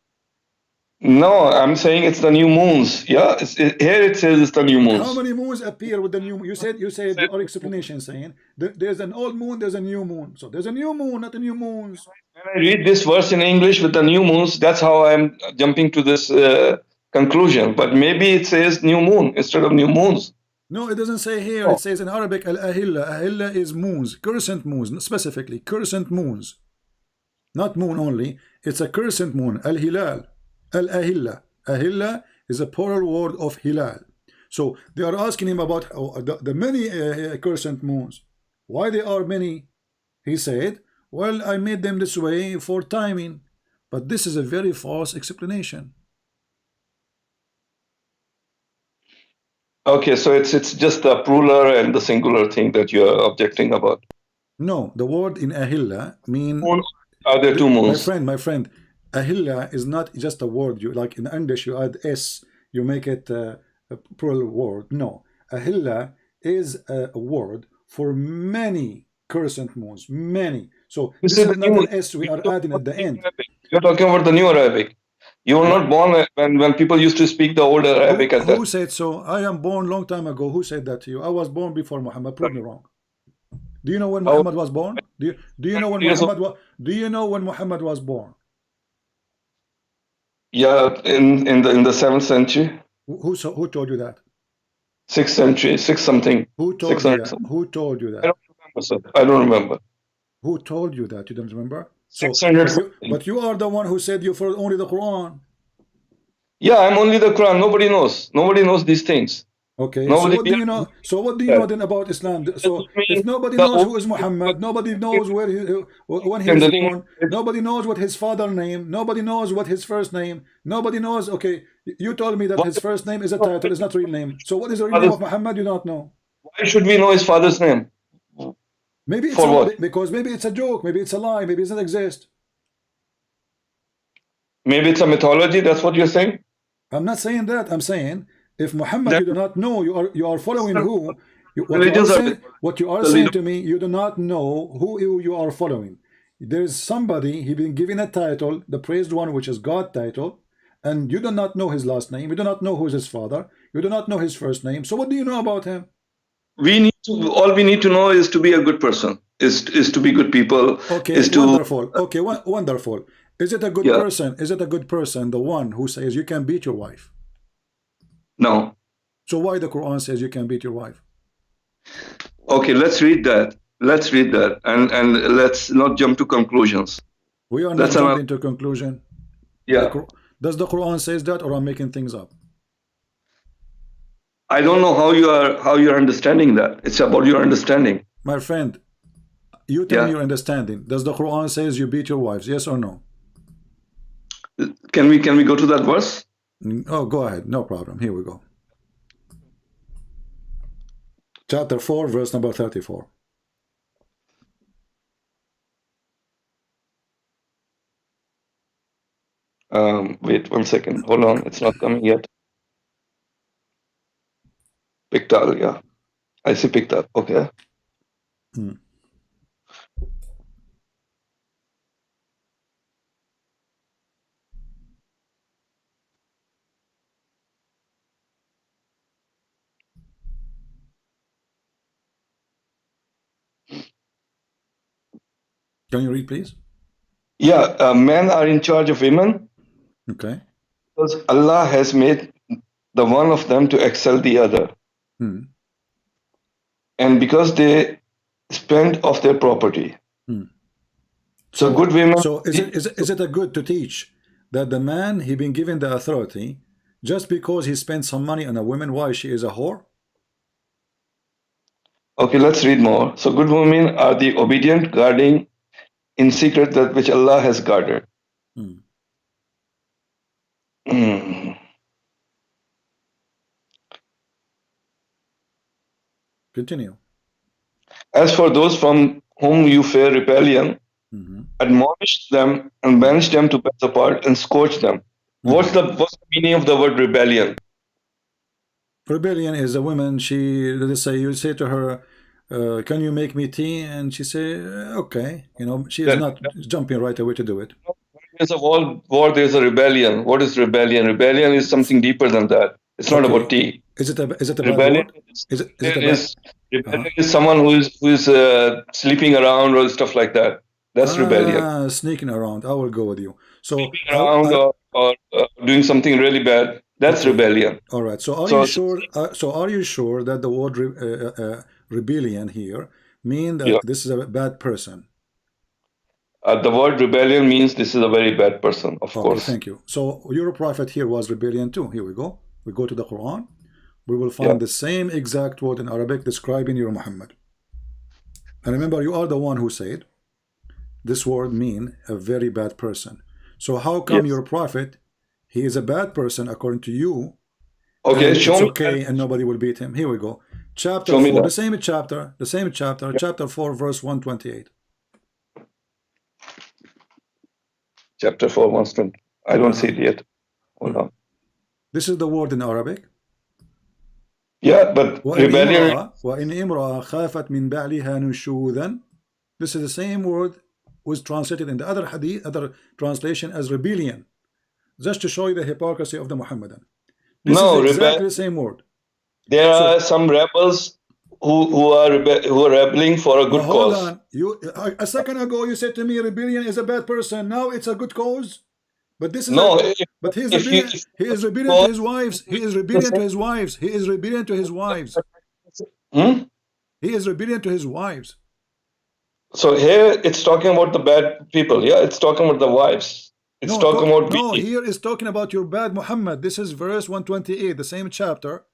No, I'm saying it's the new moons. Yeah, here it says it's the new moons. How many moons appear with the new moon? You said your explanation saying there's an old moon, there's a new moon. So there's a new moon, not a new moons. When I read this verse in English with the new moons, that's how I'm jumping to this conclusion. But maybe it says new moon instead of new moons. No, it doesn't say here. It says in Arabic, Al-Ahilla. Ahilla is moons, crescent moons, specifically crescent moons. not moon only. It's a crescent moon. Al-hilal, al-ahilla. Ahilla is a plural word of hilal. So they are asking him about the many crescent moons. Why there are many? He said, well, I made them this way for timing. But this is a very false explanation. Okay, so it's just the plural and the singular thing that you are objecting about. No, the word in ahilla mean. Are there two moons? My friend, ahilla is not just a word. You like in English, you add s, you make it a plural word. No, ahilla is a word for many crescent moons, many. So this is not an s we are adding at the end. You're talking about the new Arabic. You were not born when people used to speak the old Arabic at that. Who said so? I am born long time ago. Who said that to you? I was born before Muhammad. Prove me wrong. Do you know when Muhammad was born? Do you know when Muhammad was? Do you know when Muhammad was born? Yeah, in the 7th century. Who told you that? 6th century, 6 something. Who told you that? Who told you that? I don't remember, sir. I don't remember. Who told you that? You don't remember? So, 600. but you are the one who said you follow only the Quran. Yeah, I'm only the Quran. Nobody knows. Nobody knows these things. Okay. So what do you know? So what do you know then about Islam? So if nobody knows who is Muhammad, nobody knows where when he was born, nobody knows what his father name, nobody knows what his first name, nobody knows. Okay, you told me that his first name is a title, it's not real name. So what is the real name of Muhammad? You don't know. Why should we know his father's name? Maybe it's because maybe it's a joke, maybe it's a lie, maybe it doesn't exist. Maybe it's a mythology. That's what you're saying. I'm not saying that. I'm saying if Muhammad you do not know, you are following who? What you are saying to me, you do not know who you are following. There is somebody he been given a title, the praised one, which is God title, and you do not know his last name. You do not know who is his father. You do not know his first name. So what do you know about him? All we need to know is to be a good person. Is to be good people. Okay, wonderful. Okay, wonderful. Is it a good person? Is it a good person, the one who says you can beat your wife? No. So why the Quran says you can beat your wife? Okay, let's read that. Let's read that, and let's not jump to conclusions. We are not jumping to conclusion. Yeah. Does the Quran says that, or I'm making things up? I don't know how you're understanding that. It's about your understanding. My friend, you tell me your understanding. Does the Quran says you beat your wives? Yes or no? Can we go to that verse? Oh, go ahead. No problem. Here we go. Chapter 4, verse number 34. Wait 1 second. Hold on. It's not coming yet. Pictal, yeah. I see Pictal. Okay. Can you read, please? Yeah, men are in charge of women. Okay. Because Allah has made the one of them to excel the other. And because they spend of their property. So good women. So is it a good to teach that the man he been given the authority just because he spent some money on a woman, why she is a whore? Okay, let's read more. So good women are the obedient, guarding in secret that which Allah has guarded. Continue. As for those from whom you fear rebellion, admonish them and banish them to pass apart and scourge them. What's the meaning of the word rebellion? Rebellion is a woman, let's say you say to her, can you make me tea? And she say, okay. You know, she is not jumping right away to do it. There's a war, there's a rebellion. What is rebellion? Rebellion is something deeper than that. It's not about tea. Is it a rebellion? Rebellion is someone who is sleeping around or stuff like that. That's rebellion. Sneaking around. I will go with you. So sneaking around or doing something really bad. That's rebellion. All right. So are you sure? Are you sure that the word rebellion here mean that this is a bad person? The word rebellion means this is a very bad person, of course. Thank you. So your prophet here was rebellion too. Here we go. We go to the Quran. We will find the same exact word in Arabic describing your Muhammad. And remember, you are the one who said this word mean a very bad person. So how come your prophet, he is a bad person according to you? Okay, and show it's me. Okay, and nobody will beat him. Here we go. Chapter Show me 4, that. the same chapter, chapter 4, verse 128. Chapter 4, 120. I don't see it yet. Hold on. This is the word in Arabic. Yeah, but rebellion. وَإِنْ إِمْرَأَ خَافَتْ مِنْ بَعْلِهَا نُشُوذًا. This is the same word was translated in the other hadith, other translation as rebellion, just to show you the hypocrisy of the Muhammadan. This is exactly the same word. There are some rebels who are rebelling for a good hold cause. on. You a second ago you said to me rebellion is a bad person. Now it's a good cause. But this is but he is rebellion. He is rebellion to his wives. He is rebellion to his wives. He is rebellion to his wives. He is rebellion to his wives. So here it's talking about the bad people. Yeah, it's talking about the wives. It's talking about beating. here is talking about your bad Muhammad. This is verse 128, the same chapter.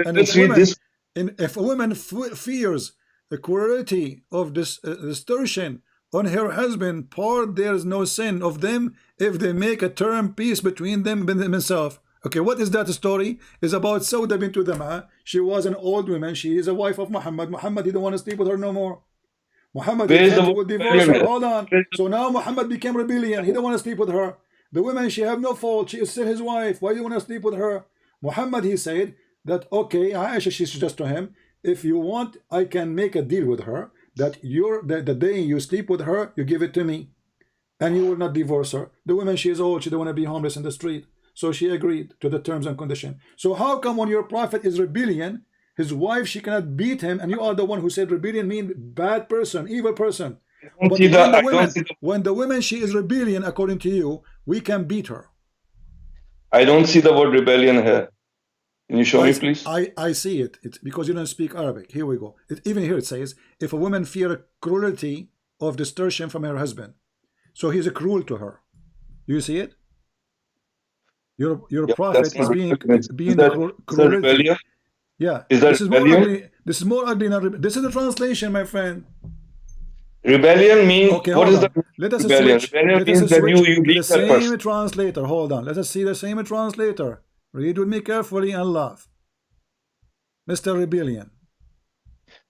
And Let's read this. If a woman fears the cruelty of this distortion on her husband, part there is no sin of them if they make a term peace between them themselves. Okay, what is that story? Is about Sauda bint Dama. She was an old woman. She is a wife of Muhammad. Muhammad, he don't want to sleep with her no more. Muhammad will divorce her. Hold on. So now Muhammad became rebellion. He don't want to sleep with her. The woman, she have no fault. She is still his wife. Why do you want to sleep with her? Muhammad, he said that, okay, Aisha, she suggests to him, if you want, I can make a deal with her that the day you sleep with her, you give it to me, and you will not divorce her. The woman, she is old. She don't want to be homeless in the street. So she agreed to the terms and conditions. So how come when your prophet is rebellion, his wife, she cannot beat him, and you are the one who said rebellion means bad person, evil person? But when the woman, she is rebellion, according to you, we can beat her. I don't see the word rebellion here. Can you show me, please? I see it. It's because you don't speak Arabic. Here we go. Even here it says, if a woman fear cruelty of distortion from her husband, so he's cruel to her. Do you see it? Your prophet is being cruelty. Yeah. Is that rebellion? This is more ugly than this is the translation, my friend. Rebellion means what is the let us rebellion? Switch. Rebellion Let means us that switch you to the leave that same person. translator. Hold on. Let us see the same translator. Read with me carefully and laugh. Mr. Rebellion.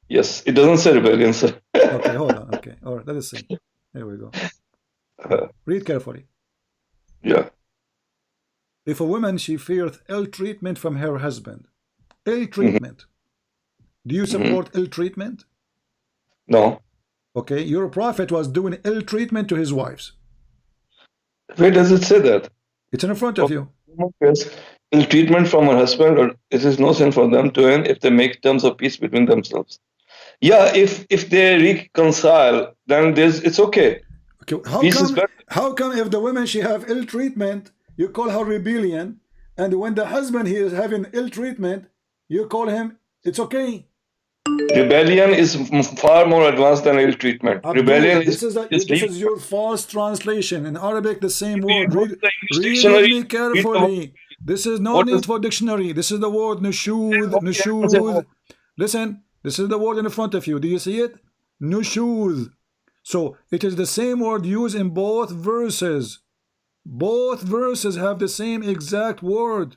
Yes, it doesn't say rebellion, sir. Okay, hold on. Okay, all right. Let us see. Here we go. Read carefully. Yeah. If a woman, she fears ill treatment from her husband. Ill treatment. Do you support ill treatment? No. Okay, your prophet was doing ill treatment to his wives. Where does it say that? It's in front of you. Yes. Ill treatment from her husband, or it is no sin for them to end if they make terms of peace between themselves. Yeah, if they reconcile, then it's okay. Okay, how come if the woman, she have ill treatment, you call her rebellion, and when the husband, he is having ill treatment, you call him, it's okay? Rebellion is far more advanced than ill treatment. Rebellion this is your false translation. In Arabic, the same word. Read me carefully. This is no need for dictionary. This is the word nushud. Listen, this is the word in front of you. Do you see it? Nushud. So it is the same word used in both verses. Both verses have the same exact word.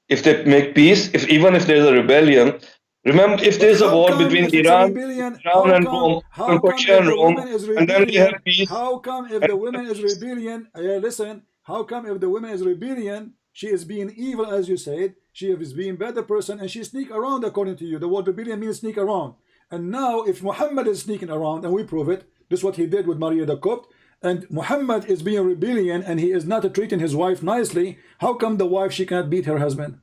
If they make peace, even if there's a rebellion, remember, if there's a war between Iran and Rome, and Persia and Rome, and then we have peace. How come if the woman is rebellion? Listen, how come if the woman is rebellion, she is being evil, as you said, she is being better person, and she sneak around according to you. The word rebellion means sneak around. And now, if Muhammad is sneaking around, and we prove it, this is what he did with Maria the Copt, and Muhammad is being rebellion, and he is not treating his wife nicely, how come the wife, she cannot beat her husband?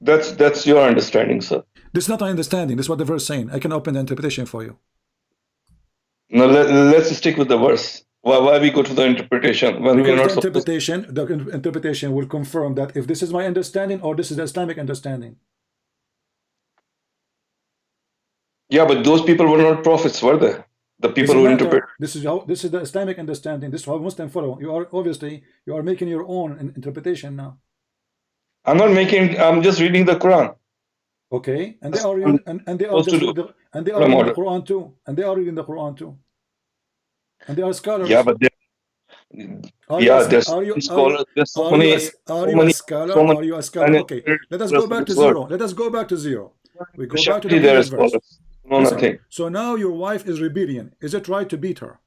That's your understanding, sir. This is not my understanding. This is what the verse is saying. I can open the interpretation for you. No, let's stick with the verse. Why we go to the interpretation when we are not the interpretation will confirm that if this is my understanding or this is the Islamic understanding. Yeah, but those people were not prophets, were they? The people who interpret. This is the Islamic understanding. This is how Muslims follow. You are obviously making your own interpretation now. I'm not making. I'm just reading the Quran. Okay, and they are reading, and they are just and they are reading the Quran too, and they are reading the Quran too, and they are scholars. Yeah, but there's scholars. There's so many. Are you a scholar? Are you a scholar? Okay, let us go back to zero. Let us go back to zero. We go back to the previous verse. No, nothing. So now your wife is rebellion. Is it right to beat her?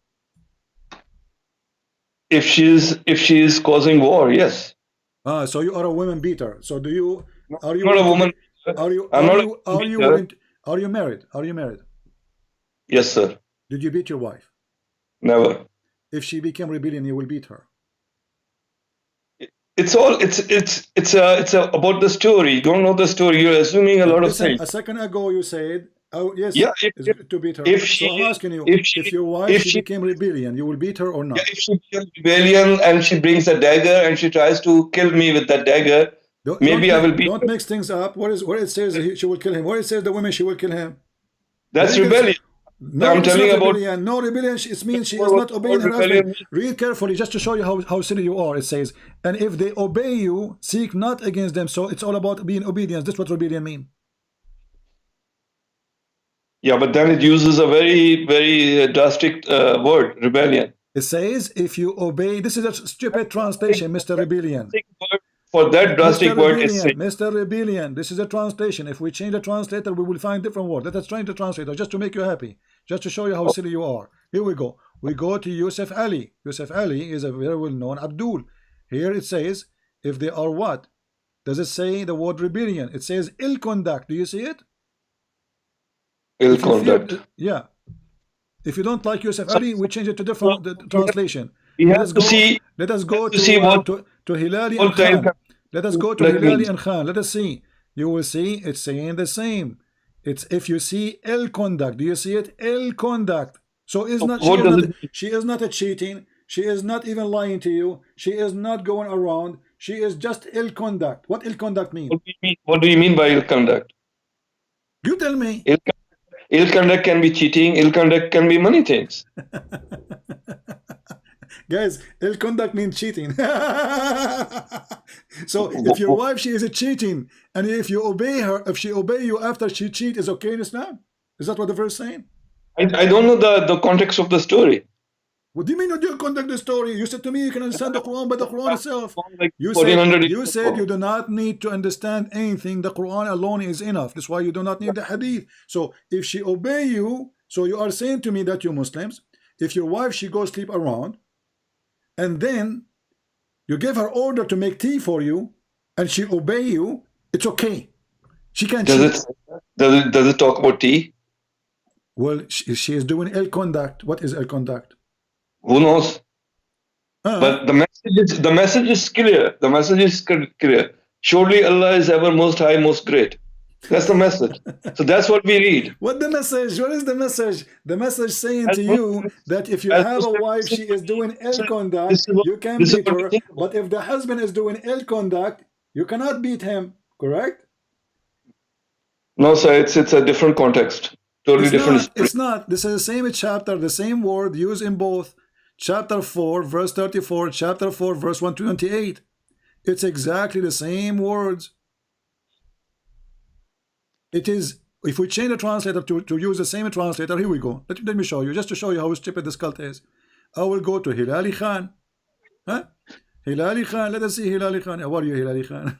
If she is causing war, yes. So you are a woman beater. So do you? Are you not a woman? Are you? I'm not Are you willing? Are you married? Are you married? Yes, sir. Did you beat your wife? Never. If she became rebellion, you will beat her. It's about the story. You don't know the story. You're assuming a lot of things. A second ago you said, "Oh yes, yeah, to beat her." So I'm asking you, if your wife became rebellion, you will beat her or not? Yeah, if she becomes rebellion and she brings a dagger and she tries to kill me with that dagger, maybe I will beat her. Don't mix things up. Where it says she will kill him? Where it says the women she will kill him? That's rebellion. No, I'm telling you about rebellion. No rebellion. It means she is not obeying her husband. Read carefully, just to show you how silly you are. It says, "And if they obey you, seek not against them." So it's all about being obedience. That's what rebellion means. Yeah, but then it uses a very, very drastic word, rebellion. It says, "If you obey." This is a stupid translation, Mr. Rebellion. For that drastic word, Mr. Rebellion. This is a translation. If we change the translator, we will find different word. Let us change the translator just to make you happy, just to show you how silly you are. Here we go. We go to Yusuf Ali. Yusuf Ali is a very well-known Abdul. Here it says, if they are what? Does it say the word rebellion? It says ill conduct. Do you see it? Ill conduct. Yeah. If you don't like Yusuf Ali, we change it to different translation. Let us go to Hilali and Khan. Let us go to Hilali and Khan. Let us see. You will see it's saying the same. It's if you see ill conduct. Do you see it? Ill conduct. So she is not a cheating. She is not even lying to you. She is not going around. She is just ill conduct. What ill conduct mean? What do you mean by ill conduct? You tell me. Ill conduct can be cheating. Ill conduct can be many things. Guys, ill conduct means cheating. So if your wife, she is a cheating, and if you obey her, if she obey you after she cheat, is okay in Islam? Is that what the verse is saying? I don't know the context of the story. What do you mean you don't conduct the story? You said to me you can understand the Quran by the Quran itself. You said you do not need to understand anything. The Quran alone is enough. That's why you do not need the hadith. So if she obey you, so you are saying to me that you Muslims, if your wife, she goes sleep around, and then you give her order to make tea for you, and she obey you, it's okay. She can cheat. Does it talk about tea? Well, she is doing ill conduct. What is ill conduct? Who knows? But the message is clear. The message is clear. Surely Allah is ever most high, most great. That's the message. So that's what we read. What the message? What is the message? The message saying to you that if you have a wife, she is doing ill conduct, you can beat her. But if the husband is doing ill conduct, you cannot beat him. Correct? No, sir. It's a different context. Totally different. It's not. This is the same chapter, the same word used in both. Chapter 4, verse 34, chapter 4, verse 128. It's exactly the same words. It is, if we change the translator to use the same translator, here we go. Let me show you, just to show you how stupid this cult is. I will go to Hilali Khan. Huh? Hilali Khan, let us see Hilali Khan. How are you, Hilali Khan?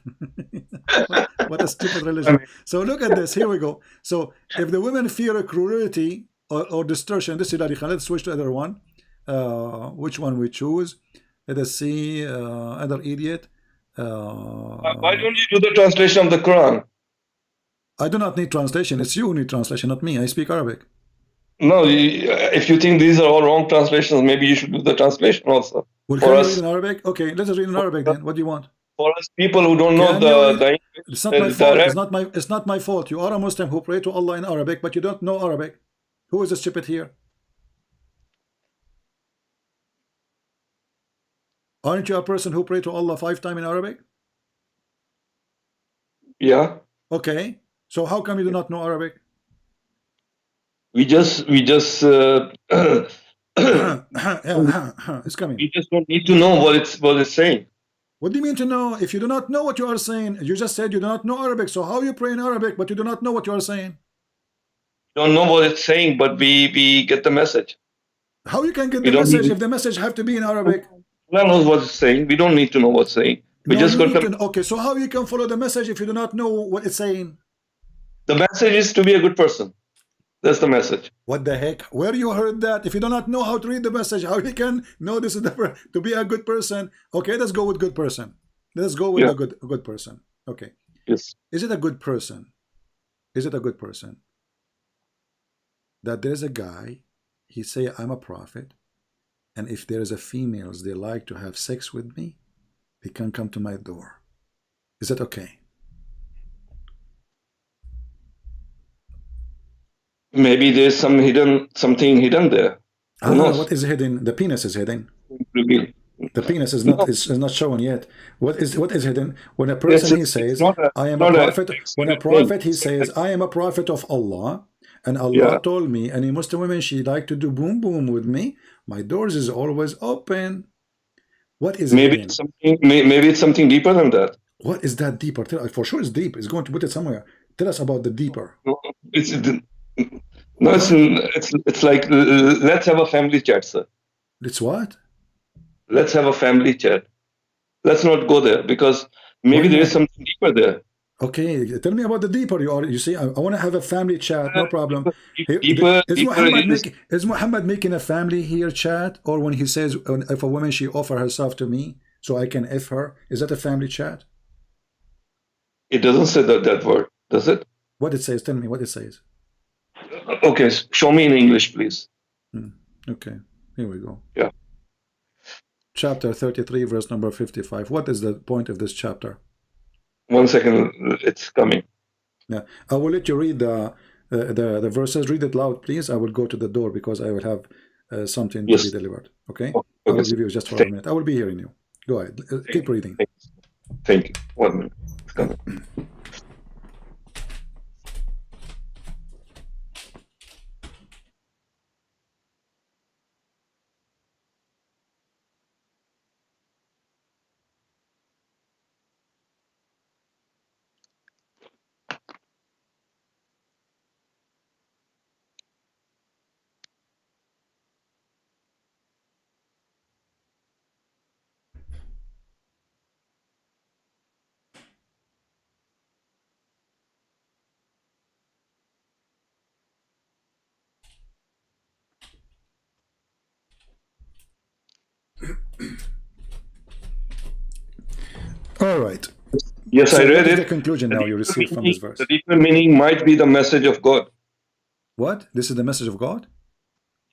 What a stupid religion. So look at this, here we go. So if the women fear cruelty or destruction, this is Hilali Khan. Let's switch to the other one. Which one we choose? Let us see, other idiot. Why don't you do the translation of the Quran? I do not need translation. It's you who need translation, not me. I speak Arabic. No, if you think these are all wrong translations, maybe you should do the translation also. Well, can you read in Arabic? Okay, let us read in Arabic then. What do you want? For us people who don't know the it's not my fault. It's not my fault. You are a Muslim who pray to Allah in Arabic, but you don't know Arabic. Who is the stupid here? Aren't you a person who pray to Allah 5 times in Arabic? Yeah. Okay. So how come you do not know Arabic? We just It's coming. we just don't need to know what it's saying. What do you mean to know? If you do not know what you are saying, you just said you do not know Arabic. So how you pray in Arabic, but you do not know what you are saying? Don't know what it's saying, but we get the message. How you can get the message if the message have to be in Arabic? Allah knows what it's saying. We don't need to know what's saying. We just got the. Okay, so how you can follow the message if you do not know what it's saying? The message is to be a good person. That's the message. What the heck? Where you heard that? If you do not know how to read the message, how you can know this is the to be a good person? Okay, let's go with good person. Let's go with a good person. Okay. Yes. Is it a good person? Is it a good person that there is a guy? He say I'm a prophet, and if there is a females they like to have sex with me, they can come to my door. Is that okay? Maybe there's something hidden there. What is hidden? The penis is hidden. The penis is not shown yet. What is hidden? When a person he says I am a prophet. When a prophet he says I am a prophet of Allah, and Allah told me any Muslim women she like to do boom boom with me, my doors is always open. What is maybe hidden? it's something? Maybe it's something deeper than that. What is that deeper? For sure it's deep. It's going to put it somewhere. Tell us about the deeper. It's like let's have a family chat, sir. It's what? Let's have a family chat. Let's not go there because maybe there is something deeper there. Okay, tell me about the deeper. You see, I want to have a family chat. No problem. Is Muhammad making a family here chat, or when he says if a woman she offer herself to me so I can F her? Is that a family chat? It doesn't say that word, does it? What it says? Tell me what it says. Okay, show me in English, please. Okay, here we go. Yeah. Chapter 33, verse number 55. What is the point of this chapter? 1 second, it's coming. Yeah, I will let you read the verses. Read it loud, please. I will go to the door because I will have something to be delivered. Okay? I will give you just for a minute. I will be hearing you. Go ahead. Keep reading. Thank you. 1 minute. It's coming. All right. Yes, so I read it. The conclusion now you received from this verse. The deeper meaning might be the message of God. What? This is the message of God?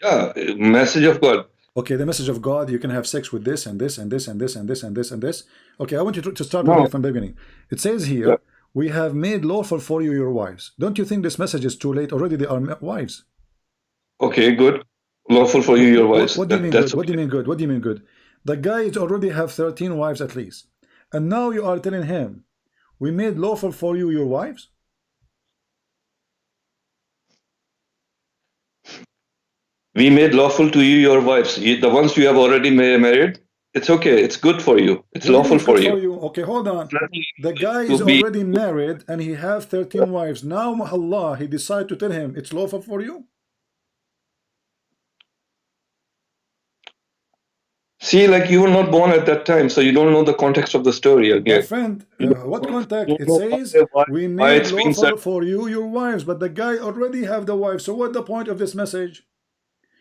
Yeah, message of God. Okay, the message of God, you can have sex with this and this and this and this and this and this and this. Okay, I want you to start reading from the beginning. It says here, we have made lawful for you your wives. Don't you think this message is too late? Already they are wives. Okay, good. Lawful for you your wives. What do you mean good? What do you mean good? What do you mean good? The guys already have 13 wives at least. And now you are telling him, we made lawful for you your wives? We made lawful to you your wives. The ones you have already married, it's okay. It's good for you. It's lawful for you. Okay, hold on. The guy is already married and he have 13 wives. Now Allah, he decided to tell him, it's lawful for you? See, like you were not born at that time, so you don't know the context of the story again. My friend, what context? It says, we made lawful for you your wives, but the guy already have the wife. So what's the point of this message?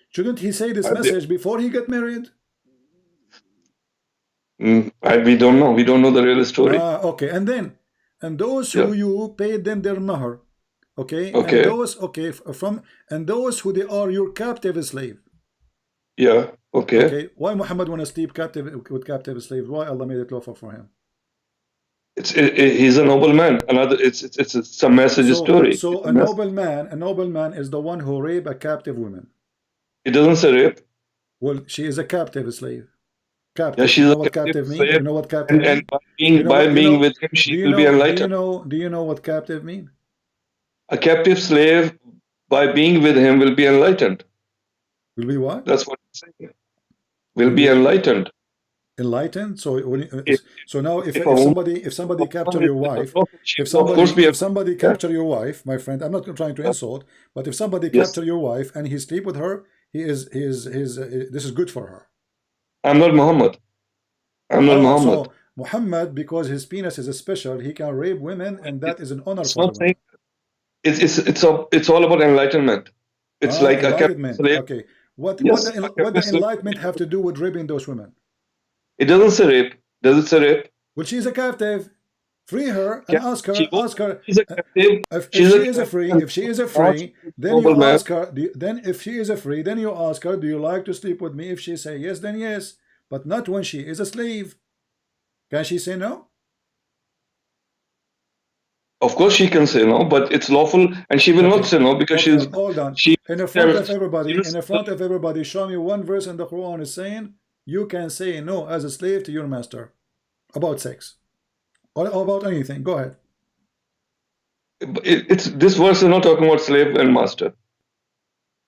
Shouldn't he say this message before he get married? We don't know. We don't know the real story. Okay, and those who you paid them their mahar, okay? Okay. And those who they are your captive slave. Yeah. Okay. Okay. Why Muhammad want to sleep with captive slaves? Why Allah made it lawful for him? He's a noble man. It's a message story. So a noble man is the one who rape a captive woman. It doesn't say rape. Well, she is a captive slave. Captive. Yeah, she's you know a what captive mean? slave. You know what captive mean? And by being with him, she will be enlightened. Do you know what captive mean? A captive slave by being with him will be enlightened. Will be what? That's what I'm saying. Will be enlightened. Enlightened. So so now if somebody capture your wife, if somebody capture your wife, my friend, I'm not trying to insult, but if somebody capture your wife and he sleep with her, this is good for her. I'm not Muhammad. I'm not Muhammad. So Muhammad, because his penis is special, he can rape women, and that is an honor for him. It's all about enlightenment. It's like enlightenment. A okay. What the enlightenment have to do with raping those women? It doesn't say rape. Does it say rape? Well, she's a captive. Free her and ask her. She's a captive. If she is a free, then you ask her. Then if she is a free, then you ask her, do you like to sleep with me? If she say yes, then yes. But not when she is a slave. Can she say no? Of course she can say no, but it's lawful, and she will not say no because she's. Hold on. In the front of everybody, show me one verse in the Quran is saying you can say no as a slave to your master about sex or about anything. Go ahead. This verse is not talking about slave and master.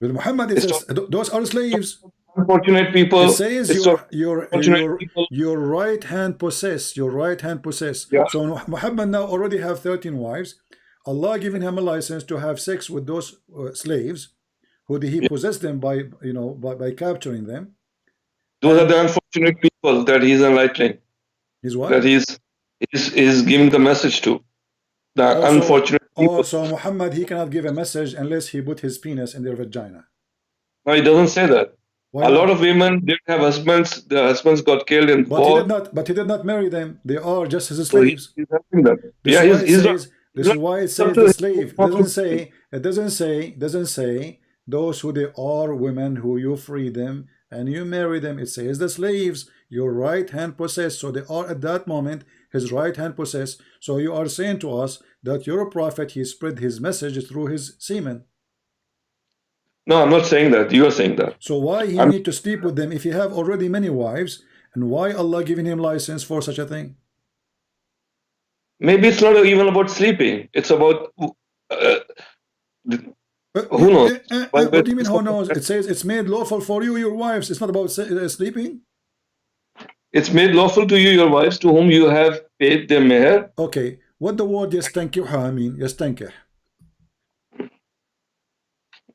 Well, Muhammad says those are slaves. Unfortunate people. It says your right hand possess. Your right hand possess. Yeah. So Muhammad now already have 13 wives. Allah giving him a license to have sex with those slaves, who he possessed them by by capturing them. Those are the unfortunate people that he's enlightening. He's what? That he's giving the message to. The unfortunate people. So Muhammad, he cannot give a message unless he put his penis in their vagina. No, he doesn't say that. Why a not? lot of women didn't have husbands. Their husbands got killed in war. But he did not marry them. They are just his slaves. So he's helping them. This is why it says the slave. It doesn't say those who they are women who you free them and you marry them. It says the slaves, your right hand possess. So they are at that moment his right hand possess. So you are saying to us that you're a prophet, he spread his message through his semen. No, I'm not saying that. You are saying that. So why he need to sleep with them if he have already many wives, and why Allah giving him license for such a thing? Maybe it's not even about sleeping. It's about who knows? What do you mean who knows? It says it's made lawful for you, your wives. It's not about sleeping. It's made lawful to you, your wives, to whom you have paid their meher. Okay. What the word yastankiha mean? Yastankih.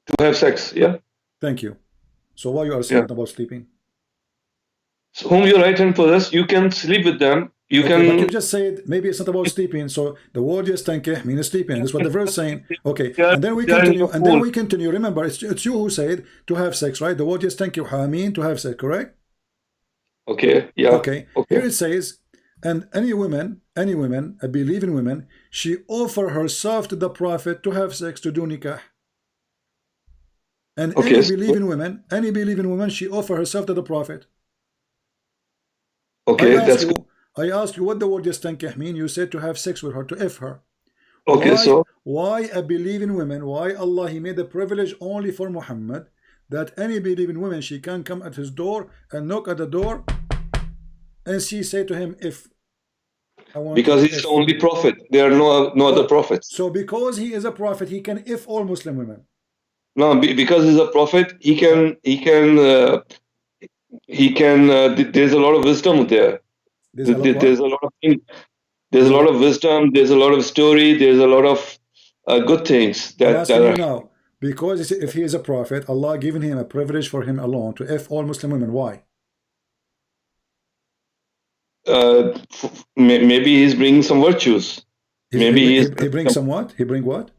To have sex, yeah. Thank you. So why you are saying about sleeping? So whom you right hand possess, you can sleep with them. You can. But you just said maybe it's not about sleeping. So the word yastankih means sleeping. That's what the verse saying. Okay. And then we continue. And then we continue. Remember, it's you who said to have sex, right? The word yastankiha mean to have sex, correct? Okay. Yeah. Okay. Here it says, and any women, a believing woman, she offer herself to the prophet to have sex, to do nikah. And any believing woman, she offer herself to the prophet. Okay, I ask you what the word yastankih mean. You said to have sex with her, to F her. Okay, why a believing woman? Why Allah he made a privilege only for Muhammad, that any believing woman, she can come at his door and knock at the door, and she say to him, if I want. Because he's the only prophet. There are no other prophets. So because he is a prophet, he can if all Muslim women. No, because he's a prophet, he can. There's a lot of wisdom there. There's a lot of things. There's a lot of wisdom. There's a lot of story. There's a lot of good things that are. Now, because if he is a prophet, Allah given him a privilege for him alone to F all Muslim women. Why? Maybe he's bringing some virtues. He brings some what? He bring what?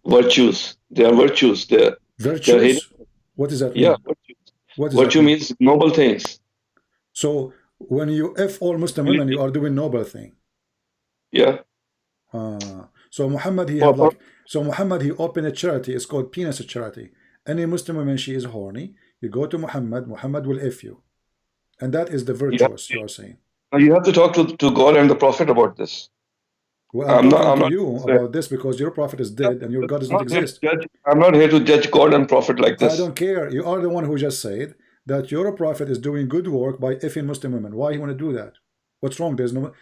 Virtues. There are virtues there. Virtues? What does that mean? Yeah, virtues. Virtue means noble things. So when you F all Muslim women, you are doing noble thing. Yeah. So Muhammad he opened a charity. It's called penis charity. Any Muslim woman, she is horny, you go to Muhammad will F you, and that is the virtuous you are saying. You have to talk to God and the Prophet about this. Well, I'm not you about this because your prophet is dead and your God does not exist. I'm not here to judge God and prophet like this. I don't care. You are the one who just said that your prophet is doing good work by effing Muslim women. Why you want to do that? What's wrong? There's no.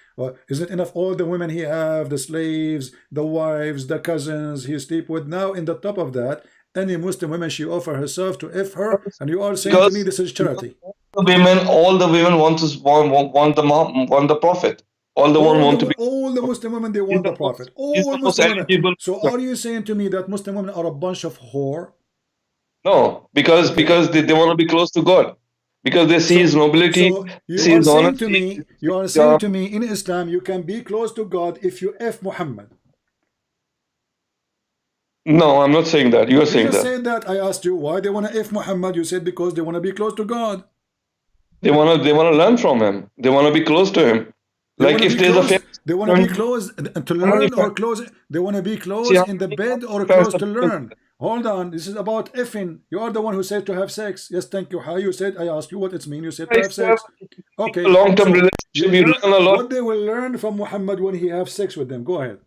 Isn't it enough? All the women he have, the slaves, the wives, the cousins he sleep with. Now, in the top of that, any Muslim woman, she offer herself to F her, and you are saying to me this is charity. All the women want the Prophet. All the one want to be. All the Muslim women, they want the Prophet. All Muslim women. So are you saying to me that Muslim women are a bunch of whore? No, because they want to be close to God. Because they see his nobility, so see his honesty. You are saying to me in Islam you can be close to God if you F Muhammad. No, I'm not saying that. You are saying that. You said that. I asked you why they want to F Muhammad. You said because they want to be close to God. They want to learn from him. They want to be close to him. Like if there's they want to be close to learn or close. They want to be close in the bed or close to learn. Hold on, this is about effing. You are the one who said to have sex. Yes, thank you. How you said? I asked you what it means. You said to have sex. Okay. Long-term relationship. You learn a lot. What they will learn from Muhammad when he have sex with them? Go ahead.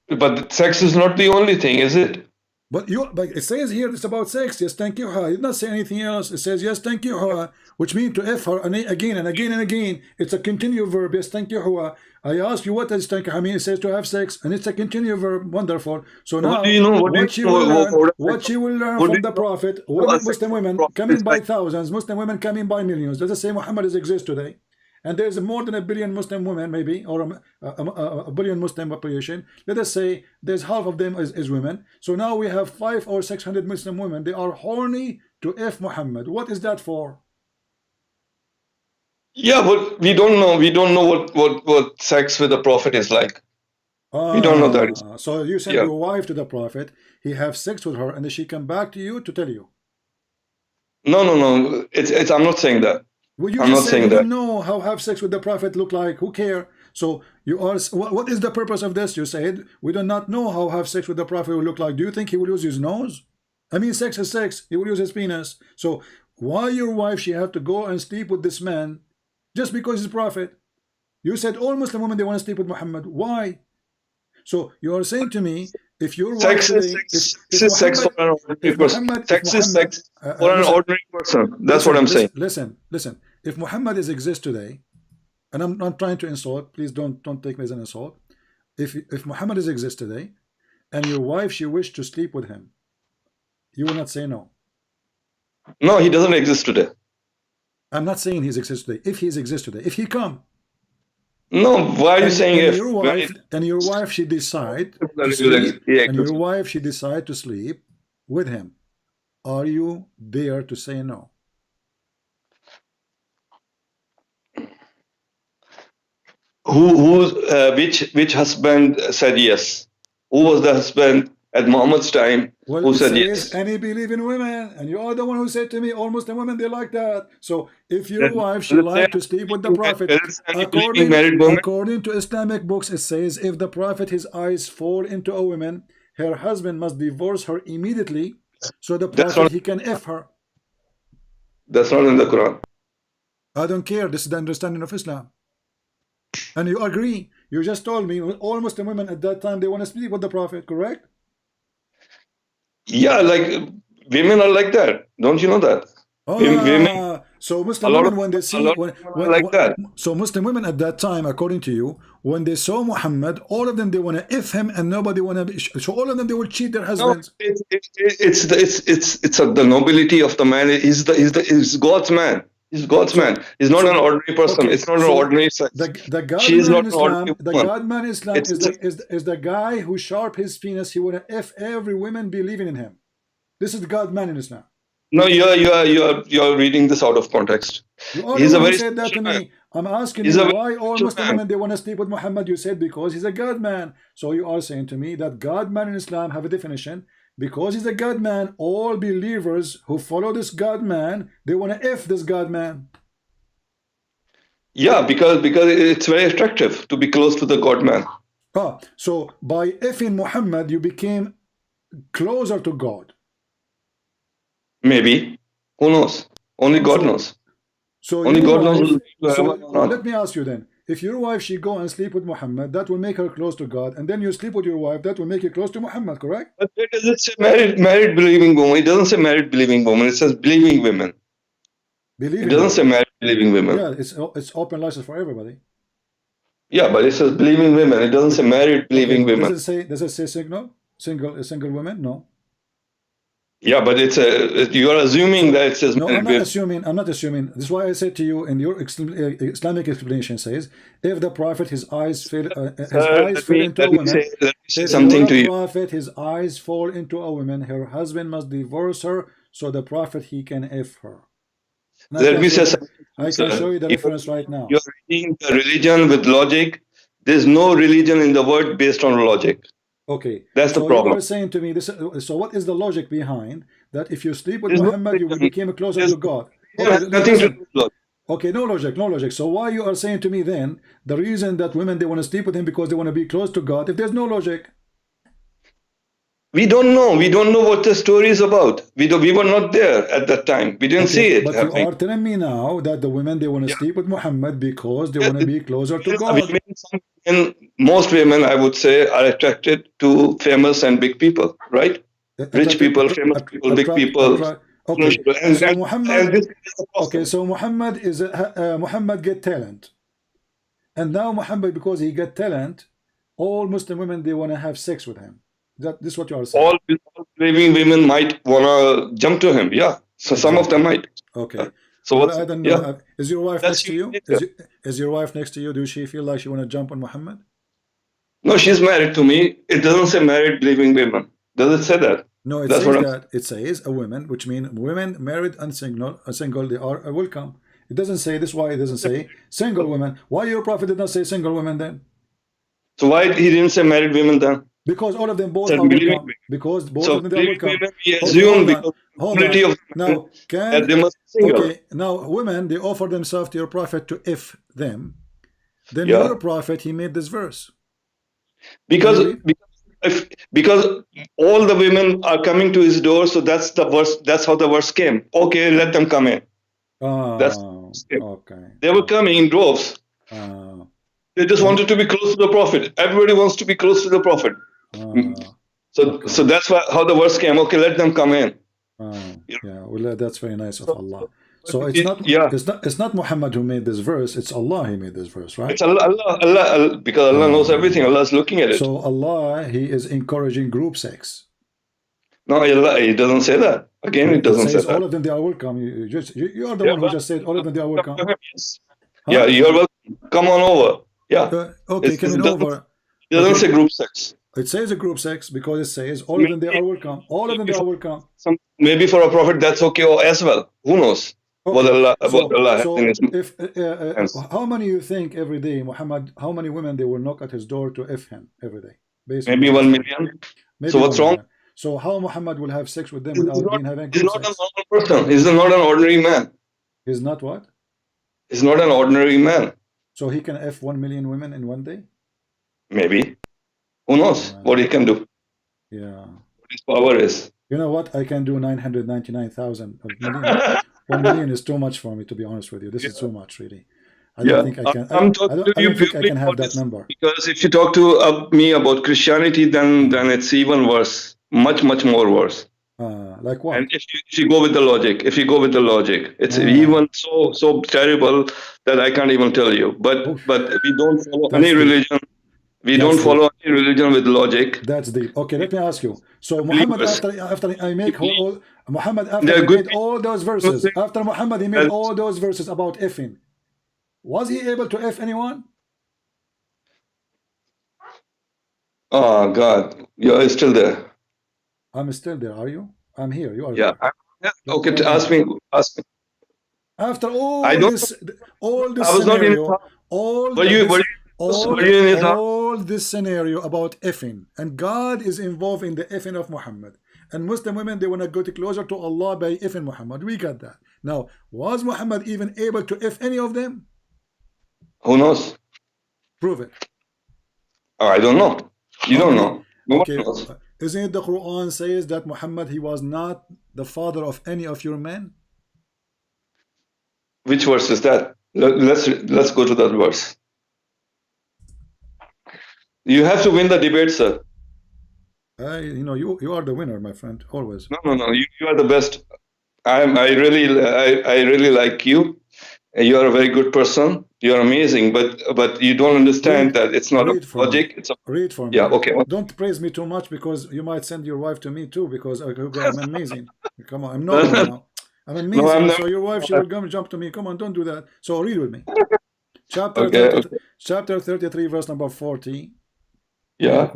But sex is not the only thing, is it? But it says here it's about sex. Yes, thank you. It did not say anything else. It says yes, thank you, which means to F her again and again and again. It's a continuous verb. Yes, thank you. I asked you what does thank you mean. It says to have sex, and it's a continuous verb. Wonderful. So now, what she will learn from the Prophet, women, Muslim women coming by thousands, Muslim women coming by millions. Let us say Muhammad exists today. And there's more than 1 billion Muslim women, maybe, or a billion Muslim population. Let us say there's half of them is women. So now we have 500 or 600 Muslim women. They are horny to F Muhammad. What is that for? Yeah, but we don't know. We don't know what sex with the Prophet is like. We don't know that. So you send your wife to the Prophet. He have sex with her, and then she come back to you to tell you. No. It's. I'm not saying that. Well, you just said you don't know how have sex with the Prophet look like. Who care? So you are. What is the purpose of this? You said we do not know how have sex with the Prophet will look like. Do you think he will use his nose? I mean, sex is sex. He will use his penis. So why your wife she have to go and sleep with this man just because he's a prophet? You said all Muslim women they want to sleep with Muhammad. Why? So you are saying to me if your wife sex is sex for an ordinary person. Sex is sex for an ordinary person. That's what I'm saying. Listen. If Muhammad exists today, and I'm not trying to insult, please don't take me as an insult. If Muhammad exists today, and your wife she wished to sleep with him, you will not say no. No, he doesn't exist today. I'm not saying he exists today. If he exists today, if he come. No, why are you saying if? Your wife she decide to sleep, and your wife she decide to sleep with him. Are you there to say no? Which husband said yes? Who was the husband at Muhammad's time who said yes? Any believing women, and you are the one who said to me, all Muslim women they like that. So if your wife she like to sleep with the Prophet, according to Islamic books, it says if the Prophet his eyes fall into a woman, her husband must divorce her immediately, so the Prophet he can F her. That's not in the Quran. I don't care. This is the understanding of Islam. And you agree. You just told me all Muslim women at that time they want to sleep with the Prophet, correct? Yeah, like women are like that. Don't you know that? Women, so Muslim women when they see so Muslim women at that time, according to you, when they saw Muhammad, all of them they want to F him, and nobody want to. So all of them they will cheat their husbands. No, it's the nobility of the man. He's God's man. He's God's man. He's not an ordinary person. Okay. It's not an ordinary sex. The God man in Islam is the guy who sharp his penis. He want to F every woman believing in him. This is the God man in Islam. No, you're reading this out of context. He's a very said that to me. I'm asking you why all Muslim women they want to sleep with Muhammad. You said because he's a God man. So you are saying to me that God man in Islam have a definition. Because he's a God man, all believers who follow this God man, they want to F this God man. Yeah, because it's very attractive to be close to the God man. So by Fing Muhammad, you became closer to God. Maybe. Who knows? Only God knows. So only God knows. So let me ask you then. If your wife she go and sleep with Muhammad, that will make her close to God, and then you sleep with your wife, that will make you close to Muhammad, correct? But it doesn't say married believing woman. It doesn't say married believing woman. It says believing women. It doesn't say married believing women. Yeah, it's open license for everybody. Yeah, but it says believing women. It doesn't say married believing women. Does it say single women? No. Yeah, but it's you are assuming that it says No, I'm married not women. assuming. I'm not assuming. This is why I said to you in your Islamic explanation says, if the prophet his eyes fell into a woman, let me say if something you're to a you. prophet, his eyes fall into a woman, her husband must divorce her, so the prophet he can f her. And Let me say something. I can show you the reference right now. You're reading the religion with logic. There's no religion in the world based on logic. Okay, that's the so problem. you are saying to me this. So what is the logic behind that? If you sleep with Muhammad, you will become closer to God. Okay, nothing to do with logic. Okay, no logic, no logic. So why you are saying to me then the reason that women they want to sleep with him because they want to be close to God? If there's no logic, we don't know. We don't know what the story is about. We were not there at that time. We didn't see it. But you are telling me now that the women they want to sleep with Muhammad because they want to be closer to God. Most women, I would say, are attracted to famous and big people, right? Rich people, famous people, big people. Okay, so Muhammad. Okay, so Muhammad is Muhammad get talent, and now Muhammad because he get talent, all Muslim women they want to have sex with him. This is what you are saying. All believing women might wanna jump to him. Yeah, so some of them might. Okay. So well, what's, I don't know. yeah. Is your wife next to you? Is your wife next to you? Do she feel like she want to jump on Muhammad? No, she's married to me. It doesn't say married believing women. Does it say that? No, it That's says what that. It says a woman, which means women married and single. They are welcome. It doesn't say this. Why it doesn't say single women? Why your prophet did not say single women then? So why he didn't say married women then? Because all of them both are welcome. Because both of them are welcome. We assume because hold on. of Now, that they must be single. Okay, now women they offer themselves to your prophet to if them. Then your prophet he made this verse. Because all the women are coming to his door, so that's the verse. That's how the verse came. Okay, let them come in. That's okay. They were coming in droves. They just wanted to be close to the prophet. Everybody wants to be close to the prophet. So that's how the verse came. Okay, let them come in. Yeah, well, that's very nice of Allah. So it's not Muhammad who made this verse. It's Allah who made this verse, right? It's Allah, because Allah knows everything. Allah is looking at it. So Allah, He is encouraging group sex. No, Allah, He doesn't say that. Again, it doesn't say that. All of them they are welcome. You are the one who just said all of them they are welcome. Yes. Yeah, you're welcome. Come on over. Yeah. Okay, coming over. It doesn't say group sex. It says a group sex because it says all of them they are welcome. All of them they are welcome. Maybe for a prophet that's okay as well. Who knows? Okay. What Allah has in his if how many you think every day Muhammad? How many women they will knock at his door to f him every day? Maybe 1 million. Maybe so what's wrong? So how Muhammad will have sex with them without being having He's not sex? a normal person. He's not an ordinary man. He's not what? He's not an ordinary man. So he can f 1 million women in one day? Maybe. Who knows what he can do? Yeah. What his power is. You know what? I can do 999,000 million. 1 million is too much for me, to be honest with you. This is too much, really. I don't think I can. I don't think I can have that number. Because if you talk to me about Christianity, then it's even worse. Much more worse. Like what? And if you go with the logic, it's even so terrible that I can't even tell you. But we don't follow any religion. We don't follow any religion with logic. That's deep. Okay, let me ask you. So Muhammad, after I make Muhammad, after he made all those verses, after Muhammad he made all those verses about effing, was he able to F anyone? Oh God, you're still there. I'm still there. Are you? I'm here. You are. Yeah. Okay. Ask me. After all this scenario about effing, and God is involved in the effing of Muhammad, and Muslim women they want to go closer to Allah by effing Muhammad. We got that. Now, was Muhammad even able to F any of them? Who knows? Prove it. I don't know. You don't know. Okay. Isn't it the Quran says that Muhammad he was not the father of any of your men? Which verse is that? Let's go to that verse. You have to win the debate, sir. You are the winner, my friend, always. No. You are the best. I really like you, You are a very good person. You are amazing, but you don't understand that it's not a logic. It's a read for me. Yeah, okay. Don't praise me too much because you might send your wife to me too because I'm amazing. Come on, I'm not now. I'm amazing. No, I'm not. So your wife, she will come jump to me. Come on, don't do that. So read with me. Chapter Okay, 30, chapter 33, verse number 40. Yeah.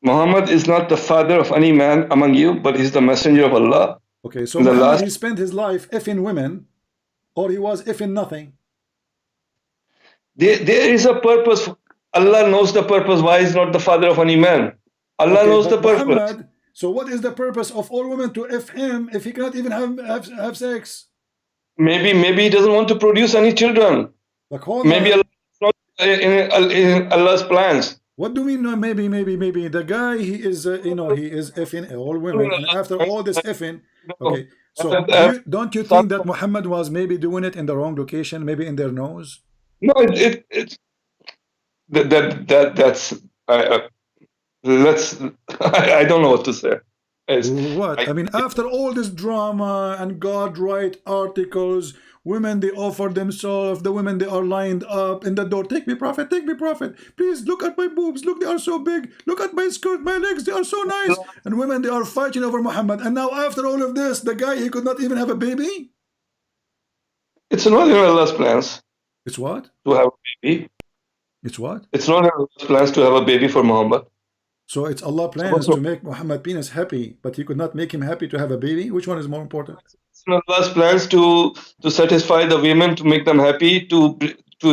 Muhammad is not the father of any man among you, but he's the messenger of Allah. Okay, so Muhammad, he spent his life effing women, or he was effing nothing. There is a purpose. Allah knows the purpose. Why is not the father of any man? Allah knows the purpose. Muhammad, so what is the purpose of all women to F him if he cannot even have sex? Maybe he doesn't want to produce any children. Like, maybe Allah is not in Allah's plans. What do we know? Maybe the guy, he is he is effing all women, and after all this effing, okay. So don't you think that Muhammad was maybe doing it in the wrong location, maybe in their nose? No, that's I don't know what to say. What? I mean, after all this drama and God write articles, women, they offer themselves, the women, they are lined up in the door. Take me, prophet, please look at my boobs, look, they are so big, look at my skirt, my legs, they are so nice. And women, they are fighting over Muhammad. And now after all of this, the guy, he could not even have a baby? It's not in Allah's plans. It's what? To have a baby. It's what? It's not in Allah's plans to have a baby for Muhammad. So it's Allah plans to make Muhammad penis happy, but he could not make him happy to have a baby? Which one is more important? It's in Allah's plans to satisfy the women, to make them happy, to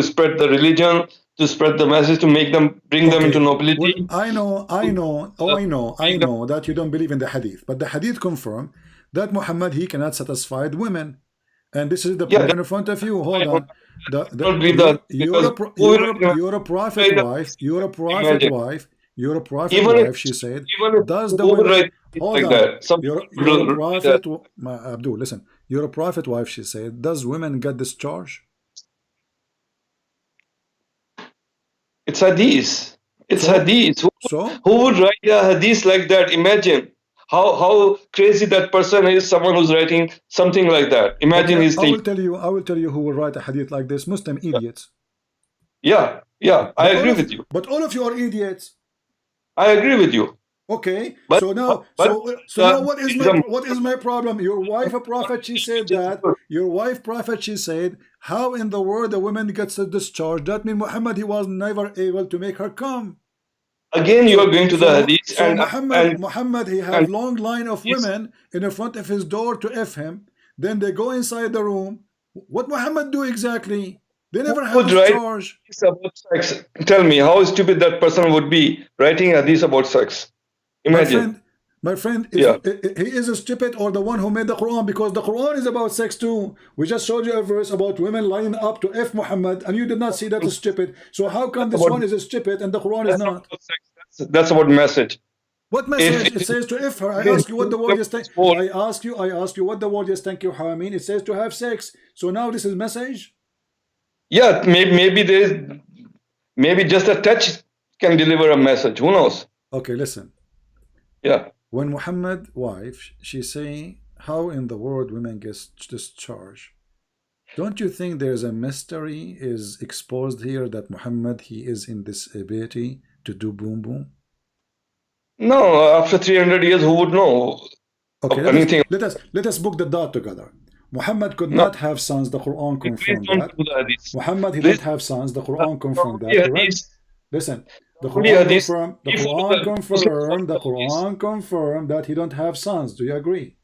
spread the religion, to spread the message, to make them, bring them into nobility. Well, I know that you don't believe in the hadith, but the hadith confirm that Muhammad, he cannot satisfy the women. And this is the point in front of you. Hold on. You're a prophet wife. You're a prophet wife. You're a prophet wife, she said. Does the women, hold on. You're a prophet, Abdul, listen. You're a prophet wife, she said. Does women get this charge? It's hadith. It's hadith. Who would write a hadith like that? Imagine how crazy that person is. Someone who's writing something like that. Imagine his thing. I will tell you who will write a hadith like this. Muslim idiots. Yeah, I agree with you. But all of you are idiots. I agree with you. Okay, so now what is my problem? Your wife a prophet, she said that. Your wife prophet, she said, how in the world a woman gets a discharge? That means Muhammad, he was never able to make her come. Again, you are going to the hadith. So Muhammad, he had long line of women in the front of his door to F him. Then they go inside the room. What Muhammad do exactly? They never have charge. About sex. Tell me how stupid that person would be writing hadith about sex. Imagine. My friend, he is a stupid or the one who made the Quran, because the Quran is about sex too. We just showed you a verse about women lining up to F Muhammad, and you did not see that as stupid. So how come this one is a stupid and the Quran is not? That's about message. What message? It says to F her. I ask you what the word is. I ask you what the word is. Thank you, Hameen. It says to have sex. So now this is message. Yeah, maybe there is, maybe just a touch can deliver a message. Who knows? Okay, listen. Yeah. When Muhammad wife, she's saying, how in the world women get discharged? Don't you think there's a mystery is exposed here that Muhammad, he is in this ability to do boom boom? No, after 300 years, who would know? Okay, let us book the dot together. Muhammad could not have sons. The Quran confirmed that. Muhammad, he didn't have sons. The Quran confirmed that. Correct? Listen, the Quran confirmed that he don't have sons. Do you agree?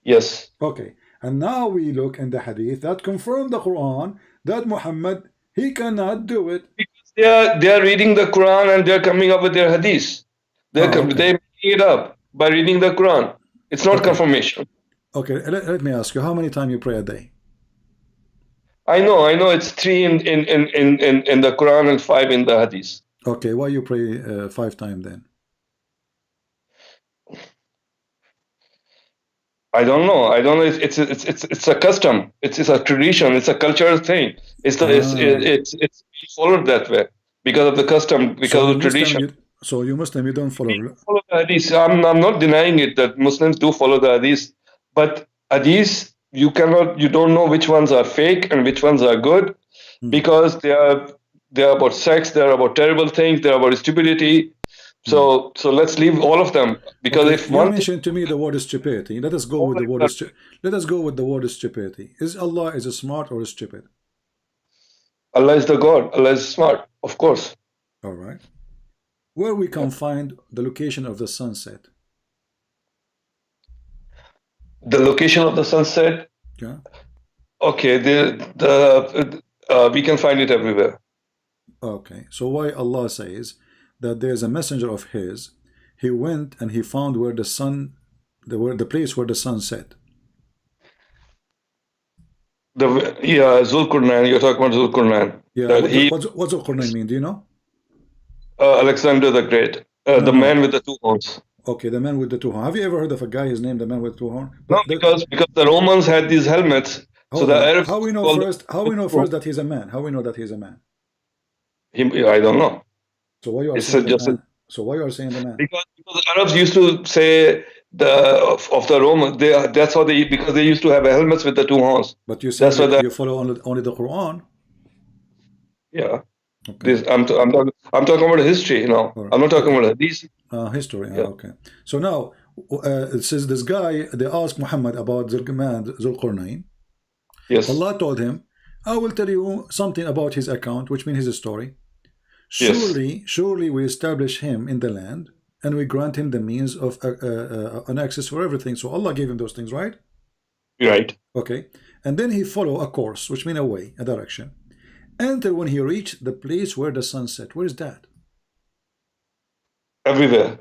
Yes. Okay. And now we look in the hadith that confirm the Quran that Muhammad, he cannot do it. Because they are reading the Quran and they are coming up with their hadith. They make it up by reading the Quran. It's not confirmation. Okay, let me ask you, how many times you pray a day? I know it's 3 in the Quran and 5 in the Hadith. Okay, why you pray 5 times then? I don't know. It's a custom. It's a tradition. It's a cultural thing. It's followed that way because of the custom, because of the tradition. So you Muslim, you don't follow the Hadith. I'm not denying it that Muslims do follow the Hadith. But hadith you don't know which ones are fake and which ones are good, because they are about sex, they are about terrible things, they are about stupidity. So let's leave all of them, because if you one mentioned to me the word stupidity, let us go with the word stupidity. Is Allah is smart or stupid? Allah is the God, Allah is smart, of course. All right. Where we can find the location of the sunset? The location of the sunset? Yeah. Okay, we can find it everywhere. Okay, so why Allah says that there's a messenger of his, he went and he found where the sun, the place where the sun set. Zulqarnain, you're talking about Zulqarnain. Yeah, what's Zulqarnain mean? Do you know? Alexander the Great, the man with the two horns. Okay, the man with the two horns. Have you ever heard of a guy, his name, the man with two horns? No, because the Romans had these helmets. So the Arabs. How we know first that he's a man? How we know that he's a man? I don't know. So why you are saying the man? So why you are saying the man? Because the Arabs used to say of the Romans, that's how because they used to have helmets with the two horns. But you said that you follow only the Quran. Yeah. Okay. I'm talking about history, you know. Right. I'm not talking about hadith. History. Yeah. Okay. So now it says this guy, they asked Muhammad about Zulqarnain. Yes. Allah told him, I will tell you something about his account, which means his story. Surely we establish him in the land, and we grant him the means of an access for everything. So Allah gave him those things, right? Right. Okay. And then he followed a course, which means a way, a direction, until when he reached the place where the sun set. Where is that? Everywhere.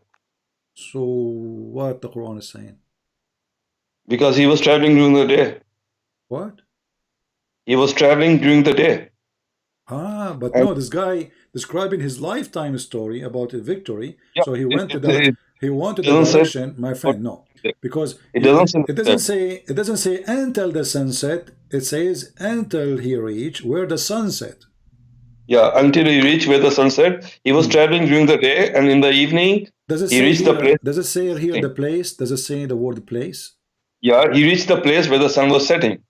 So what the Quran is saying? Because he was traveling during the day. What? He was traveling during the day. But no, this guy describing his lifetime story about a victory. Yeah, so he went to the direction, my friend. No, because it doesn't say until the sunset. It says until he reached where the sun set. Yeah, until he reached where the sun set. He was traveling during the day, and in the evening he reached the place. Does it say here the place? Does it say the word place? Yeah, he reached the place where the sun was setting.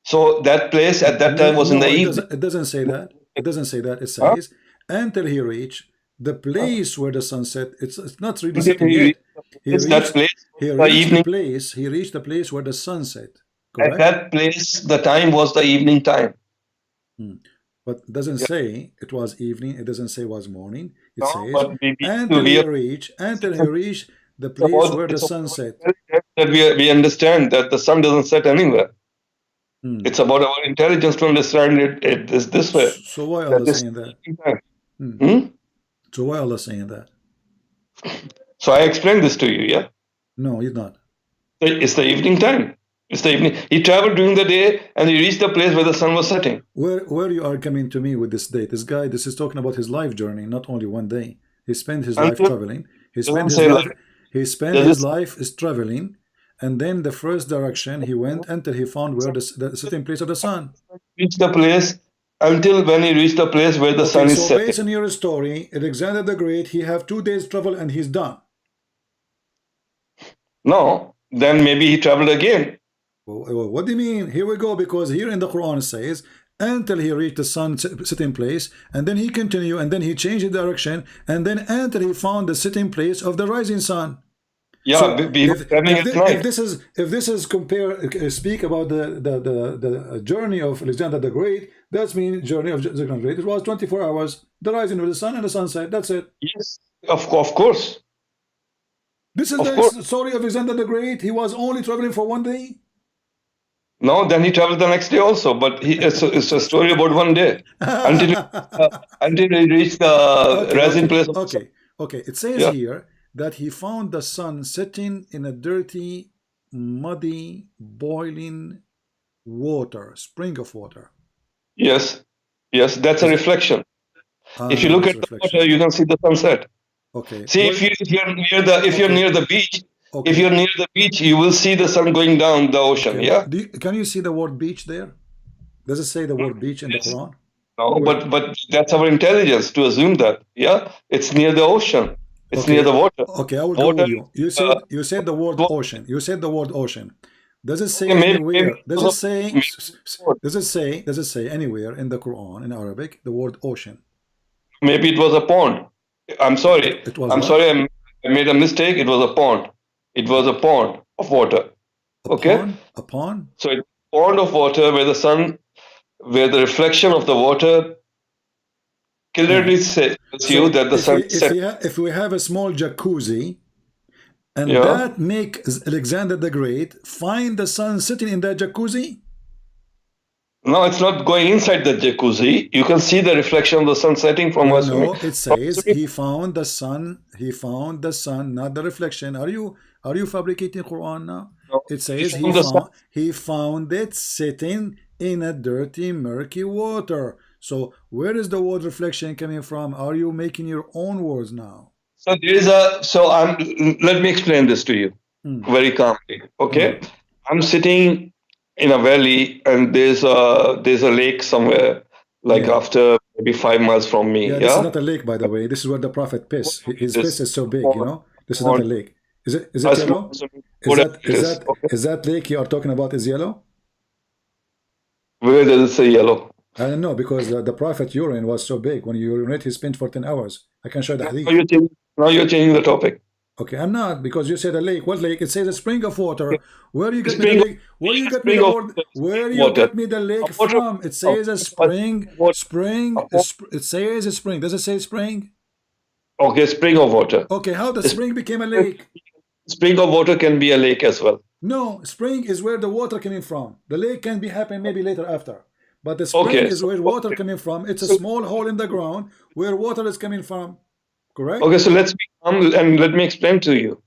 So that place at that time was in the evening. It doesn't say that. It doesn't say that. It says until he reached the place where the sun set. It's not really setting yet. He reached the place where the sun set. Correct? At that place, the time was the evening time. But it doesn't say it was evening. It doesn't say it was morning. It says until he reached the place where the sun set. That we understand that the sun doesn't set anywhere. It's about our intelligence to understand it this way. So why Allah saying that? So why Allah saying that? So I explained this to you, yeah? No, you're not. It's the evening time. It's the evening. He traveled during the day and he reached the place where the sun was setting. Where you are coming to me with this date? This guy, this is talking about his life journey, not only one day. He spent his life traveling. He spent his life traveling. And then the first direction he went until he found where the sitting place of the sun. Reached the place until when he reached the place where the sun is setting. So based on your story, Alexander the Great, he have 2 days travel and he's done. No, then maybe he traveled again. Well, what do you mean? Here we go, because here in the Quran it says until he reached the sun sitting place, and then he continued, and then he changed the direction, and then until he found the sitting place of the rising sun. Yeah, so if this is speak about the journey of Alexander the Great, that's mean journey of Alexander the Great. It was 24 hours, the rising of the sun and the sunset. That's it. Yes, of course. This is the story of Alexander the Great. He was only traveling for 1 day. No, then he traveled the next day also. But it's a story about 1 day until he reached the rising place. Okay. It says here that he found the sun setting in a dirty, muddy, boiling water, spring of water. Yes, that's a reflection. If you look at the water, you can see the sunset. Okay. See, if you're near the beach, you will see the sun going down the ocean. Okay. Yeah. Can you see the word beach there? Does it say the word beach in the Quran? No, but that's our intelligence to assume that. Yeah, it's near the ocean. It's near the water. Okay, I will go with you. You said the word ocean. You said the word ocean. Does it say Maybe- anywhere? maybe- Does it say? Does it say? Does it say anywhere in the Quran in Arabic the word ocean? Maybe it was a pond. I'm sorry. It was I'm what? sorry. I made a mistake. It was a pond. It was a pond of water. Okay. A pond? So it's a pond of water where the sun, where the reflection of the water clearly says you that the sun set. If we have a small jacuzzi, and Yeah. that makes Alexander the Great find the sun sitting in that jacuzzi. No, it's not going inside the jacuzzi. You can see the reflection of the sun setting from us. No, it says he found the sun. He found the sun, not the reflection. Are you fabricating Quran now? No, it says he found it sitting in a dirty, murky water. So where is the word reflection coming from? Are you making your own words now? So there is a. So let me explain this to you very calmly. Okay, I'm sitting in a valley, and there's a lake somewhere, like after maybe 5 miles from me. Yeah, this is not a lake, by the way. This is where the prophet piss. His piss is so big, you know. This is not a lake. Is it yellow? Is that lake you are talking about is yellow? Where does it say yellow? I don't know, because the prophet urine was so big. When you urinate, he spent 14 hours. I can show the hadith. Now you're changing the topic. Okay, I'm not, because you said a lake. What lake? It says a spring of water. Where you get me the lake? Where you get me the word? Where you get me the lake from? It says a spring. Spring. It says a spring. Does it say spring? Okay, spring of water. Okay, how the spring became a lake? Spring of water can be a lake as well. No, spring is where the water coming from. The lake can be happen maybe later after. But the spring is where water coming from. It's a small hole in the ground where water is coming from. Correct? Okay, so let's be calm and let me explain to you.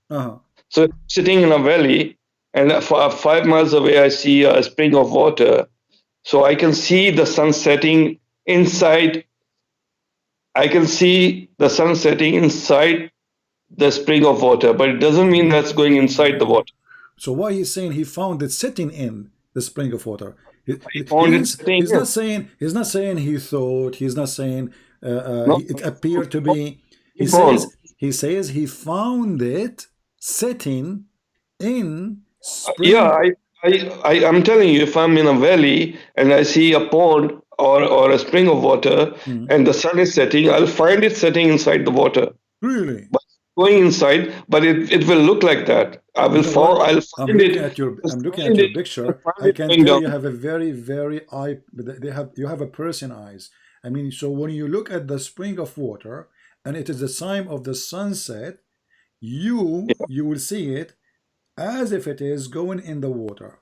So sitting in a valley, and 5 miles away I see a spring of water. So I can see the sun setting inside. I can see the sun setting inside the spring of water, but it doesn't mean that's going inside the water. So why he's saying he found it sitting in the spring of water? He's not saying he thought. He's not saying it appeared to be. He says he found it sitting in spring. Yeah, I'm telling you, if I'm in a valley and I see a pond or a spring of water and the sun is setting, I'll find it setting inside the water. Really? But going inside, but it will look like that. I'll find it. I'm looking at your picture. I can tell you have a very you have a person eyes. I mean, so when you look at the spring of water and it is the time of the sunset, you will see it as if it is going in the water.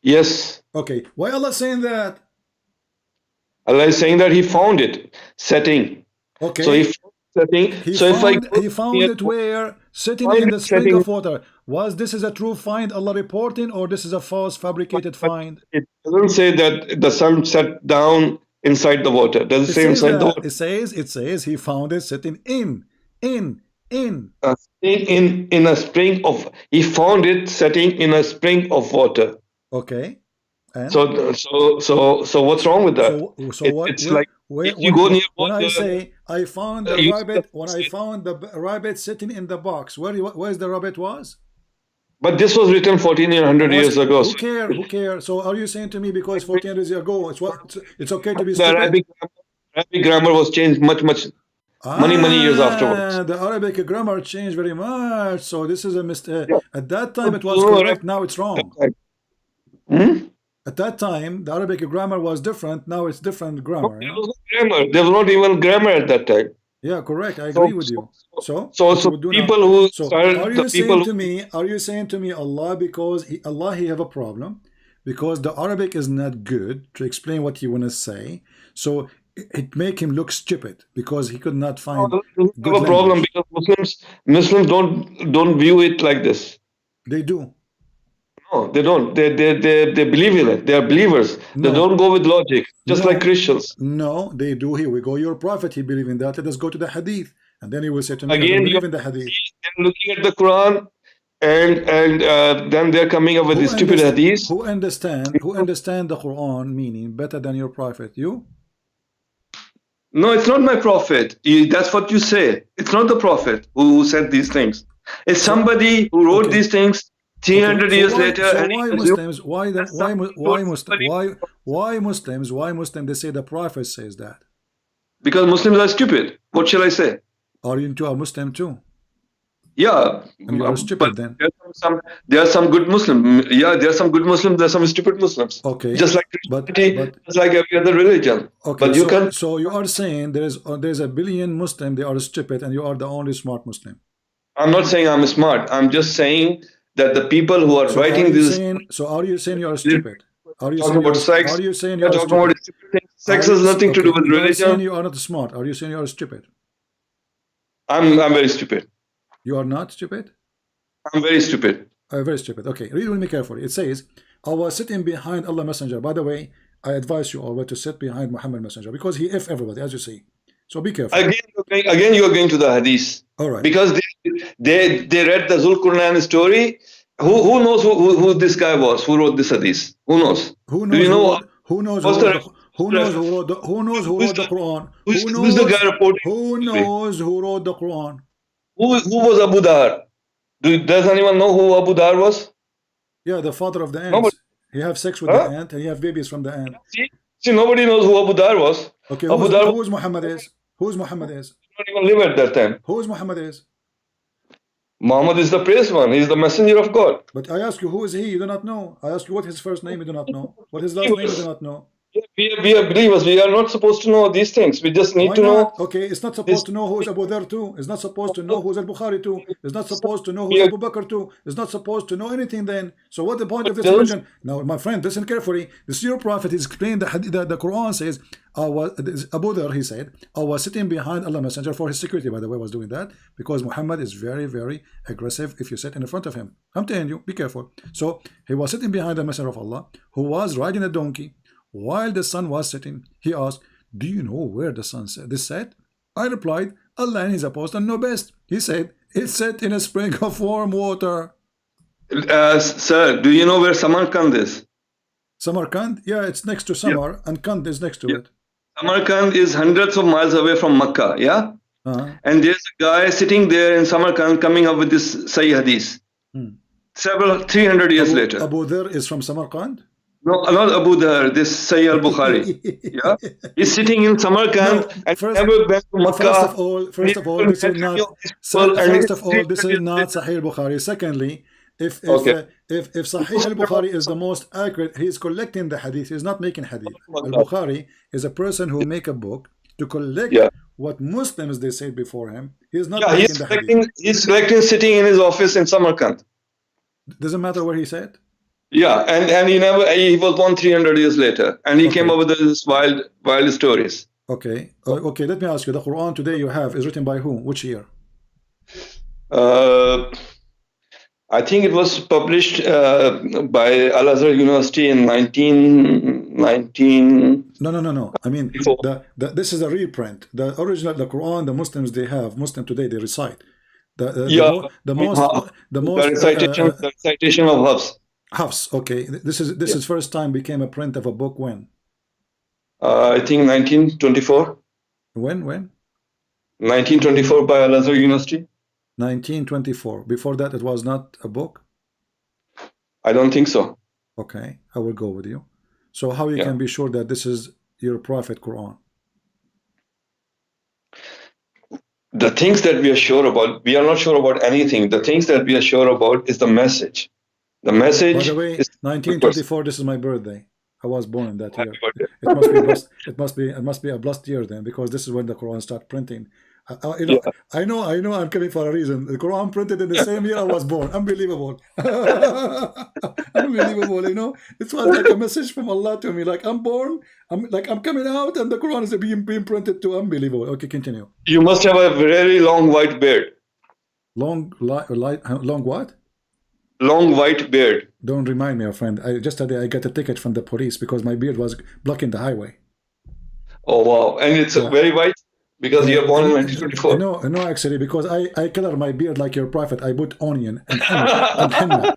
Yes. Okay. Why Allah saying that? Allah is saying that he found it setting. Okay. So he setting. He found it where? Sitting in the spring of water. Was this is a true find Allah reporting, or this is a false fabricated find? It doesn't say that the sun set down inside the water. Does it say inside the water? It says he found it sitting in a spring of. He found it setting in a spring of water. Okay. And? So what's wrong with that? It's like you go near water. When I say I found the rabbit, when I found the rabbit sitting in the box, where's the rabbit was? But this was written 1400 years ago. Who cares? So are you saying to me because 1400 years ago it's okay to be stupid? The Arabic grammar was changed much many years afterwards. The Arabic grammar changed very much. So this is a mistake. At that time it was correct. Now it's wrong. At that time, the Arabic grammar was different. Now it's different grammar. There was no grammar. There was not even grammar at that time. Yeah, correct. I agree with you. So people who started, are you saying to me, Allah, because Allah he have a problem because the Arabic is not good to explain what he want to say. So it make him look stupid because he could not find. Good a problem because Muslims don't view it like this. They do. No, they don't. They believe in it. They are believers. No. They don't go with logic, just like Christians. No, they do. Here we go. Your prophet, he believe in that. Let us go to the hadith. And then he will say to me, again, I believe in the hadith. They're looking at the Quran and then they're coming up with these stupid hadiths. Who understand the Quran meaning better than your prophet? You? No, it's not my prophet. That's what you say. It's not the prophet who said these things. It's somebody who wrote these things 300 years later. So and why he Muslims? assumed- Why then? That's Why something why Muslims? Why Muslims? They say the Prophet says that. Because Muslims are stupid. What shall I say? Are you into a Muslim too? Yeah, And you are stupid then. There are some good Muslims. Yeah, there are some good Muslims. There are some stupid Muslims. Okay, Just like Christianity, just like every other religion. Okay, but you can. So you are saying there's a billion Muslim, they are stupid, and you are the only smart Muslim. I'm not saying I'm smart. I'm just saying that the people who are writing this. So are you saying you are stupid? Are you talking about sex? Are you saying you are talking about stupid things? Sex has nothing to do with You are religion. saying you are not smart. Are you saying you are stupid? I'm very stupid. You are not stupid? I'm very stupid. Very stupid. Okay, read with me carefully. It says, I was sitting behind Allah Messenger. By the way, I advise you always to sit behind Muhammad Messenger because he F everybody, as you see. So be careful. Again, you are going to the hadith. All right. Because they read the Zulqarnain story. Who knows who this guy was? Who wrote this hadith? Who knows? Who knows? Do you know? Who knows who wrote the Quran? Who's the guy reporting? Who knows who wrote the Quran? Who was Abu Dhar? Does anyone know who Abu Dhar was? Yeah, the father of the ants. Nobody. He have sex with the ant and he have babies from the ant. See, nobody knows who Abu Dhar was. Okay, who's Muhammad is? Who's Muhammad is? He didn't even live at that time. Who's Muhammad is? Muhammad is the praised one. He's the messenger of God. But I ask you, who is he? You do not know. I ask you what his first name, you do not know. What his last name, you do not know. We are believers. We are not supposed to know these things. We just need to know. Okay, it's not supposed to know who is Abu Dhar too. It's not supposed to know who is Al-Bukhari too. It's not supposed to know who is Abu Bakr too. It's not supposed to know anything then. So what's the point of this religion? Now, my friend, listen carefully. The Seer Prophet is explained the Quran says, Abu Dhar, he said, I was sitting behind Allah Messenger for his security, by the way, was doing that because Muhammad is very, very aggressive if you sit in front of him. I'm telling you, be careful. So he was sitting behind the Messenger of Allah who was riding a donkey. While the sun was setting, he asked, do you know where the sun set? This set? I replied, Allah and his apostle know best. He said, it set in a spring of warm water. Sir, do you know where Samarkand is? Samarkand? Yeah, it's next to Samar, and Kand is next to it. Samarkand is hundreds of miles away from Makkah, yeah? And there's a guy sitting there in Samarkand coming up with this Sahih Hadith. 300 years later. Abu Dhar is from Samarkand? No, not Abu Dhar, this Sahih al-Bukhari. Yeah? He's sitting in Samarkand and never been to Makkah. First of all, this is not Sahih al-Bukhari. Secondly, if Sahih al-Bukhari is the most accurate, he is collecting the hadith, he is not making hadith. Al-Bukhari is a person who make a book to collect what Muslims they said before him. He is not making the hadith. He's collecting sitting in his office in Samarkand. Doesn't matter where he said. Yeah, and he was born 300 years later, and he came up with this wild stories. Okay, okay. Let me ask you: the Quran today you have is written by whom? Which year? I think it was published by Al-Azhar University in 1919. No. I mean, this is a reprint. The original, the Quran, the Muslims they have, Muslim today they recite. The recitation of Hafs. Hafs, okay. This is first time became a print of a book when? I think 1924. When? 1924 by Al-Azhar University. 1924. Before that, it was not a book? I don't think so. Okay, I will go with you. So how you can be sure that this is your prophet Quran? The things that we are sure about, we are not sure about anything. The things that we are sure about is the message. The message. By the way, 1924. This is my birthday. I was born in that year. It must be a blessed year then, because this is when the Quran started printing. I know. I'm coming for a reason. The Quran printed in the same year I was born. Unbelievable. Unbelievable. You know, it was like a message from Allah to me. Like I'm born. I'm coming out, and the Quran is being printed too. Unbelievable. Okay, continue. You must have a very long white beard. Long what? Long white beard. Don't remind me, friend. Just today I got a ticket from the police because my beard was blocking the highway. Oh wow! And it's very white because you are born in 1924. No, actually, because I color my beard like your prophet. I put onion and henna.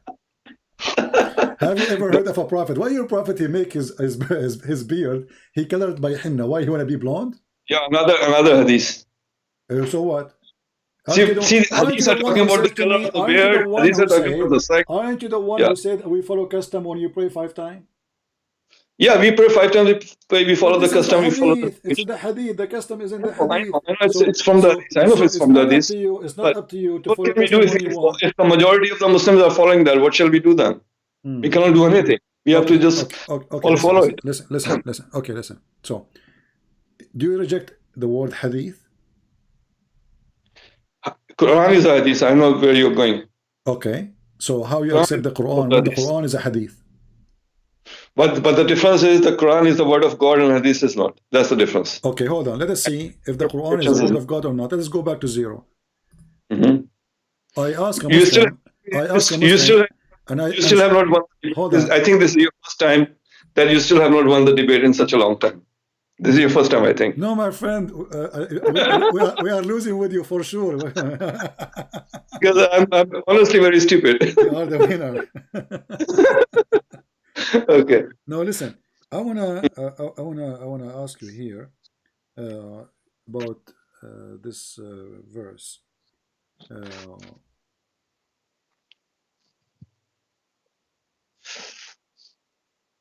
Have you ever heard of a prophet? Why your prophet he make his beard? He colored by henna. Why he wanna be blonde? Yeah, another hadith. So what? See, hadiths are talking about the color of the beard. Hadiths are talking about the sex. Aren't you the one who said we follow custom when you pray 5 times? Yeah, we pray 5 times. We follow the custom. We follow the. It's in the hadith. The custom is in the I hadith. know it's from the. I know it's from the hadith. It's not up to you to what follow can we do if the majority of the Muslims are following that? What shall we do then? We cannot do anything. We have to just all follow it. Listen. Okay, listen. So, do you reject the word hadith? Quran is a hadith. I know where you're going. Okay. So how you accept the Quran when the Quran is a hadith? But the difference is the Quran is the word of God and hadith is not. That's the difference. Okay, hold on. Let us see if the Quran is the word of God or not. Let us go back to 0. I ask a Muslim. You still have not won. I think this is your first time that you still have not won the debate in such a long time. This is your first time, I think. No, my friend, we are losing with you for sure. Because I'm honestly very stupid. You are the winner. Okay. No, listen. I wanna ask you here about this verse.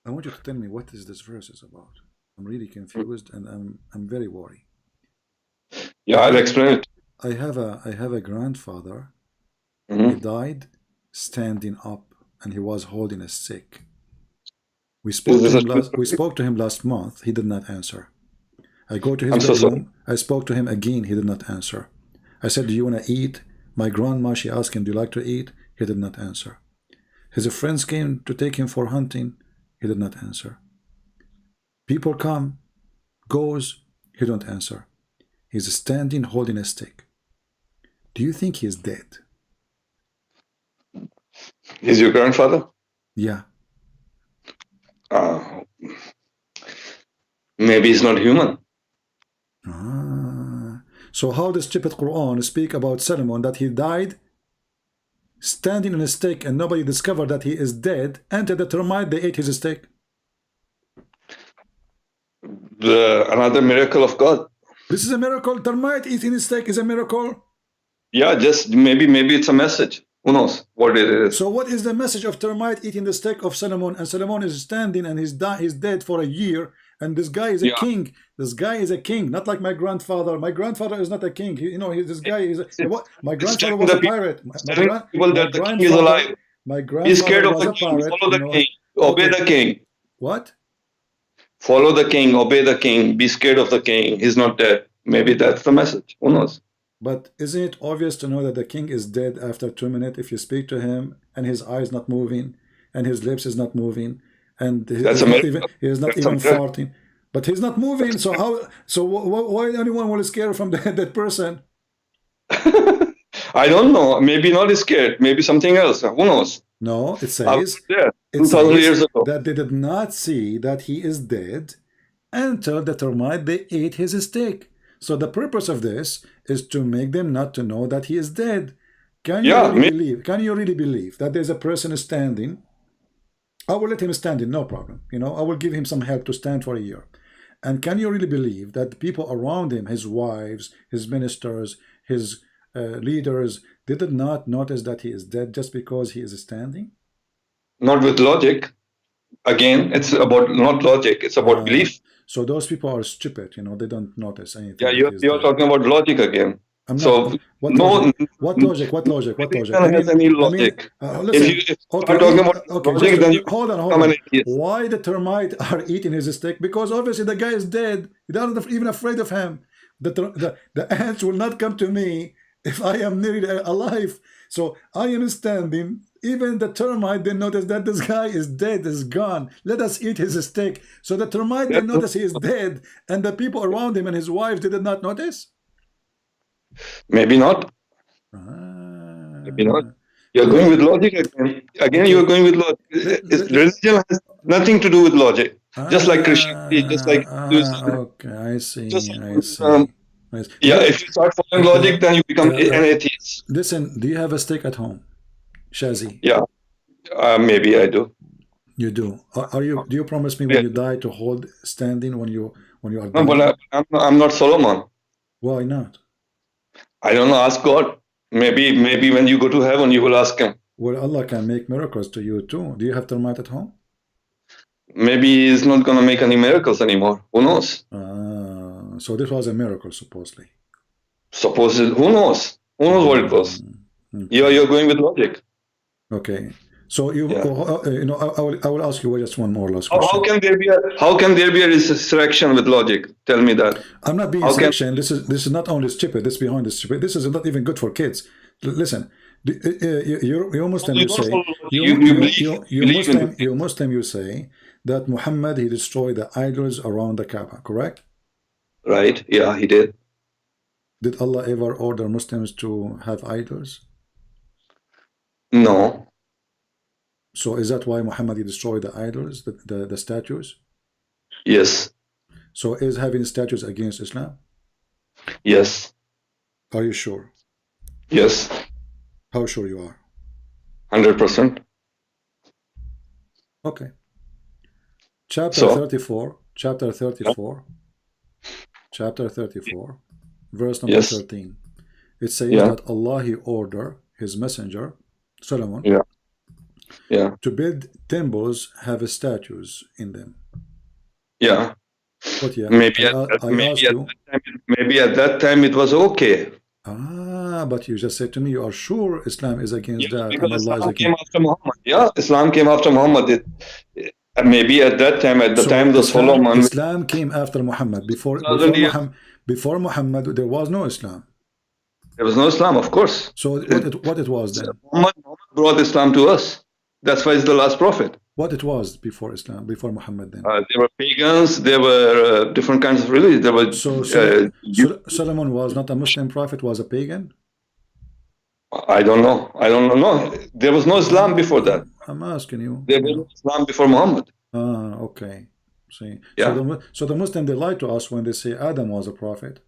I want you to tell me what is this verse is about. I'm really confused and I'm very worried. Yeah, I'll explain it. I have a grandfather. He died standing up and he was holding a stick. We spoke to him last month. He did not answer. I go to his bedroom. I spoke to him again. He did not answer. I said, do you want to eat? My grandma, she asked him, do you like to eat? He did not answer. His friends came to take him for hunting. He did not answer. People come, goes, he don't answer. He's standing holding a stick. Do you think he's dead? Is your grandfather? Yeah. Maybe he's not human. So how does stupid Quran speak about Solomon that he died standing on a stick and nobody discovered that he is dead, and the termite they ate his stick? Another miracle of God. This is a miracle. Termite eating his steak is a miracle. Yeah, just maybe it's a message. Who knows what it is? So what is the message of termite eating the steak of Solomon, and Solomon is standing and he's dead for a year, and this guy is a king. This guy is a king, not like my grandfather. My grandfather is not a king. This guy is my grandfather was a pirate. My grandfather was a pirate. Follow the king. Obey the king. What? Follow the king. Obey the king. Be scared of the king. He's not dead. Maybe that's the message. Who knows? But isn't it obvious to know that the king is dead after 2 minutes if you speak to him and his eyes not moving and his lips is not moving and he is not even farting? But he's not moving. So how? So why anyone will scare from that person? I don't know. Maybe not scared. Maybe something else. Who knows? No, it says, 2,000 years ago that they did not see that he is dead until the termite they ate his steak. So the purpose of this is to make them not to know that he is dead. Can you really believe that there's a person standing? I will let him stand in, no problem. I will give him some help to stand for a year. And can you really believe that the people around him, his wives, his ministers, his leaders, they did not notice that he is dead just because he is standing? Not with logic. Again, it's about not logic. It's about belief. So those people are stupid. They don't notice anything. Yeah, you're talking about logic again. I'm not. What logic? Has any logic? Hold on. Why the termite are eating his steak? Because obviously the guy is dead. They're not even afraid of him. The ants will not come to me if I am nearly alive. So I am standing. Even the termite, they notice that this guy is dead, is gone. Let us eat his steak. So the termite, they notice he is dead, and the people around him and his wife, they did not notice? Maybe not. Maybe not. You're going with logic again. Again, you're going with logic. Religion has nothing to do with logic. Just like Christianity, just like... Okay, I see. Yeah, if you start following logic, then you become an atheist. Listen, do you have a stick at home, Shazi? Yeah, maybe I do. You do. Do you promise me when you die to hold standing when you are? No, but I'm not Solomon. Why not? I don't know. Ask God. Maybe when you go to heaven, you will ask Him. Well, Allah can make miracles to you too. Do you have termite at home? Maybe He's not going to make any miracles anymore. Who knows? So this was a miracle, supposedly. Who knows? Who knows what it was? You're going with logic. Okay. So you know, I will ask you just one more last question. How can there be a resurrection with logic? Tell me that. I'm not being resurrection. This is not only stupid. This behind the stupid. This is not even good for kids. Listen, you're Muslim. You say you're Muslim. You say that Muhammad, he destroyed the idols around the Kaaba. Correct? Right. Yeah, he did. Did Allah ever order Muslims to have idols? No. So is that why Muhammad destroyed the idols, the statues? Yes. So is having statues against Islam? Yes. Are you sure? Yes. How sure you are? 100%. Okay. Chapter 34, verse number 13. It says that Allah, he ordered his messenger, Solomon, to build temples, have statues in them. Yeah. But maybe at that time it was okay. But you just said to me, you are sure Islam is against that. Because Islam came after Muhammad. Yeah, Islam came after Muhammad. Maybe at that time, at the time the Solomon. Islam came after Muhammad. Before Muhammad, there was no Islam. There was no Islam, of course. So what it was then? Muhammad brought Islam to us. That's why he's the last prophet. What it was before Islam, before Muhammad then? There were pagans, there were different kinds of religions. There were, Solomon was not a Muslim prophet, was a pagan? I don't know. No, there was no Islam before that. I'm asking you. There was no Islam before Muhammad. Okay. See. So the Muslim, they lie to us when they say Adam was a prophet.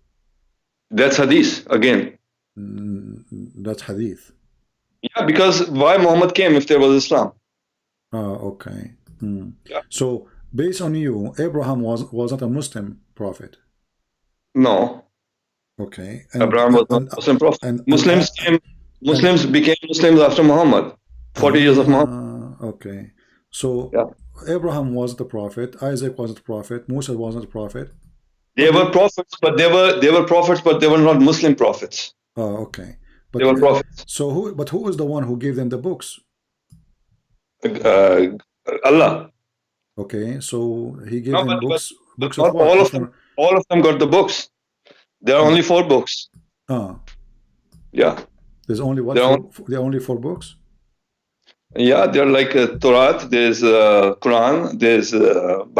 That's hadith again. That's hadith. Yeah, because why Muhammad came if there was Islam? Okay. So based on you, Abraham was not a Muslim prophet. No. Okay. Abraham was not a Muslim prophet. Muslims became Muslims after Muhammad. 40 years of Muhammad. Okay. So Abraham was the prophet. Isaac was the prophet. Musa was not the prophet. They were prophets, but they were not Muslim prophets. Okay. But they were prophets. So who was the one who gave them the books? Allah. Okay, so he gave them books. Books of what? All of them got the books. There are only 4 books. Yeah. There's only what? There are only 4 books. Yeah, they're like Torah. There's Quran. There's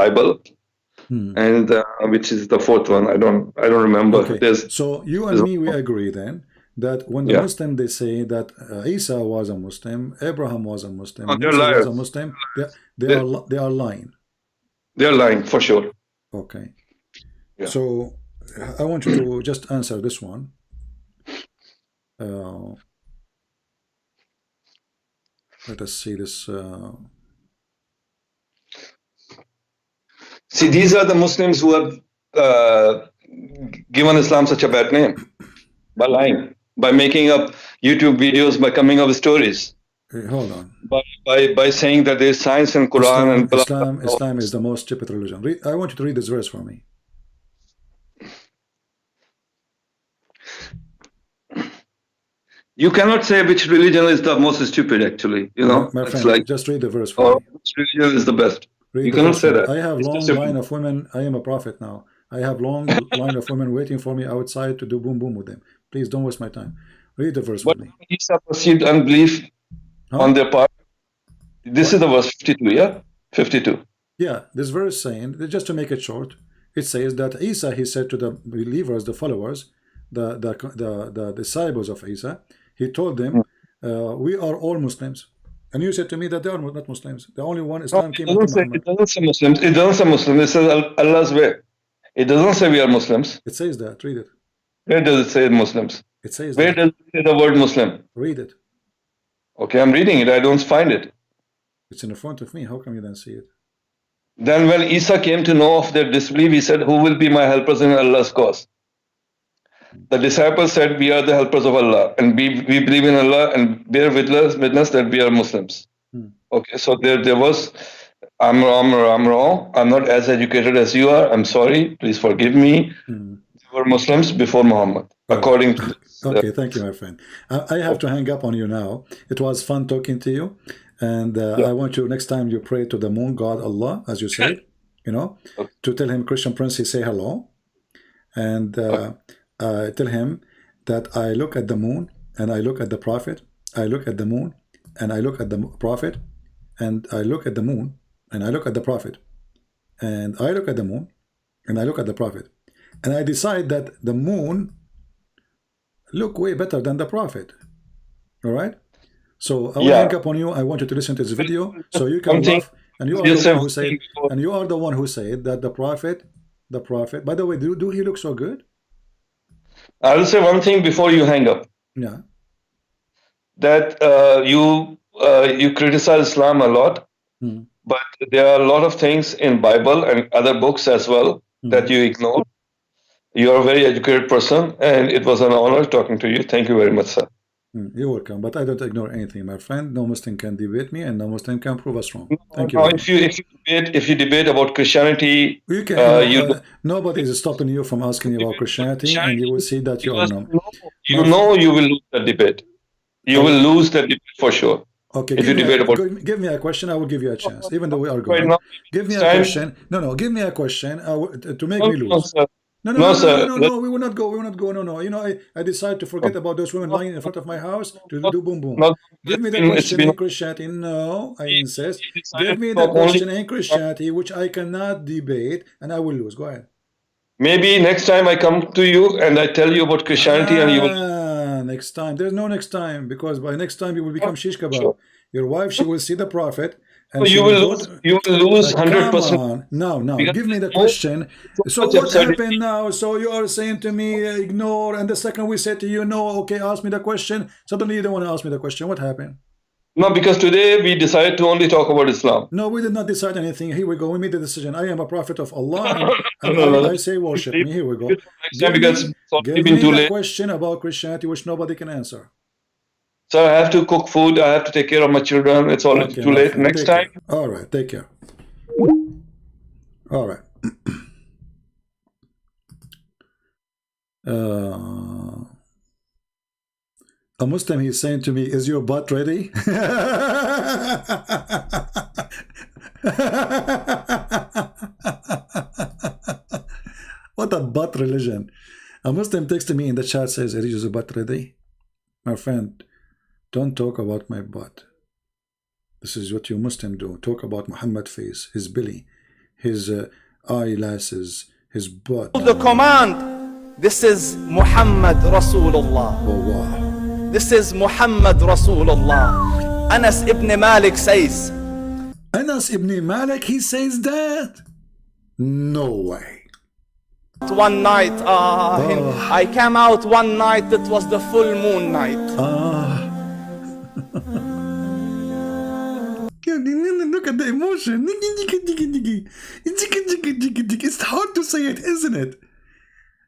Bible. And which is the 4th one? I don't remember. Okay. So you and me, we agree then that when the Muslim, they say that Isa was a Muslim, Abraham was a Muslim, Musa was a Muslim, they are lying. They are lying for sure. Okay. So I want you to just answer this one. Let us see this. See, these are the Muslims who have given Islam such a bad name by lying, by making up YouTube videos, by coming up with stories. Hold on. By saying that there is science in Quran Islam is the most stupid religion. I want you to read this verse for me. You cannot say which religion is the most stupid. Actually, you know, my friend, like, just read the verse for me. Which religion is the best? You cannot say that. I have long line of women. I am a prophet now. I have long line of women waiting for me outside to do boom boom with them. Please don't waste my time. Read the verse for me. Isa perceived unbelief on their part. This is the verse 52. Yeah, 52. Yeah, this verse saying, just to make it short, it says that Isa, he said to the believers, the followers, the disciples of Isa, he told them, we are all Muslims. And you said to me that they are not Muslims. The only one Islam came after Muhammad. It doesn't say Muslims. It doesn't say Muslims. It says Allah's way. It doesn't say we are Muslims. It says that. Read it. Where does it say Muslims? It says Where does it say the word Muslim? Read it. Okay, I'm reading it. I don't find it. It's in front of me. How come you don't see it? Then when Isa came to know of their disbelief, he said, who will be my helpers in Allah's cause? The disciples said, we are the helpers of Allah, and we believe in Allah and bear witness that we are Muslims. Okay, so there was, I'm wrong. I'm not as educated as you are. I'm sorry. Please forgive me. We were Muslims before Muhammad, according to this. Okay, thank you, my friend. I have to hang up on you now. It was fun talking to you. And I want you, next time you pray to the moon god Allah, as you said, you know, to tell him, Christian Prince, say hello. And tell him that I look at the moon and I look at the prophet. I look at the moon and I look at the prophet. And I look at the moon and I look at the prophet. And I look at the moon and I look at the prophet. And I decide that the moon look way better than the prophet. All right? So I will hang up on you. I want you to listen to this video so you can laugh. And you are the one who said, and you are the one who said that the prophet. By the way, do he look so good? I will say one thing before you hang up. Yeah. That you criticize Islam a lot, but there are a lot of things in Bible and other books as well that you ignore. You are a very educated person, and it was an honor talking to you. Thank you very much, sir. You're welcome, but I don't ignore anything, my friend. No Muslim can debate me, and no Muslim can prove us wrong. Thank you. If you debate about Christianity, you can. Nobody is stopping you from asking about Christianity, and you will see that you are no. You know you will lose that debate. You will lose that debate for sure. Okay, give me a question. I will give you a chance, even though we are going. Give me a question. No, give me a question to make me lose. No, we will not go. No. You know, I decided to forget about those women lying in front of my house to do boom boom. Give me the question in Christianity. No, I insist. Give me the question in Christianity, which I cannot debate, and I will lose. Go ahead. Maybe next time I come to you and I tell you about Christianity and you will... Next time. There's no next time, because by next time you will become shish kebab. Sure. Your wife, she will see the prophet. And you will lose 100%. No. Give me the question. So what happened now? So you are saying to me, ignore, and the second we say to you, no, okay, ask me the question. Suddenly you don't want to ask me the question. What happened? No, because today we decided to only talk about Islam. No, we did not decide anything. Here we go. We made the decision. I am a prophet of Allah, and I say worship me. Here we go. Give me the question about Christianity, which nobody can answer. So I have to cook food. I have to take care of my children. It's already too late. Next time. All right. Take care. All right. A Muslim, he's saying to me, is your butt ready? What a butt religion. A Muslim texted me in the chat, says, is your butt ready? My friend, don't talk about my butt. This is what you Muslim do. Talk about Muhammad face, his belly, his eyelashes, his butt. The command, this is Muhammad Rasulullah. Oh wow. This is Muhammad Rasulullah. Anas ibn Malik says. Anas ibn Malik, he says that? No way. One night, I came out one night, it was the full moon night. Look at the emotion. It's hard to say it, isn't it?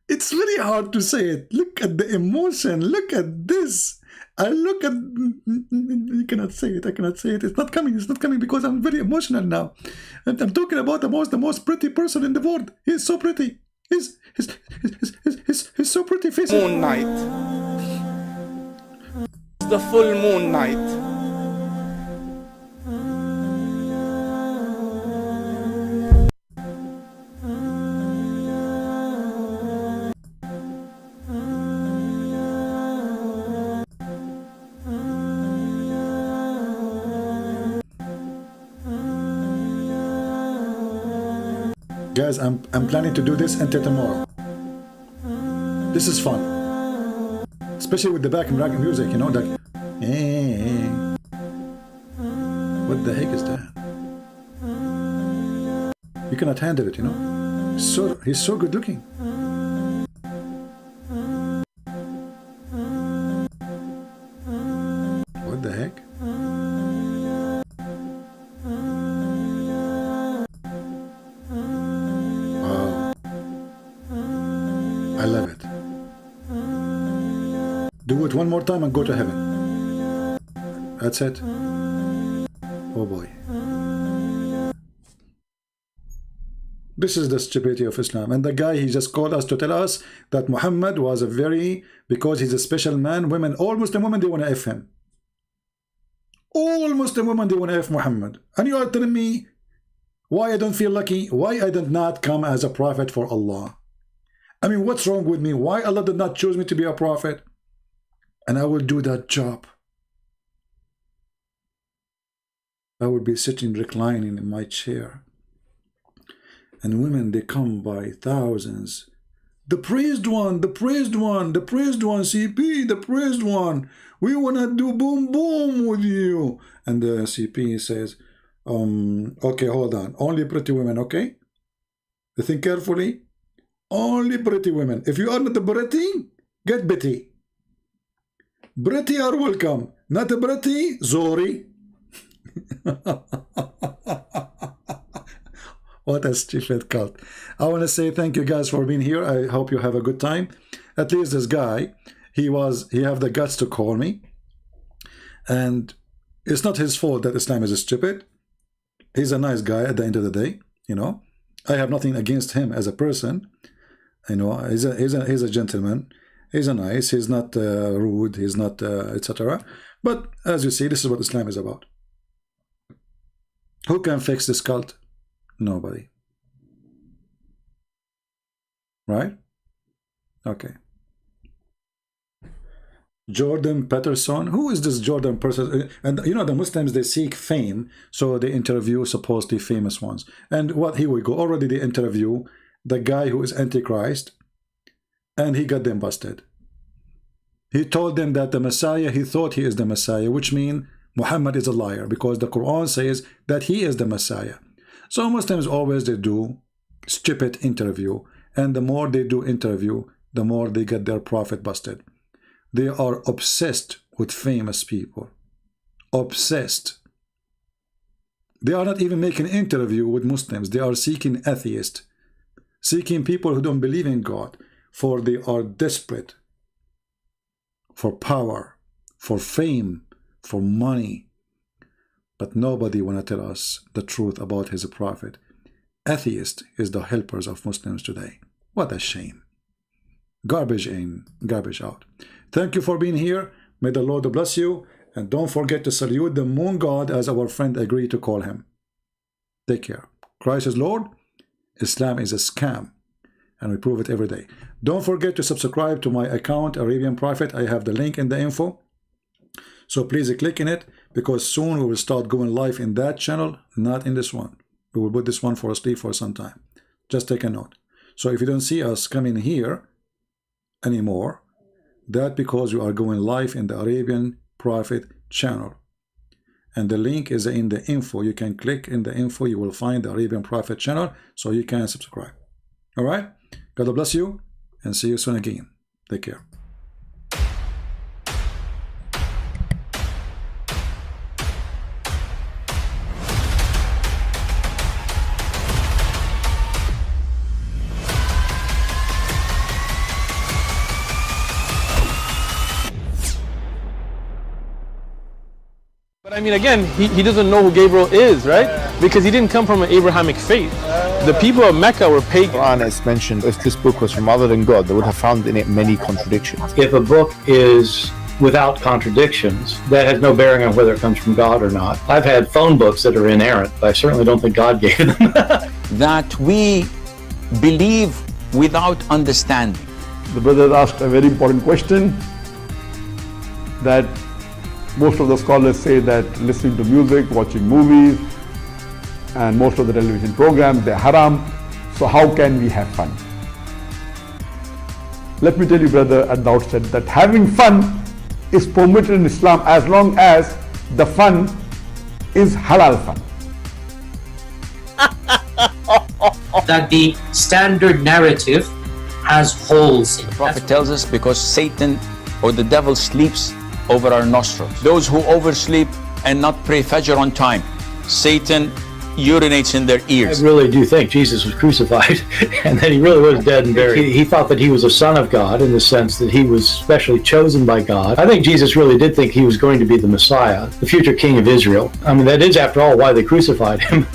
It's very hard to say it. Look at the emotion. Look at this. I look at... You cannot say it. I cannot say it. It's not coming. It's not coming because I'm very emotional now. And I'm talking about the most pretty person in the world. He's so pretty. He's so pretty. Face. Moon night. The full moon night. Guys, I'm planning to do this until tomorrow. This is fun, especially with the background music, you know, like, what the heck is that? You cannot handle it, you know. He's so good looking. What the heck? I love it. do it one more time and go to heaven. That's it. Oh boy. This is the stupidity of Islam. And the guy, he just called us to tell us that Muhammad was a very, because he's a special man, women, all Muslim women, they want to F him. All Muslim women, they want to F Muhammad. And you are telling me why I don't feel lucky, why I did not come as a prophet for Allah. I mean, what's wrong with me? Why Allah did not choose me to be a prophet? And I will do that job. I will be sitting reclining in my chair. And women, they come by thousands. The praised one, the praised one, the praised one, CP, the praised one. We want to do boom boom with you. And the CP says, okay, hold on. Only pretty women, okay? Think carefully. Only pretty women. If you are not pretty, get Betty. Pretty are welcome. Not pretty, Zori. What a stupid cult. I want to say thank you guys for being here. I hope you have a good time. At least this guy, he have the guts to call me. And it's not his fault that Islam is stupid. He's a nice guy at the end of the day, you know. I have nothing against him as a person. You know, he's a gentleman. He's a nice. He's not rude. He's not etc. But as you see, this is what Islam is about. Who can fix this cult? Nobody. Right? Okay. Jordan Peterson. Who is this Jordan Peterson? And you know, the Muslims, they seek fame, so they interview supposedly famous ones. And what, here we go. Already they interview the guy who is Antichrist, and he got them busted. He told them that the Messiah, he thought he is the Messiah, which means Muhammad is a liar, because the Quran says that he is the Messiah. So Muslims always, they do stupid interview, and the more they do interview, the more they get their prophet busted. They are obsessed with famous people. Obsessed. They are not even making interview with Muslims. They are seeking atheists, seeking people who don't believe in God, for they are desperate for power, for fame, for money. But nobody want to tell us the truth about his prophet. Atheist is the helpers of Muslims today. What a shame. Garbage in, garbage out. Thank you for being here. May the Lord bless you. And don't forget to salute the moon god as our friend agreed to call him. Take care. Christ is Lord. Islam is a scam. And we prove it every day. Don't forget to subscribe to my account, Arabian Prophet. I have the link in the info. So please click in it, because soon we will start going live in that channel, not in this one. We will put this one for sleep for some time. Just take a note. So if you don't see us coming here anymore, that because you are going live in the Arabian Prophet channel. And the link is in the info. You can click in the info. You will find the Arabian Prophet channel, so you can subscribe. All right? God bless you, and see you soon again. Take care. But I mean, again, he doesn't know who Gabriel is, right? Because he didn't come from an Abrahamic faith. The people of Mecca were pagan. Quran is mentioned, if this book was from other than God, they would have found in it many contradictions. If a book is without contradictions, that has no bearing on whether it comes from God or not. I've had phone books that are inerrant, but I certainly don't think God gave them. That we believe without understanding. The brother asked a very important question, that most of the scholars say that listening to music, watching movies, and most of the television programs, they're haram. So how can we have fun? Let me tell you, brother, at the outset, that having fun is permitted in Islam as long as the fun is halal fun. That the standard narrative has holes in it. The Prophet tells us because Satan or the devil sleeps over our nostrils. Those who oversleep and not pray Fajr on time, Satan urinates in their ears. I really do think Jesus was crucified and that he really was dead and buried. He thought that he was a son of God in the sense that he was specially chosen by God. I think Jesus really did think he was going to be the Messiah, the future king of Israel. I mean, that is, after all, why they crucified him,